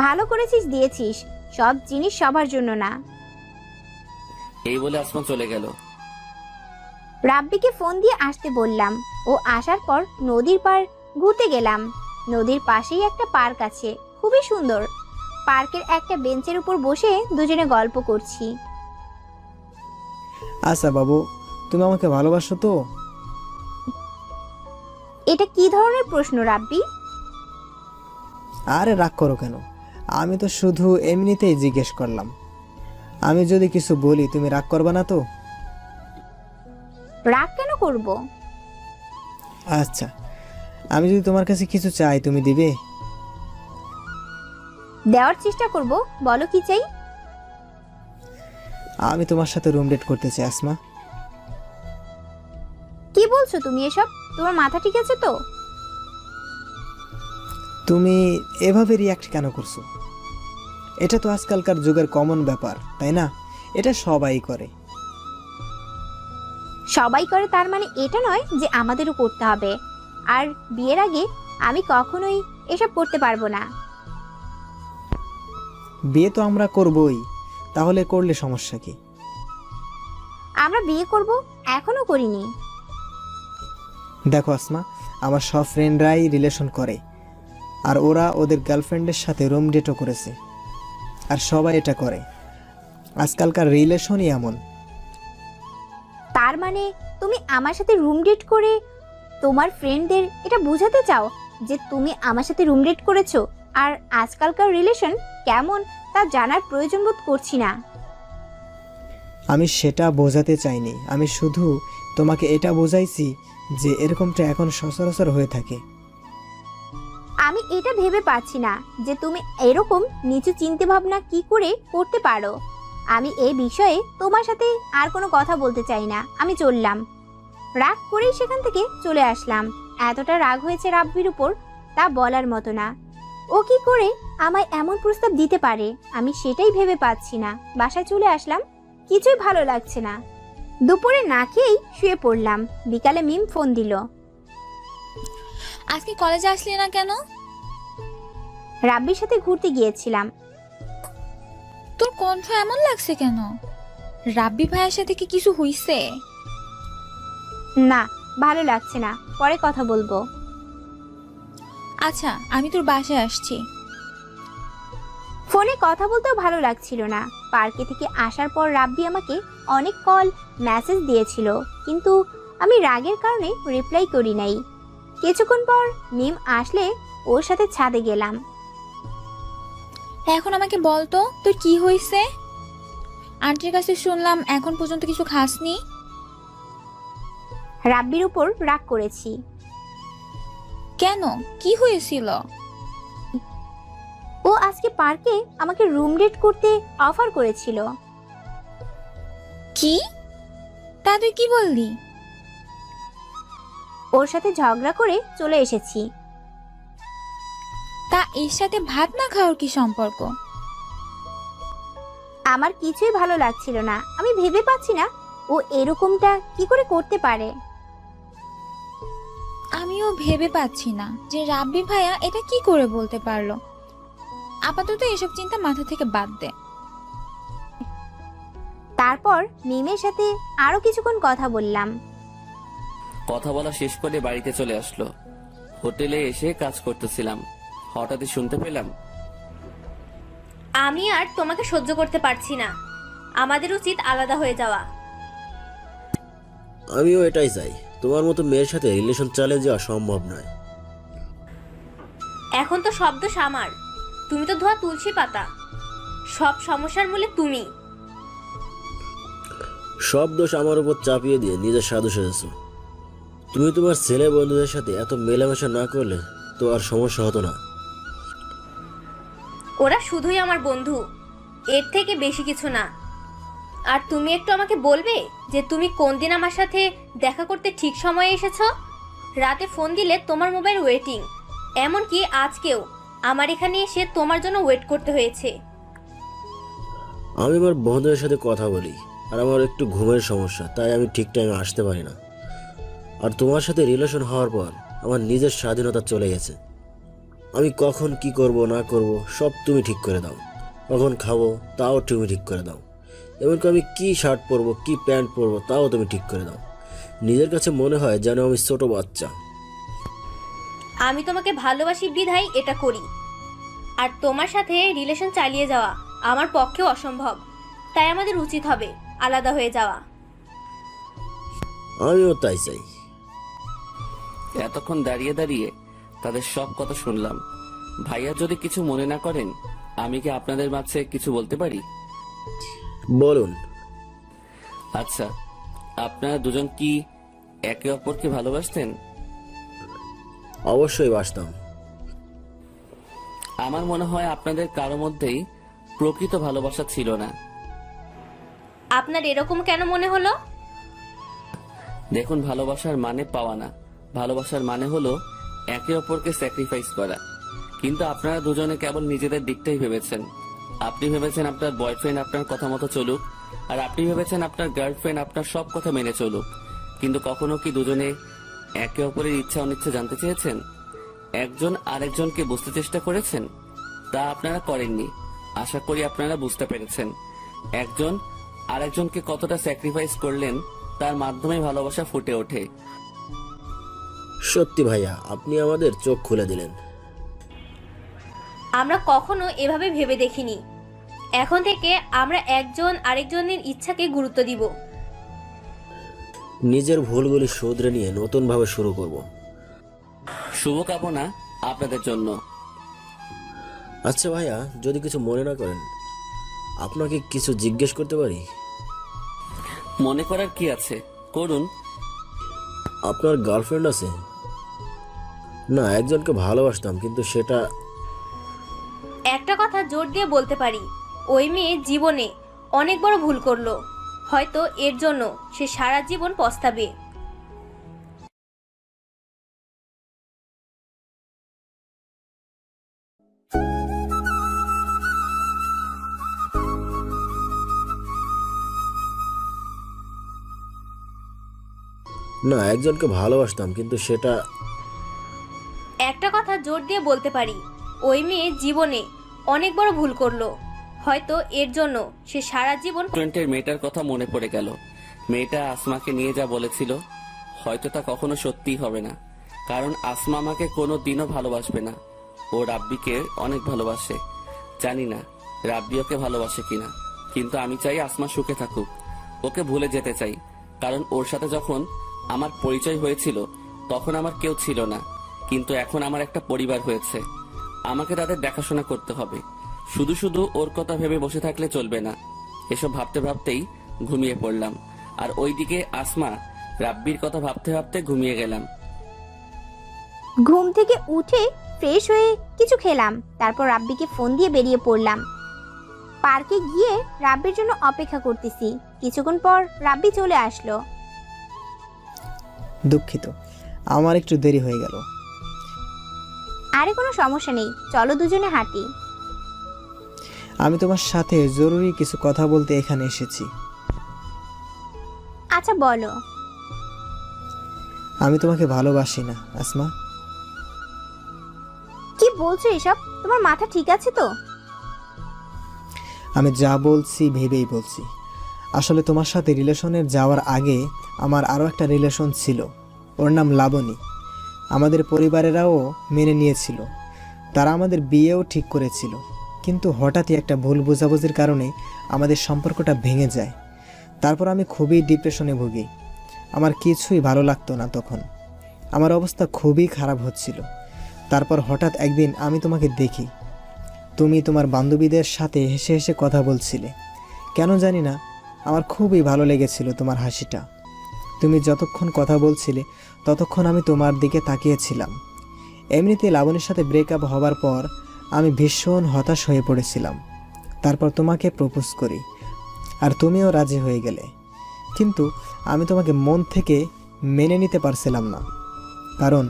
Speaker 1: ভালো করেছিস, দিয়েছিস। সব জিনিস সবার জন্য না।
Speaker 2: এই বলে আসমা চলে গেল।
Speaker 1: রাব্বিকে ফোন দিয়ে আসতে বললাম। ও আসার পর নদীর পাড় ঘুরতে গেলাম। নদীর পাশেই একটা পার্ক আছে, খুবই সুন্দর। পার্কের একটা বেঞ্চের উপর বসে দুজনে গল্প করছি।
Speaker 7: আচ্ছা বাবু, তুমি আমাকে ভালোবাসো তো?
Speaker 1: এটা কি ধরনের প্রশ্ন রাব্বি?
Speaker 7: আরে রাগ করো কেন? আমি তো শুধু এমনিতেই জিজ্ঞেস করলাম। আমি যদি কিছু বলি তুমি রাগ করবে না তো?
Speaker 1: রাগ কেন করব?
Speaker 7: আচ্ছা, আমি যদি তোমার কাছে কিছু চাই তুমি দিবে?
Speaker 1: দেওয়ার চেষ্টা করব। বলো কি চাই?
Speaker 7: আমি তোমার সাথে রুম ডেট করতে চাই আসমা।
Speaker 1: কি বলছো তুমি এসব? তোমার মাথা ঠিক আছে তো?
Speaker 7: তুমি এভাবে রিয়াক্ট কেন করছো? এটা তো আজকালকার যুগের কমন ব্যাপার, তাই না? এটা সবাই করে।
Speaker 1: সবাই করে তার মানে এটা নয় যে আমাদেরও করতে হবে। আর বিয়ের আগে আমি কখনোই এসব করতে পারবো না।
Speaker 7: বিয়ে তো আমরা করবই, তাহলে করলে সমস্যা কি?
Speaker 1: আমরা বিয়ে করব, এখনো করিনি।
Speaker 7: দেখো আসমা, আমার সব ফ্রেন্ডরাই রিলেশন করে, আর ওরা ওদের গার্লফ্রেন্ডের সাথে রুম ডেটও করেছে। আর সবাই এটা করে, আজকালকার রিলেশনই এমন।
Speaker 1: তার মানে তুমি আমার সাথে রুম ডেট করে তোমার ফ্রেন্ডদের এটা বোঝাতে চাও যে তুমি আমার সাথে রুম ডেট করেছো? আর আজকালকার রিলেশন কেমন তা জানার প্রয়োজন বোধ করছি না।
Speaker 7: আমি সেটা বোঝাতে চাইনি, আমি শুধু তোমাকে এটা বোঝাইছি যে এরকমটা এখন সচরাচর হয়ে থাকে।
Speaker 1: আমি এটা ভেবে পাচ্ছি না যে তুমি এরকম নিচু চিন্তা ভাবনা কি করে করতে পারো। আমি এই বিষয়ে তোমার সাথে আর কোনো কথা বলতে চাই না। আমি চললাম। রাগ করেই সেখান থেকে চলে আসলাম। এতটা রাগ হয়েছে রাব্বির উপর তা বলার মতো না। ও কি করে আমায় এমন প্রস্তাব দিতে পারে আমি সেটাই ভেবে পাচ্ছি না। বাসায় চলে আসলাম, কিছুই ভালো লাগছে না। দুপুরে না খেয়েই শুয়ে পড়লাম। বিকালে মিম ফোন দিল।
Speaker 11: আজকে কলেজে আসলি না কেন?
Speaker 1: রাব্বির সাথে ঘুরতে গিয়েছিলাম।
Speaker 11: তোর কণ্ঠ এমন লাগছে কেন? রাব্বি ভাইয়ের সাথে কি কিছু হইছে?
Speaker 1: না, ভালো লাগছে না, পরে কথা বলবো।
Speaker 11: আচ্ছা, আমি তোর বাসায় আসছি।
Speaker 1: ফোনে কথা বলতেও ভালো লাগছিল না। পার্কে থেকে আসার পর রাব্বি আমাকে অনেক কল মেসেজ দিয়েছিল, কিন্তু আমি রাগের কারণে রিপ্লাই করি নাই। কিছুক্ষণ পর মিম আসলে ওর সাথে ছাদে গেলাম।
Speaker 11: এখন আমাকে বল তো তোর কি হয়েছে? আন্টির কাছে শুনলাম এখন পর্যন্ত কিছু খাসনি।
Speaker 1: রাব্বির উপর রাগ করেছি।
Speaker 11: কেন, কি হয়েছিল?
Speaker 1: ও আজকে পার্কে আমাকে রুম ডেট করতে অফার করেছিল।
Speaker 11: কি? তা তুই কি বললি?
Speaker 1: ওর সাথে ঝগড়া করে চলে এসেছি।
Speaker 11: তা এর সাথে ভাত না খাওয়ার কি সম্পর্ক?
Speaker 1: আমার কিছুই ভালো লাগছিল না। আমি ভেবে পাচ্ছি না ও এরকমটা কি করে করতে পারে।
Speaker 11: আমিও ভেবে পাচ্ছি না যে রাব্বি ভাইয়া এটা কি করে বলতে পারলো। আপাতত এসব চিন্তা মাথা থেকে বাদ দে।
Speaker 1: তারপর মিমের সাথে আরো কিছুক্ষণ কথা বললাম।
Speaker 2: কথা বলা শেষ করে বাড়িতে চলে আসলো। হোটেলে এসে কাজ করতেছিলাম, হঠাৎই শুনতে পেলাম,
Speaker 6: আমি আর তোমাকে সহ্য করতে পারছি না। আমাদের উচিত আলাদা হয়ে যাওয়া।
Speaker 4: আমিও এটাই চাই। তোমার মতো মেয়ের সাথে রিলেশন চালিয়ে যাওয়া সম্ভব নয়।
Speaker 6: এখন তো সব দোষ আমার। তুমি তো ধোয়া তুলসী পাতা। সব সমস্যার মূলে তুমি।
Speaker 4: সব দোষ আমার উপর চাপিয়ে দিয়ে নিজের সাধু সেজেছো। তুমি তোমার ছেলে বন্ধুদের সাথে এত মেলামেশা না করলে তো আর সমস্যা হতো না।
Speaker 6: ওরা শুধুই আমার বন্ধু, এর থেকে বেশি কিছু না। আর তুমি একটু আমাকে বলবে যে তুমি কোন দিন আমার সাথে দেখা করতে ঠিক সময়ে এসেছো? রাতে ফোন দিলে তোমার মোবাইল ওয়েটিং, এমনকি আজকেও আমার এখানে এসে তোমার জন্য ওয়েট করতে হয়েছে।
Speaker 4: আমি আমার বন্ধুদের সাথে কথা বলি, আর আমার একটু ঘুমের সমস্যা, তাই আমি ঠিক টাইমে আসতে পারি না। আর তোমার সাথে রিলেশন হওয়ার পর আমার নিজের স্বাধীনতা চলে গেছে। আমি কখন কি করব না করব সব তুমি ঠিক করে দাও, কখন খাবো তাও তুমি ঠিক করে দাও, এমনকি আমি কি শার্ট পরবো কি প্যান্ট পরবো তাও তুমি ঠিক করে দাও। নিজের কাছে মনে হয় যেন আমি ছোট বাচ্চা।
Speaker 6: আমি তোমাকে ভালোবাসি বিধায় এটা করি, আর তোমার সাথে রিলেশন চালিয়ে যাওয়া আমার পক্ষেও অসম্ভব। তাই আমাদের উচিত হবে আলাদা হয়ে যাওয়া।
Speaker 4: আমিও তাই চাই।
Speaker 2: এতক্ষণ দাঁড়িয়ে দাঁড়িয়ে তাদের সব কথা শুনলাম। ভাইয়া যদি কিছু মনে না করেন, আমি কি আপনাদের মাঝে কিছু বলতে পারি?
Speaker 4: বলুন।
Speaker 2: আচ্ছা, আপনারা দুজন কি একে অপরকে ভালোবাসতেন?
Speaker 4: অবশ্যই বাসতাম।
Speaker 2: আমার মনে হয় আপনাদের কারো মধ্যেই প্রকৃত ভালোবাসা ছিল না।
Speaker 6: আপনার এরকম কেন মনে হলো?
Speaker 2: দেখুন, ভালোবাসার মানে পাওয়া না, ভালোবাসার মানে হলো একে অপরকে স্যাক্রিফাইস করা। কিন্তু আপনারা দুজনে কেবল নিজেদের দিকটাই ভেবেছেন। আপনি ভেবেছেন আপনার বয়ফ্রেন্ড আপনার কথা মতো চলুক, আর আপনি ভেবেছেন আপনার গার্লফ্রেন্ড আপনার সব কথা মেনে চলুক। কিন্তু কখনো কি দুজনে একে অপরের ইচ্ছা অনিচ্ছা জানতে চেয়েছেন? একজন আরেকজনকে বুঝতে চেষ্টা করেছেন? তা আপনারা করেননি। আশা করি আপনারা বুঝতে পেরেছেন একজন আরেকজনকে কতটা স্যাক্রিফাইস করলেন, তার মাধ্যমে ভালোবাসা ফুটে ওঠে।
Speaker 4: সত্যি ভাইয়া, আপনি আমাদের চোখ খুলে দিলেন।
Speaker 6: আমরা কখনো এভাবে ভেবে দেখিনি। এখন থেকে আমরা একজন আরেকজনের ইচ্ছাকে গুরুত্ব দিব।
Speaker 4: নিজের ভুলগুলি শুধরে নিয়ে নতুনভাবে শুরু করব।
Speaker 2: শুভকামনা আপনাদের জন্য।
Speaker 4: আচ্ছা ভাইয়া, যদি কিছু মনে না করেন, আপনাকে কিছু জিজ্ঞেস করতে পারি?
Speaker 2: মনে করার কি আছে, করুন।
Speaker 4: আপনার গার্লফ্রেন্ড আছে? না, একজনকে ভালোবাসতাম, কিন্তু সেটা
Speaker 6: একটা কথা জোর দিয়ে বলতে পারি, ওই মেয়ে জীবনে অনেক বড় ভুল করলো। হয়তো এর জন্য সে সারা জীবন পস্তাবে।
Speaker 4: না, একজনকে ভালোবাসতাম, কিন্তু সেটা
Speaker 6: একটা কথা জোর দিয়ে বলতে পারি, ওই মেয়ে জীবনে অনেক বড় ভুল করলো। হয়তো এর জন্য সে সারা জীবন
Speaker 2: রেস্টুরেন্টের মেয়েটার কথা মনে পড়ে গেল। মেয়েটা আসমাকে নিয়ে যা বলেছিল, হয়তো তা কখনো সত্যিই হবে না। কারণ আসমা আমাকে কোনো দিনও ভালোবাসবে না। ও রাব্বিকে অনেক ভালোবাসে। জানি না রাব্বি ওকে ভালোবাসে কিনা, কিন্তু আমি চাই আসমা সুখে থাকুক। ওকে ভুলে যেতে চাই, কারণ ওর সাথে যখন আমার পরিচয় হয়েছিল তখন আমার কেউ ছিল না, কিন্তু এখন আমার একটা পরিবার হয়েছে। আমাকে তাদের দেখাশোনা করতে হবে। শুধু শুধু ওর কথা ভেবে বসে থাকলে চলবে না। এসব ভাবতে ভাবতেই ঘুমিয়ে পড়লাম, আর ওইদিকে আসমা রাব্বির কথা ভাবতে ভাবতে ঘুমিয়ে গেলাম।
Speaker 1: ঘুম থেকে উঠে ফ্রেশ হয়ে কিছু খেলাম, তারপর রাব্বিকে ফোন দিয়ে বেরিয়ে পড়লাম। পার্কে গিয়ে রাব্বির জন্য অপেক্ষা করতেছি। কিছুক্ষণ পর রাব্বি চলে আসলো।
Speaker 7: দুঃখিত, আমার একটু দেরি হয়ে গেল।
Speaker 1: আরে কোনো সমস্যা নেই, চলো দুজনে হাঁটি।
Speaker 7: আমি তোমার সাথে জরুরি কিছু কথা বলতে এখানে এসেছি।
Speaker 1: আচ্ছা বলো।
Speaker 7: আমি তোমাকে ভালোবাসি না আসমা।
Speaker 1: কি বলছো এসব? তোমার মাথা ঠিক আছে তো?
Speaker 7: আমি যা বলছি ভেবেই বলছি। আসলে তোমার সাথে রিলেশনের যাওয়ার আগে আমার আরও একটা রিলেশন ছিল, ওর নাম লাবণী। আমাদের পরিবারেরাও মেনে নিয়েছিল, তারা আমাদের বিয়েও ঠিক করেছিল। কিন্তু হঠাৎই একটা ভুল বোঝাবুঝির কারণে আমাদের সম্পর্কটা ভেঙে যায়। তারপর আমি খুবই ডিপ্রেশনে ভুগি। আমার কিছুই ভালো লাগতো না তখন, আমার অবস্থা খুবই খারাপ হচ্ছিল। তারপর হঠাৎ একদিন আমি তোমাকে দেখি, তুমি তোমার বান্ধবীদের সাথে হেসে হেসে কথা বলছিলে। কেন জানি না, আমার খুবই ভালো লেগেছিল তোমার হাসিটা। তুমি যতক্ষণ কথা বলছিলে ততক্ষণ আমি তোমার দিকে তাকিয়েছিলাম। এমনিতে লাবণীর সাথে ব্রেকআপ হবার পর আমি ভীষণ হতাশ হয়ে পড়েছিলাম। তারপর তোমাকে প্রপোজ করি, আর তুমিও রাজি হয়ে গেলে। কিন্তু আমি তোমাকে মন থেকে মেনে নিতে পারছিলাম না, কারণ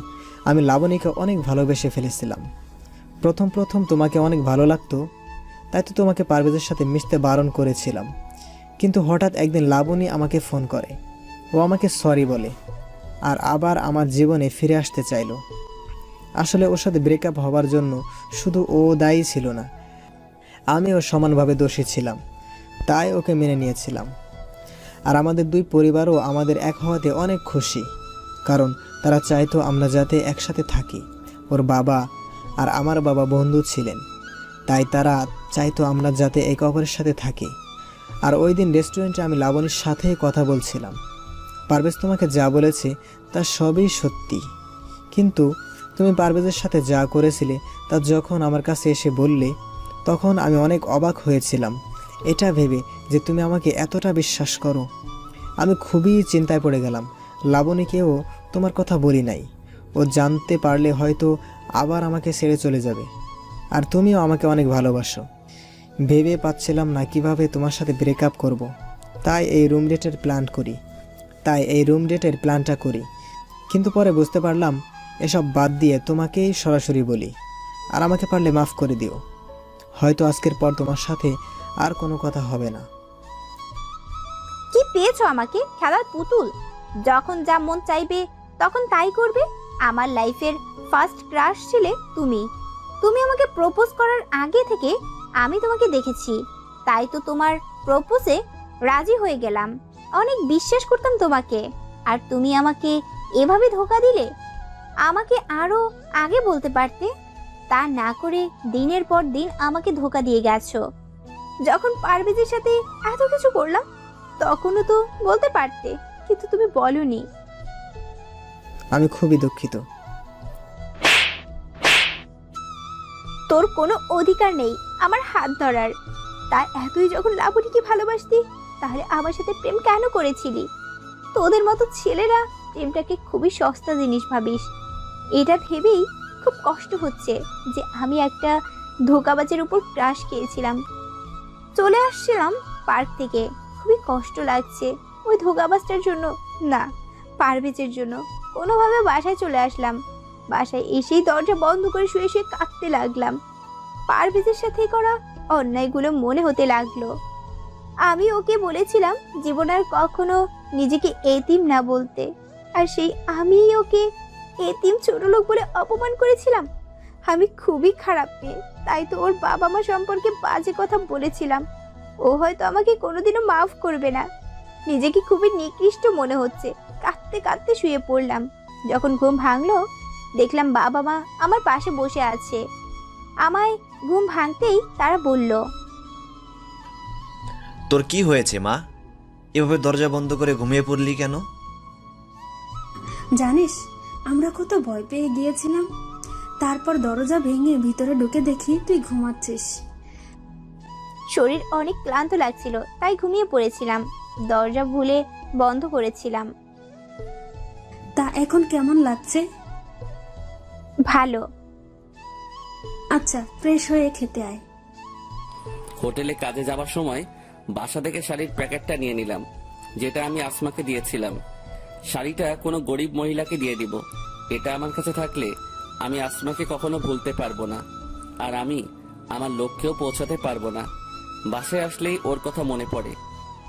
Speaker 7: আমি লাবণীকে অনেক ভালোবেসে ফেলেছিলাম। প্রথম তোমাকে অনেক ভালো লাগতো, তাই তো তোমাকে পারভেজের সাথে মিশতে বারণ করেছিলাম। কিন্তু হঠাৎ একদিন লাবণী আমাকে ফোন করে, ও আমাকে সরি বলে। আর আবার আমার জীবনে ফিরে আসতে চাইলো। আসলে ওর সাথে ব্রেকআপ হবার জন্য শুধু ও দায়ী ছিল না, আমিও সমানভাবে দোষী ছিলাম, তাই ওকে মেনে নিয়েছিলাম। আর আমাদের দুই পরিবারও আমাদের এক হওয়াতে অনেক খুশি, কারণ তারা চাইতো আমরা যাতে একসাথে থাকি। ওর বাবা আর আমার বাবা বন্ধু ছিলেন, তাই তারা চাইতো আমরা যাতে একে অপরের সাথে থাকি। আর ওই দিন রেস্টুরেন্টে আমি লাবণীর সাথে কথা বলছিলাম। পারভেজ তোমাকে যা বলেছে তা সবই সত্যি, কিন্তু তুমি পারভেজের সাথে যা করেছিলে তা যখন আমার কাছে এসে বললে, তখন আমি অনেক অবাক হয়েছিলাম, এটা ভেবে যে তুমি আমাকে এতটা বিশ্বাস করো। আমি খুবই চিন্তায় পড়ে গেলাম। লাবণীকেও তোমার কথা বলি নাই, ও জানতে পারলে হয়তো আবার আমাকে ছেড়ে চলে যাবে। আর তুমিও আমাকে অনেক ভালোবাসো। ভেবে পাচ্ছিলাম না কিভাবে তোমার সাথে ব্রেকআপ করব, তাই এই রুম ডেটের প্ল্যানটা করি। কিন্তু পরে বুঝতে পারলাম এসব বাদ দিয়ে তোমাকেই সরাসরি বলি, আর আমাকে পারলে মাফ করে দিও। হয়তো আজকের পর তোমার সাথে আর কোনো কথা হবে না।
Speaker 1: কি পেয়েছো আমাকে? খেলার পুতুল। যখন যা মন চাইবে তখন তাই করবে। আমার লাইফের ফার্স্ট ক্রাশ ছিলে তুমি। তুমি আমাকে প্রপোজ করার আগে থেকে আমি তোমাকে দেখেছি, তাই তো তোমার প্রপোজে রাজি হয়ে গেলাম। অনেক বিশ্বাস করতাম তোমাকে, আর তুমি আমাকে এভাবে ধোঁকা দিলে। আমাকে আরো আগে বলতে পারতে, তা না করে দিনের পর দিন আমাকে ধোঁকা দিয়ে গেছো। যখন পারভেজের সাথে এত কিছু করলাম তখনও তো বলতে পারতে, কিন্তু তুমি বলনি।
Speaker 7: আমি খুবই দুঃখিত।
Speaker 1: তোর কোনো অধিকার নেই আমার হাত ধরার। তাই এতই যখন লাবণীকে ভালোবাসতি, তাহলে আমার সাথে প্রেম কেন করেছিলি? তোদের মতো ছেলেরা প্রেমটাকে খুবই সস্তা জিনিস ভাবিস। এটা ভেবেই খুব কষ্ট হচ্ছে যে আমি একটা ধোঁকাবাজের উপর ক্রাশ খেয়েছিলাম। চলে আসছিলাম পার্ক থেকে, খুবই কষ্ট লাগছে ওই ধোঁকাবাজটার জন্য না, পারভেজের জন্য। কোনোভাবে বাসায় চলে আসলাম। বাসায় এসেই দরজা বন্ধ করে শুয়ে শুয়ে কাঁদতে লাগলাম। পারভেজের সাথে করা অন্যায়গুলো মনে হতে লাগলো। আমি ওকে বলেছিলাম জীবন আর কখনো নিজেকে এতিম না বলতে, আর সেই আমি ওকে এতিম ছোট লোক বলে অপমান করেছিলাম। আমি খুবই খারাপ মেয়ে, তাই তো ওর বাবা মা সম্পর্কে বাজে কথা বলেছিলাম। ও হয়তো আমাকে কোনোদিনও মাফ করবে না। নিজেকে খুবই নিকৃষ্ট মনে হচ্ছে। কাঁদতে কাঁদতে শুয়ে পড়লাম। যখন ঘুম ভাঙলো দেখলাম বাবা মা আমার পাশে বসে আছে। আমায় ঘুম ভাঙতেই তারা বলল,
Speaker 12: তোর কি হয়েছে মা? এভাবে দরজা বন্ধ করে ঘুমিয়ে পড়লি কেন?
Speaker 9: জানিস, আমরা কত ভয় পেয়ে গিয়েছিলাম। তারপর দরজা ভেঙে ভিতরে ঢুকে দেখি তুই ঘুমাচ্ছিস।
Speaker 1: শরীর অনেক ক্লান্ত লাগছিল, তাই ঘুমিয়ে পড়েছিলাম। দরজা ভুলে বন্ধ করেছিলাম।
Speaker 9: তা এখন কেমন লাগছে?
Speaker 1: ভালো।
Speaker 9: আচ্ছা, ফ্রেশ হয়ে খেতে আয়।
Speaker 2: হোটেলে কাজে যাওয়ার সময় বাসা থেকে শাড়ির প্যাকেটটা নিয়ে নিলাম, যেটা আমি আসমাকে দিয়েছিলাম। শাড়িটা কোনো গরিব মহিলাকে দিয়ে দিব। এটা আমার কাছে থাকলে আমি আসমাকে কখনো ভুলতে পারবো না, আর আমি আমার লক্ষ্যেও পৌঁছাতে পারবো না। বাসায় আসলেই ওর কথা মনে পড়ে।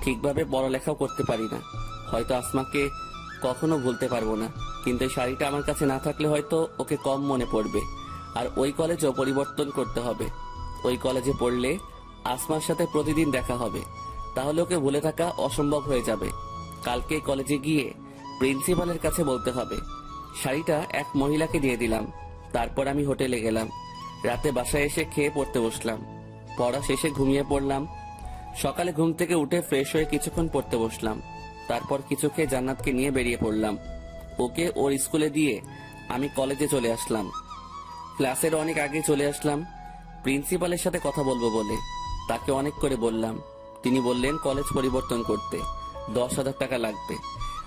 Speaker 2: ঠিকভাবে পড়ালেখাও করতে পারি না, হয়তো আসমাকে কখনো ভুলতে পারবো না। কিন্তু এই শাড়িটা আমার কাছে না থাকলে হয়তো ওকে কম মনে পড়বে। আর ওই কলেজও পরিবর্তন করতে হবে। ওই কলেজে পড়লে আসমার সাথে প্রতিদিন দেখা হবে, তাহলে ওকে ভুলে থাকা অসম্ভব হয়ে যাবে। কালকে কলেজে গিয়ে প্রিন্সিপালের কাছে বলতে হবে। শাড়িটা এক মহিলাকে দিয়ে দিলাম। তারপর আমি হোটেলে গেলাম। রাতে বাসায় এসে খেয়ে পড়তে বসলাম। পড়া শেষে ঘুমিয়ে পড়লাম। সকালে ঘুম থেকে উঠে ফ্রেশ হয়ে কিছুক্ষণ পড়তে বসলাম। তারপর কিছু খেয়ে জান্নাতকে নিয়ে বেরিয়ে পড়লাম। ওকে ওর স্কুলে দিয়ে আমি কলেজে চলে আসলাম। ক্লাসের অনেক আগে চলে আসলাম প্রিন্সিপালের সাথে কথা বলবো বলে। তাকে অনেক করে বললাম। তিনি বললেন কলেজ পরিবর্তন করতে 10,000 টাকা লাগবে।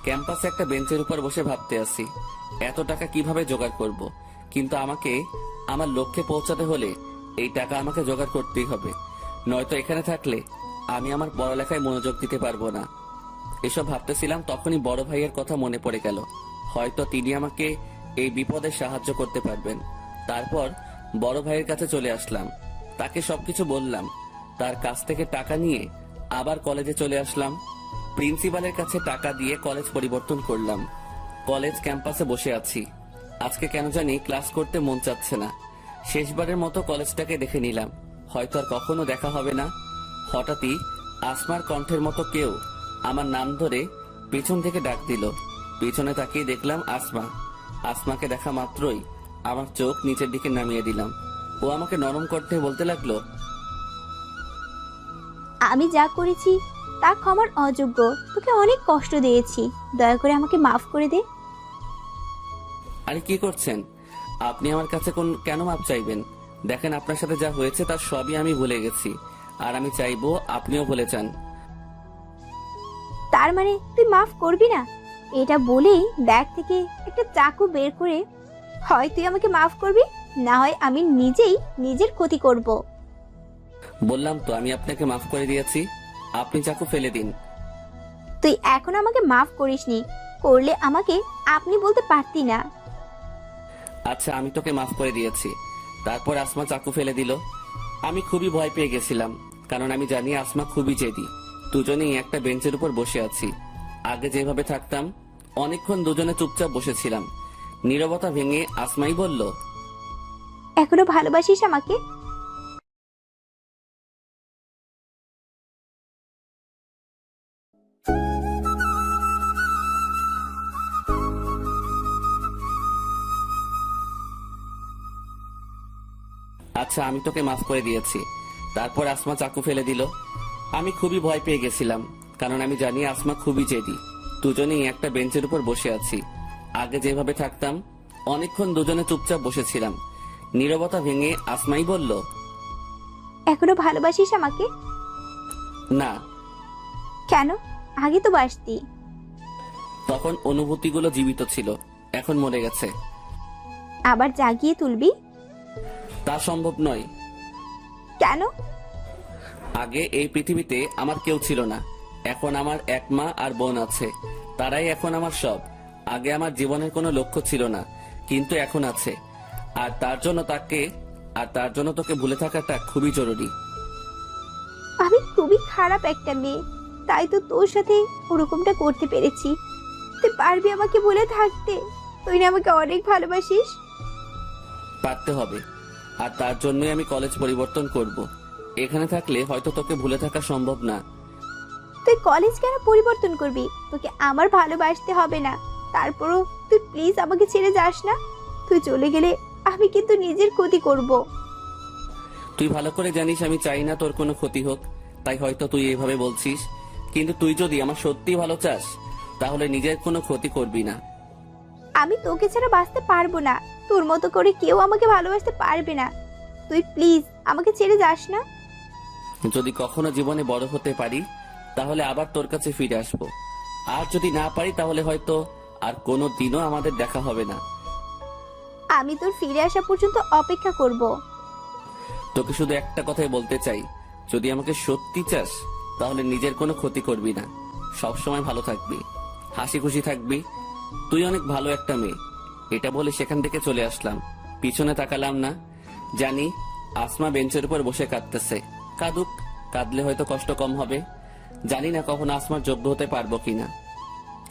Speaker 2: ক্যাম্পাসে একটা বেঞ্চের উপর বসে ভাবতে আসি এত টাকা কিভাবে জোগাড় করব। কিন্তু আমাকে আমার লক্ষ্যে পৌঁছাতে হলে এই টাকা আমাকে জোগাড় করতেই হবে, নয়তো এখানে থাকলে আমি আমার পড়ালেখায় মনোযোগ দিতে পারবো না। এসব ভাবতেছিলাম, তখনই বড় ভাইয়ের কথা মনে পড়ে গেল। হয়তো তিনি আমাকে এই বিপদে সাহায্য করতে পারবেন। তারপর বড় ভাইয়ের কাছে চলে আসলাম। তাকে সবকিছু বললাম। তার কাছ থেকে টাকা নিয়ে আবার কলেজে চলে আসলাম। প্রিন্সিপালের কাছে টাকা দিয়ে কলেজ পরিবর্তন করলাম। কলেজ ক্যাম্পাসে বসে আছি। আজকে কেন জানি ক্লাস করতে মন চাচ্ছে না। শেষবারের মতো কলেজটাকে দেখে নিলাম, হয়তো আর কখনো দেখা হবে না। হঠাৎই আসমার কণ্ঠের মতো কেউ আমার নাম ধরে পিছন থেকে ডাক দিল। পিছনে তাকিয়ে দেখলাম আসমা। আসমাকে দেখা মাত্রই আমার চোখ নিচের দিকে নামিয়ে দিলাম। ও আমাকে নরম কণ্ঠে বলতে লাগলো,
Speaker 1: আমি যা করেছি তা ক্ষমার অযোগ্য। তোকে অনেক কষ্ট দিয়েছি, দয়া করে আমাকে মাফ করে দে।
Speaker 2: আরে কি করছেন আপনি? আমার কাছে কেন মাপ চাইবেন? দেখেন, আপনার সাথে যা হয়েছে তার সবই আমি ভুলে গেছি, আর আমি চাইবো আপনিও ভুলে যান।
Speaker 1: তার মানে তুই মাফ করবি না? এটা বলেই ব্যাগ থেকে একটা চাকু বের করে হয় তুই আমাকে মাফ করবি, না হয় আমি নিজেই নিজের ক্ষতি করব।
Speaker 2: বললাম তো আমি আপনাকে মাফ করে দিয়েছি, আপনি চাকু ফেলে দিন।
Speaker 1: তুই এখন আমাকে মাফ করিসনি, করলে আমাকে আপনি বলতে পারতি না।
Speaker 2: আচ্ছা, আমি তোকে মাফ করে দিয়েছি। তারপর আসমা চাকু ফেলে দিল। আমি খুবই ভয় পেয়ে গেছিলাম, কারণ আমি জানি আসমা খুবই জেদি। দুজনেই একটা বেঞ্চের উপর বসে আছি। আগে যেভাবে থাকতাম, অনেকক্ষণ দুজনে চুপচাপ বসেছিলাম। নীরবতা ভেঙে আসমাই বলল,
Speaker 1: এখনো ভালোবাসিস আমাকে?
Speaker 2: আচ্ছা, আমি তোকে মাফ করে দিয়েছি। তারপর আসমা চাকু ফেলে দিল। আমি খুবই ভয় পেয়ে গেছিলাম, কারণ আমি জানি আসমা খুবই জেদি। দুজনেই একটা বেঞ্চের উপর বসে আছি। আগে যেভাবে থাকতাম, অনেকক্ষণ দুজনে চুপচাপ বসেছিলাম। নীরবতা ভেঙে আসমাই বলল,
Speaker 1: এখনো ভালোবাসিস আমাকে?
Speaker 2: না।
Speaker 1: কেন? আগে তো বাসতি।
Speaker 2: তখন অনুভূতিগুলো জীবিত ছিল, এখন মরে গেছে।
Speaker 1: আবার জাগিয়ে তুলবি?
Speaker 2: তা সম্ভব নয়।
Speaker 1: কেন?
Speaker 2: আগে এই পৃথিবীতে আমার কেউ ছিল না, এখন আমার এক মা আর বোন আছে। তারাই এখন আমার সব। আগে আমার জীবনের কোনো লক্ষ্য ছিল না, কিন্তু এখন আছে। আর তার জন্য তোকে ভুলে থাকাটা খুবই জরুরি।
Speaker 1: আমি খুবই খারাপ একটা মেয়ে, তাই তো তোর সাথে ওরকমটা করতে পেরেছি। তুই পারবি আমাকে ভুলে থাকতে? তুই না আমাকে অনেক ভালোবাসিস?
Speaker 2: পারতে হবে, আর তার জন্যই আমি কলেজ পরিবর্তন করব। এখানে থাকলে হয়তো তোকে ভুলে থাকা সম্ভব না।
Speaker 1: তুই কলেজ কেন পরিবর্তন করবি? তোকে আমার ভালোবাসতে হবে না। তারপরও তুই প্লিজ আমাকে ছেড়ে যাস না। তুই চলে গেলে আমি কিন্তু নিজের ক্ষতি করব।
Speaker 2: তুই ভালো করে জানিস আমি চাই না তোর কোনো ক্ষতি হোক, তাই হয়তো তুই এভাবে বলছিস। কিন্তু তুই যদি আমার সত্যি ভালো চাস, তাহলে নিজের কোনো ক্ষতি করবি না।
Speaker 1: আমি তোকে ছাড়া বাঁচতে পারবো না। তোর মতো করে কেউ আমাকে ভালোবাসতে পারবে না। তুই প্লিজ আমাকে ছেড়ে যাস না।
Speaker 2: যদি কখনো জীবনে বড় হতে পারি, তাহলে আবার তোর কাছে ফিরে আসব। আর যদি না পারি, তাহলে হয়তো আর কোনো দিনও আমাদের দেখা হবে না।
Speaker 1: আমি তোর ফিরে আসা পর্যন্ত অপেক্ষা করব।
Speaker 2: তোকে শুধু একটা কথাই বলতে চাই, যদি আমাকে সত্যি চাস, তাহলে নিজের কোনো ক্ষতি করবি না। সব সময় ভালো থাকবি, হাসি খুশি থাকবি। তুই অনেক ভালো একটা মেয়ে। এটা বলে সেখান থেকে চলে আসলাম। পিছনে তাকালাম না। জানি আসমা বেঞ্চের উপর বসে কাঁদতেছে। কাঁদুক, কাঁদলে হয়তো কষ্ট কম হবে। জানি না কখন আসমার যোগ্য হতে পারবো কিনা।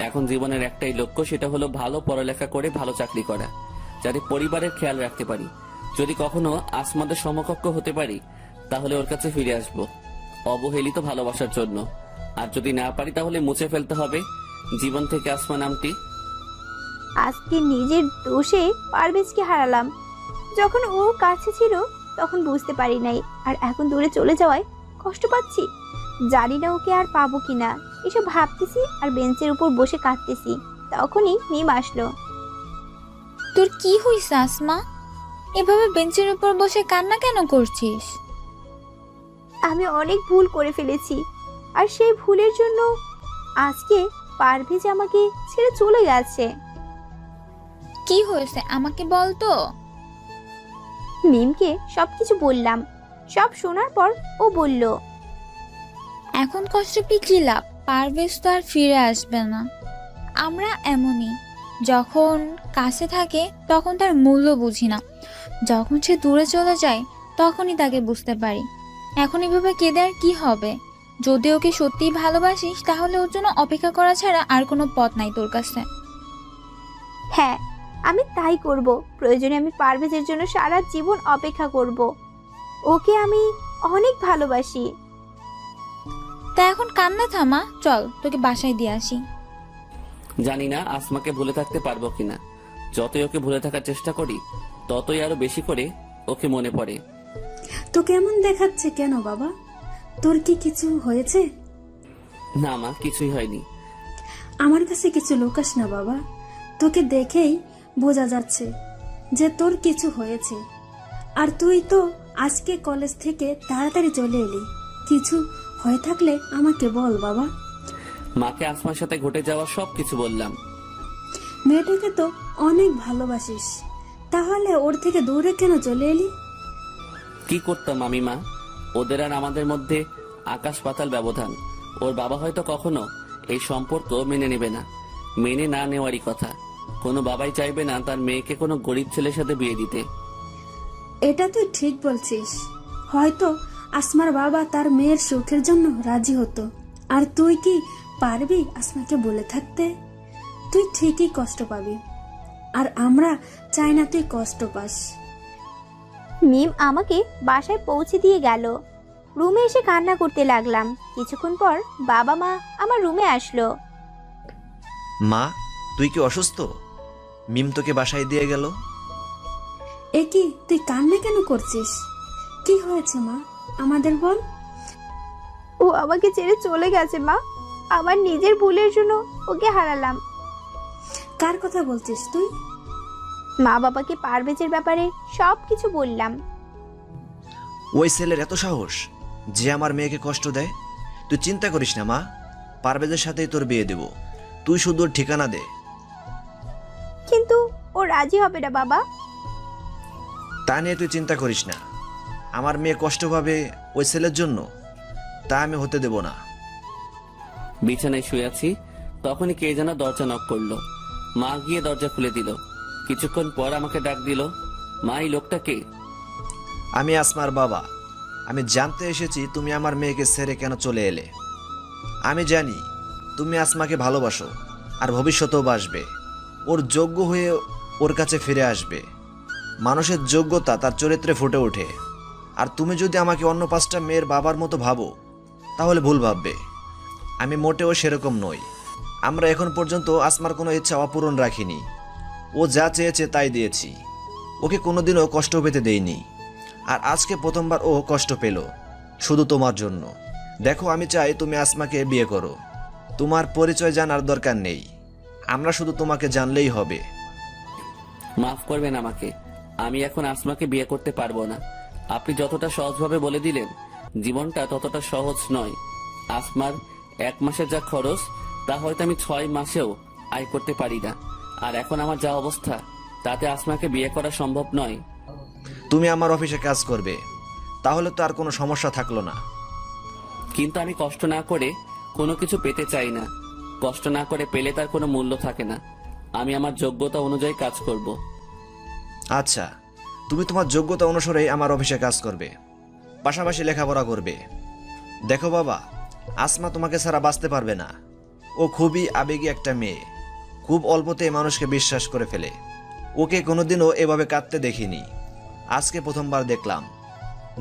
Speaker 2: এখন জীবনের একটাই লক্ষ্য, সেটা হলো ভালো পড়ালেখা করে ভালো চাকরি করা, যাতে পরিবারের খেয়াল রাখতে পারি। যদি কখনো আসমাদের সমকক্ষ হতে পারি, তাহলে ওর কাছে ফিরে আসব, অবহেলিত ভালোবাসার জন্য। আর যদি না পারি, তাহলে মুছে ফেলতে হবে জীবন থেকে আসমা নামটি।
Speaker 1: আজকে নিজের দোষে পারভেজকে হারালাম। যখন ও কাছে ছিল তখন বুঝতে পারি নাই, আর এখন দূরে চলে যাওয়ায় কষ্ট পাচ্ছি। জানি না ওকে আর পাবো কিনা। এসব ভাবতেছি আর বেঞ্চের উপর বসে কাঁদতেছি। তখনই মিম আসলো।
Speaker 11: তোর কি হইছে আসমা? এভাবে বেঞ্চের উপর বসে কান্না কেন করছিস?
Speaker 1: আমি অনেক ভুল করে ফেলেছি, আর সেই ভুলের জন্য আজকে পারভেজ আমাকে ছেড়ে চলে গেছে।
Speaker 11: কি হয়েছে আমাকে বল তো।
Speaker 1: মিমকে সবকিছু বললাম। সব শোনার পর ও বলল,
Speaker 11: এখন কষ্ট পেয়ে কি লাভ? পারভেজ তো আর ফিরে আসবে না। আমরা এমনই, যখন কাছে থাকে তখন তার মূল্য বুঝি না, যখন সে দূরে চলে যায় তখনই তাকে বুঝতে পারি। এখন এভাবে কেঁদে আর কি হবে? যদি ওকে সত্যিই ভালোবাসিস, তাহলে ওর জন্য অপেক্ষা করা ছাড়া আর কোনো পথ নাই তোর কাছে।
Speaker 1: হ্যাঁ, আমি তাই করব। প্রয়োজনে আমি পারভেজের জন্য সারা জীবন অপেক্ষা করব। ওকে আমি অনেক ভালোবাসি।
Speaker 11: তা এখন কান্না থামা, চল তোকে বাসায় দিয়ে আসি।
Speaker 2: জানি না আসমাকে ভুলে থাকতে পারবো কিনা। যতই ওকে ভুলে থাকার চেষ্টা করি ততই আরো বেশি করে ওকে মনে পড়ে।
Speaker 9: তো কেমন দেখাচ্ছে কেন বাবা? তোর কি কিছু হয়েছে?
Speaker 2: না মা, কিছুই হয়নি।
Speaker 9: আমার কাছে কিছু লুকাস না বাবা। তোকে দেখেই বোঝা যাচ্ছে যে তোর কিছু হয়েছে। আর তুই তো আজকে কলেজ থেকে তাড়াতাড়ি চলে এলি। কিছু হয়ে থাকলে আমাকে বল বাবা।
Speaker 2: মাকে আসমার সাথে ঘটে যাওয়া সব কিছু বললাম।
Speaker 9: মেয়েটাকে তো অনেক ভালোবাসিস, তাহলে ওর থেকে দূরে কেন চলে এলি?
Speaker 2: কি করতাম আমি মা? ওদের আর আমাদের মধ্যে আকাশ পাতাল ব্যবধান। ওর বাবা হয়তো কখনো এই সম্পর্ক মেনে নেবে না। মেনে না নেওয়ারই কথা। কোনো বাবাই চাইবে না তার মেয়েকে কোনো গরিব ছেলের সাথে বিয়ে দিতে।
Speaker 9: এটা তুই ঠিক বলছিস। হয়তো আসমার বাবা তার মেয়ের সুখের জন্য রাজি হতো। আর তুই কি পারবি আসমাকে বলে থাকতে? তুই ঠিকই কষ্ট পাবি, আর আমরা চাই না তুই কষ্ট পাস।
Speaker 1: মিম আমাকে বাসায় পৌঁছে দিয়ে গেল। রুমে এসে কান্না করতে লাগলাম। কিছুক্ষণ পর বাবা মা আমার রুমে আসলো।
Speaker 12: মা, তুই কি অসুস্থ? মিম তোকে বাসায় দিয়ে গেল।
Speaker 9: এ কি, তুই কান্না কেন করছিস? কি হয়েছে মা, আমাদের বল।
Speaker 1: ও আমাকে ছেড়ে চলে গেছে মা। আমার নিজের ভুলের জন্য ওকে হারালাম।
Speaker 9: কার কথা বলছিস তুই?
Speaker 1: মা বাবাকে পারভেজের ব্যাপারে সব কিছু বললাম।
Speaker 12: ওই ছেলের এত সাহস যে আমার মেয়েকে কষ্ট দেয়। তুই চিন্তা করিস না মা, পারভেজের সাথেই তোর বিয়ে দেব। তুই শুধু ওর ঠিকানা দে।
Speaker 1: কিন্তু ও রাজি হবে না বাবা।
Speaker 12: তা নিয়ে তুই চিন্তা করিস না। আমার মেয়ে কষ্ট পাবে ওই ছেলের জন্য, তা আমি হতে দেব না।
Speaker 2: বিছানায় শুয়ে আছি, তখনই কে যেন দরজা নক করলো। মা গিয়ে দরজা খুলে দিল। কিছুক্ষণ পর আমাকে ডাক দিল। মা, এই লোকটা কে?
Speaker 12: আমি আসমার বাবা। আমি জানতে এসেছি তুমি আমার মেয়েকে ছেড়ে কেন চলে এলে। আমি জানি তুমি আসমাকে ভালোবাসো আর ভবিষ্যতেও বাসবে। ওর যোগ্য হয়ে ওর কাছে ফিরে আসবে। মানুষের যোগ্যতা তার চরিত্রে ফুটে ওঠে। আর তুমি যদি আমাকে অন্য 5টা মেয়ের বাবার মতো ভাবো তাহলে ভুল ভাববে। আমি মোটেও সেরকম নই। আমরা এখন পর্যন্ত আসমার কোনো ইচ্ছা অপূরণ রাখিনি। ও যা চেয়েছে তাই দিয়েছি। ওকে কোনোদিনও কষ্ট পেতে দেইনি। আর আজকে প্রথমবার ও কষ্ট পেল শুধু তোমার জন্য। দেখো, আমি চাই তুমি আসমাকে বিয়ে করো। তোমার পরিচয় জানার দরকার নেই, আমরা শুধু তোমাকে জানলেই হবে।
Speaker 2: মাফ করবেন আমাকে, আমি এখন আসমাকে বিয়ে করতে পারবো না। আপনি যতটা সহজভাবে বলে দিলেন, জীবনটা ততটা সহজ নয়। আসমার 1 মাসের যা খরচ তা হয়তো আমি 6 মাসেও আয় করতে পারি না। আর এখন আমার যা অবস্থা, তাতে আসমাকে বিয়ে করা সম্ভব নয়।
Speaker 12: তুমি আমার অফিসে কাজ করবে, তাহলে তো আর কোনো সমস্যা থাকলো না।
Speaker 2: কিন্তু আমি কষ্ট না করে কোনো কিছু পেতে চাই না। কষ্ট না করে পেলে তার কোনো মূল্য থাকে না। আমি আমার যোগ্যতা অনুযায়ী কাজ করব।
Speaker 12: আচ্ছা, তুমি তোমার যোগ্যতা অনুসারে আমার অফিসে কাজ করবে, পাশাপাশি লেখাপড়া করবে। দেখো বাবা, আসমা তোমাকে ছাড়া বাঁচতে পারবে না। ও খুবই আবেগী একটা মেয়ে, খুব অল্পতেই মানুষকে বিশ্বাস করে ফেলে। ওকে কোনোদিনও এভাবে কাঁদতে দেখিনি, আজকে প্রথমবার দেখলাম।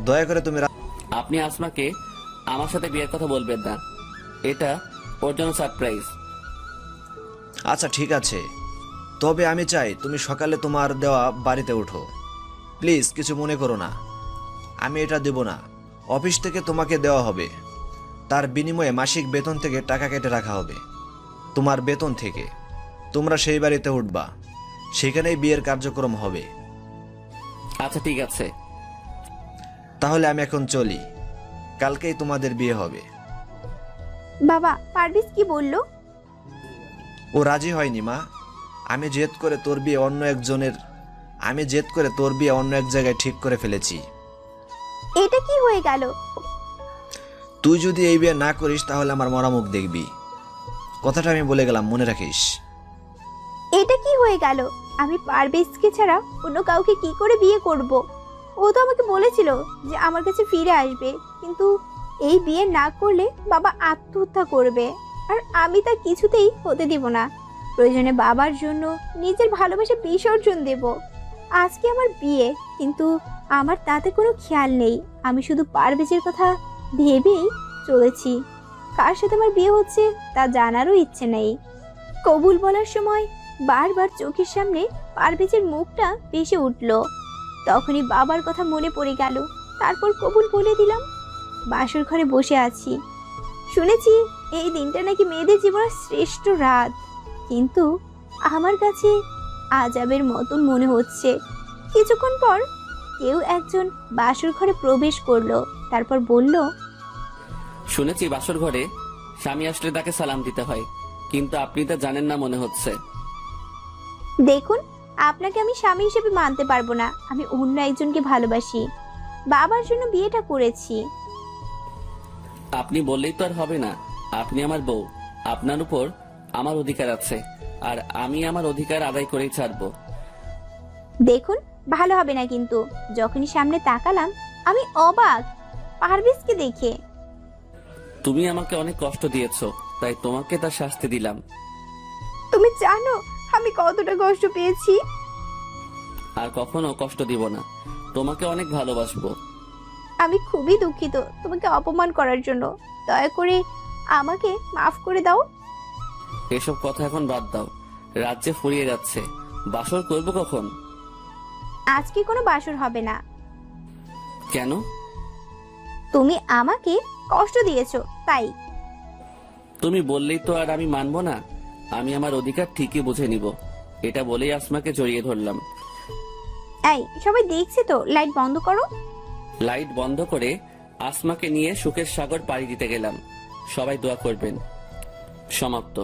Speaker 12: দয়া করে তুমি
Speaker 2: আপনি আসমাকে আমার সাথে বিয়ের কথা বলবেন না। এটা ওর জন্য সারপ্রাইজ।
Speaker 12: আচ্ছা ঠিক আছে, তবে আমি চাই তুমি সকালে তোমার দেওয়া বাড়িতে ওঠো। প্লিজ কিছু মনে করো না। আমি এটা দেব না, অফিস থেকে তোমাকে দেওয়া হবে। তার বিনিময়ে মাসিক বেতন থেকে টাকা কেটে রাখা হবে। তোমার বেতন থেকে তোমরা সেই বাড়িতে উঠবা, সেখানেই বিয়ের কার্যক্রম হবে।
Speaker 2: আচ্ছা ঠিক আছে।
Speaker 12: তাহলে আমি এখন চলি, কালকেই তোমাদের বিয়ে হবে।
Speaker 1: বাবা, পারভেজ কি বললো?
Speaker 12: ও রাজি হয়নি মা। আমি জেদ করে তোর বিয়ে অন্য এক জায়গায় ঠিক করে ফেলেছি।
Speaker 1: এটা কি হয়ে গেল?
Speaker 12: তুই যদি এই বিয়ে না করিস তাহলে আমার মরা মুখ দেখবি। কথাটা আমি বলে গেলাম, মনে রাখিস।
Speaker 1: এটা কি হয়ে গেল? আমি পারভেজকে ছাড়া অন্য কাউকে কি করে বিয়ে করব? ও তো আমাকে বলেছিল যে আমার কাছে ফিরে আসবে, কিন্তু এই বিয়ে না করলে বাবা আত্মহত্যা করবে, আর আমি তা কিছুতেই হতে দিব না। প্রয়োজনে বাবার জন্য নিজের ভালোবাসা বিসর্জন দেব। আজকে আমার বিয়ে, কিন্তু আমার তাতে কোনো খেয়াল নেই। আমি শুধু পারভেজের কথা ভেবেই চলেছি। কার সাথে আমার বিয়ে হচ্ছে তা জানারও ইচ্ছে নেই। কবুল বলার সময় বারবার চোখের সামনে পারভেজের মুখটা ভেসে উঠল। তখনই বাবার কথা মনে পড়ে গেল। তারপর কবুল বলে দিলাম। বাসর ঘরে বসে আছি। শুনেছি এই দিনটা নাকি মেয়েদের জীবনের শ্রেষ্ঠ রাত, কিন্তু আমার কাছে আজাবের মতন মনে হচ্ছে। কিছুক্ষণ পর কেউ একজন বাসর ঘরে প্রবেশ করলো। তারপর বলল,
Speaker 2: শুনেছি বাসর ঘরে স্বামী আসলে তাকে সালাম দিতে হয়, কিন্তু আপনি তা জানেন না মনে হচ্ছে।
Speaker 1: দেখুন, আপনাকে আমি স্বামী হিসেবে মানতে পারবো না। আমি অন্য একজনকে ভালোবাসি। বাবার জন্য বিয়েটা করেছি।
Speaker 2: আপনি বললেই তো আর হবে না। আপনি আমার বউ, আপনার উপর আমার অধিকার আছে, আর আমি আমার অধিকার আদায় করেই ছাড়বো।
Speaker 1: দেখুন, ভালো হবে না কিন্তু। যখনই সামনে তাকালাম আমি অবাক পারভেজকে দেখে।
Speaker 2: তুমি আমাকে অনেক কষ্ট দিয়েছো, তাই তোমাকে তার শাস্তি দিলাম।
Speaker 1: তুমি জানো আমি কতটা কষ্ট পেয়েছি?
Speaker 2: আর কখনো কষ্ট দিব না। তোমাকে অনেক ভালোবাসবো।
Speaker 1: আমি খুবই দুঃখিত তোমাকে অপমান করার জন্য। দয়া করে আমাকে মাফ করে দাও।
Speaker 2: এসব কথা এখন বাদ দাও। রাজ্যে ফুরিয়ে যাচ্ছে, বাসর করবো কখন?
Speaker 1: আজকে কোনো বাসর হবে না।
Speaker 2: কেন?
Speaker 1: তুমি আমাকে কষ্ট দিয়েছো তাই।
Speaker 2: তুমি বললেই তো আর আমি মানবো না। আমি আমার অধিকার ঠিকই বুঝে নিব। এটা বলেই আসমাকে জড়িয়ে ধরলাম।
Speaker 1: এই সবাই দেখছে তো, লাইট বন্ধ করো।
Speaker 2: লাইট বন্ধ করে আসমাকে নিয়ে সুখের সাগর পাড়ি দিতে গেলাম। সবাই দোয়া করবেন। সমাপ্ত।